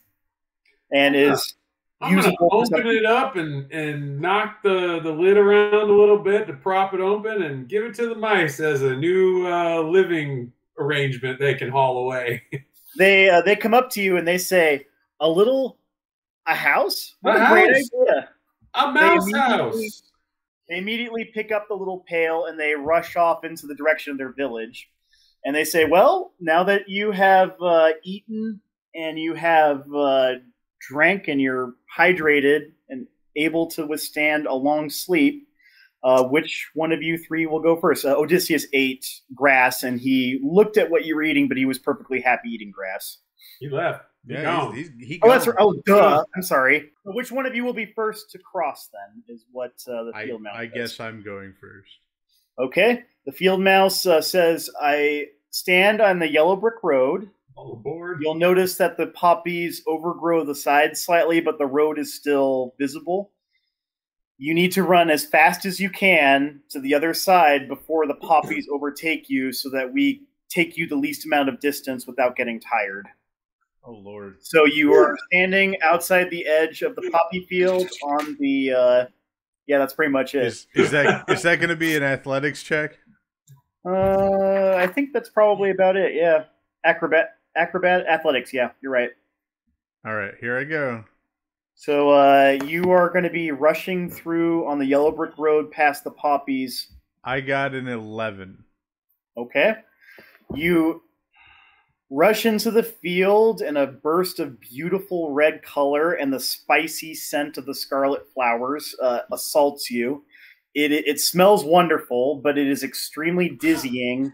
A: and is
B: I'm going to open it up and knock the lid around a little bit to prop it open and give it to the mice as a new living arrangement they can haul away.
A: They come up to you and they say, a house? What a great idea.
B: A mouse house.
A: They immediately pick up the little pail and they rush off into the direction of their village. And they say, well, now that you have eaten and you have drank and you're hydrated and able to withstand a long sleep, which one of you three will go first? Odysseus ate grass, and he looked at what you were eating, but he was perfectly happy eating grass.
B: He left.
C: Yeah,
A: that's right. Oh, duh. I'm sorry. Which one of you will be first to cross, then, is what the field mouse
C: I guess I'm going first.
A: Okay. The field mouse says, I stand on the yellow brick road.
B: All aboard.
A: You'll notice that the poppies overgrow the sides slightly, but the road is still visible. You need to run as fast as you can to the other side before the poppies overtake you so that we take you the least amount of distance without getting tired.
C: Oh, Lord.
A: So you are standing outside the edge of the poppy field on the... yeah, that's pretty much it.
C: Is that going to be an athletics check?
A: I think that's probably about it, yeah. Acrobat athletics, yeah, you're right.
C: All right, here I go.
A: So you are going to be rushing through on the yellow brick road past the poppies.
C: I got an 11.
A: Okay. You rush into the field in a burst of beautiful red color, and the spicy scent of the scarlet flowers assaults you. It smells wonderful, but it is extremely dizzying.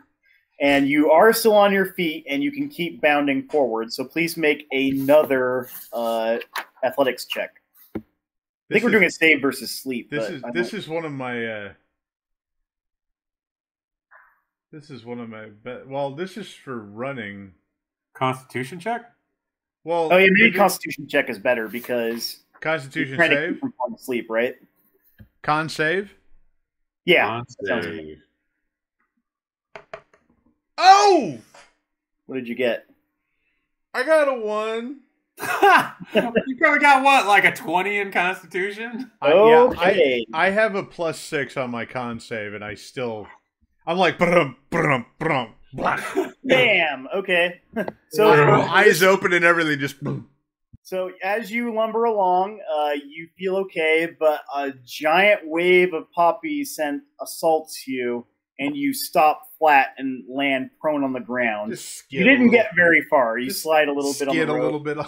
A: And you are still on your feet, and you can keep bounding forward. So please make another athletics check. I think we're doing a save versus sleep.
C: This is one of my This is one of my well, this is for running.
B: Constitution check?
C: Well,
A: Oh yeah, maybe Constitution check is better because
C: Constitution
A: you're trying to
C: save?
A: keep from falling asleep, right?
C: Con save?
A: Yeah.
B: Con
A: that sounds
B: save.
A: good.
C: Oh!
A: What did you get?
C: I got a 1.
B: You probably got what, like a 20 in Constitution?
A: Okay.
C: I have a +6 on my con save, and I'm like, brum, brum, brum, blah.
A: Damn. Okay.
C: Eyes open and everything, just.
A: So as you lumber along, you feel okay, but a giant wave of poppy scent assaults you, and you stop flat and land prone on the ground. You didn't get very far. You slide a little bit on the road.
C: A little bit.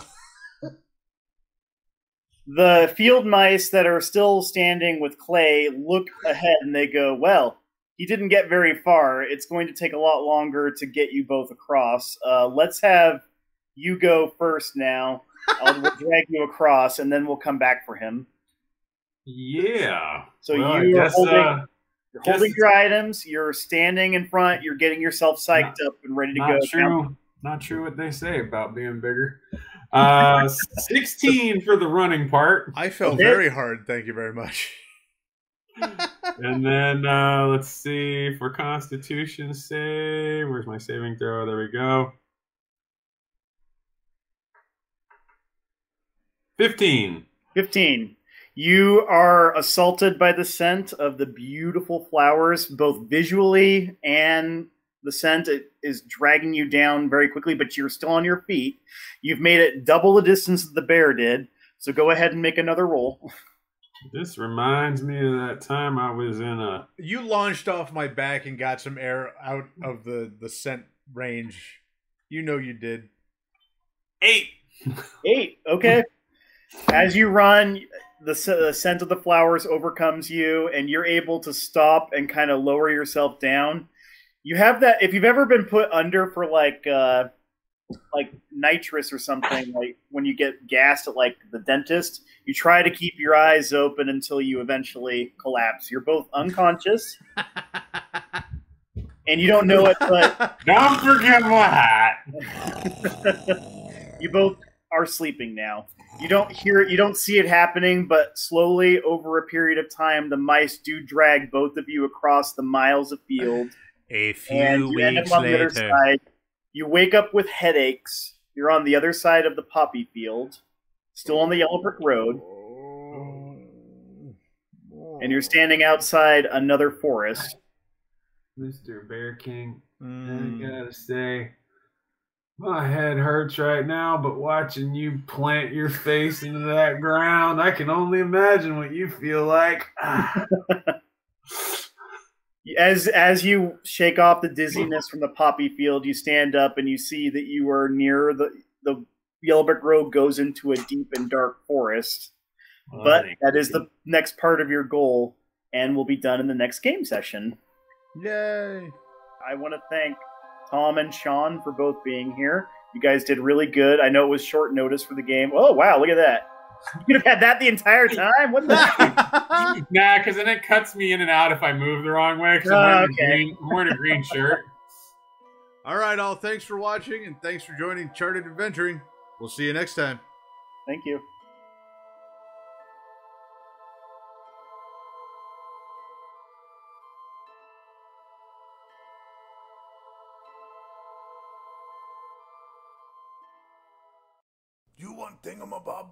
A: The field mice that are still standing with Clay look ahead and they go, well, he didn't get very far. It's going to take a lot longer to get you both across. Let's have you go first now. We'll drag you across, and then we'll come back for him.
B: Yeah.
A: So
B: well,
A: you're holding your items. You're standing in front. You're getting yourself psyched up and ready to go.
B: True. Not true what they say about being bigger. 16 for the running part.
C: I fell very hard. Thank you very much.
B: And then let's see for Constitution save. Where's my saving throw? There we go. 15.
A: 15. You are assaulted by the scent of the beautiful flowers, both visually and the scent is dragging you down very quickly, but you're still on your feet. You've made it double the distance that the bear did, so go ahead and make another roll.
B: This reminds me of that time I was in a...
C: You launched off my back and got some air out of the scent range. You know you did.
B: 8.
A: 8, okay. As you run, the scent of the flowers overcomes you, and you're able to stop and kind of lower yourself down. You have that, if you've ever been put under for like nitrous or something, like when you get gassed at like the dentist, you try to keep your eyes open until you eventually collapse. You're both unconscious, and you don't know it, but
B: don't forget what.
A: You both are sleeping now. You don't hear it, you don't see it happening, but slowly over a period of time, the mice do drag both of you across the miles of field.
C: A few
A: and you end up on the other side. You wake up with headaches. You're on the other side of the poppy field, still on the yellow brick road. And you're standing outside another forest.
B: Mr. Bear King, I gotta say, my head hurts right now, but watching you plant your face into that ground, I can only imagine what you feel like.
A: As you shake off the dizziness from the poppy field, you stand up and you see that you are near the yellow brick road goes into a deep and dark forest. But that is the next part of your goal and will be done in the next game session.
C: Yay!
A: I want to thank Tom and Sean for both being here. You guys did really good. I know it was short notice for the game. Oh, wow, look at that. You could have had that the entire time? What the heck?
B: Nah, because then it cuts me in and out if I move the wrong way. Because I'm wearing a green shirt.
C: All right, all. Thanks for watching, and thanks for joining Charted Adventuring. We'll see you next time.
A: Thank you.
C: You want thingamabob?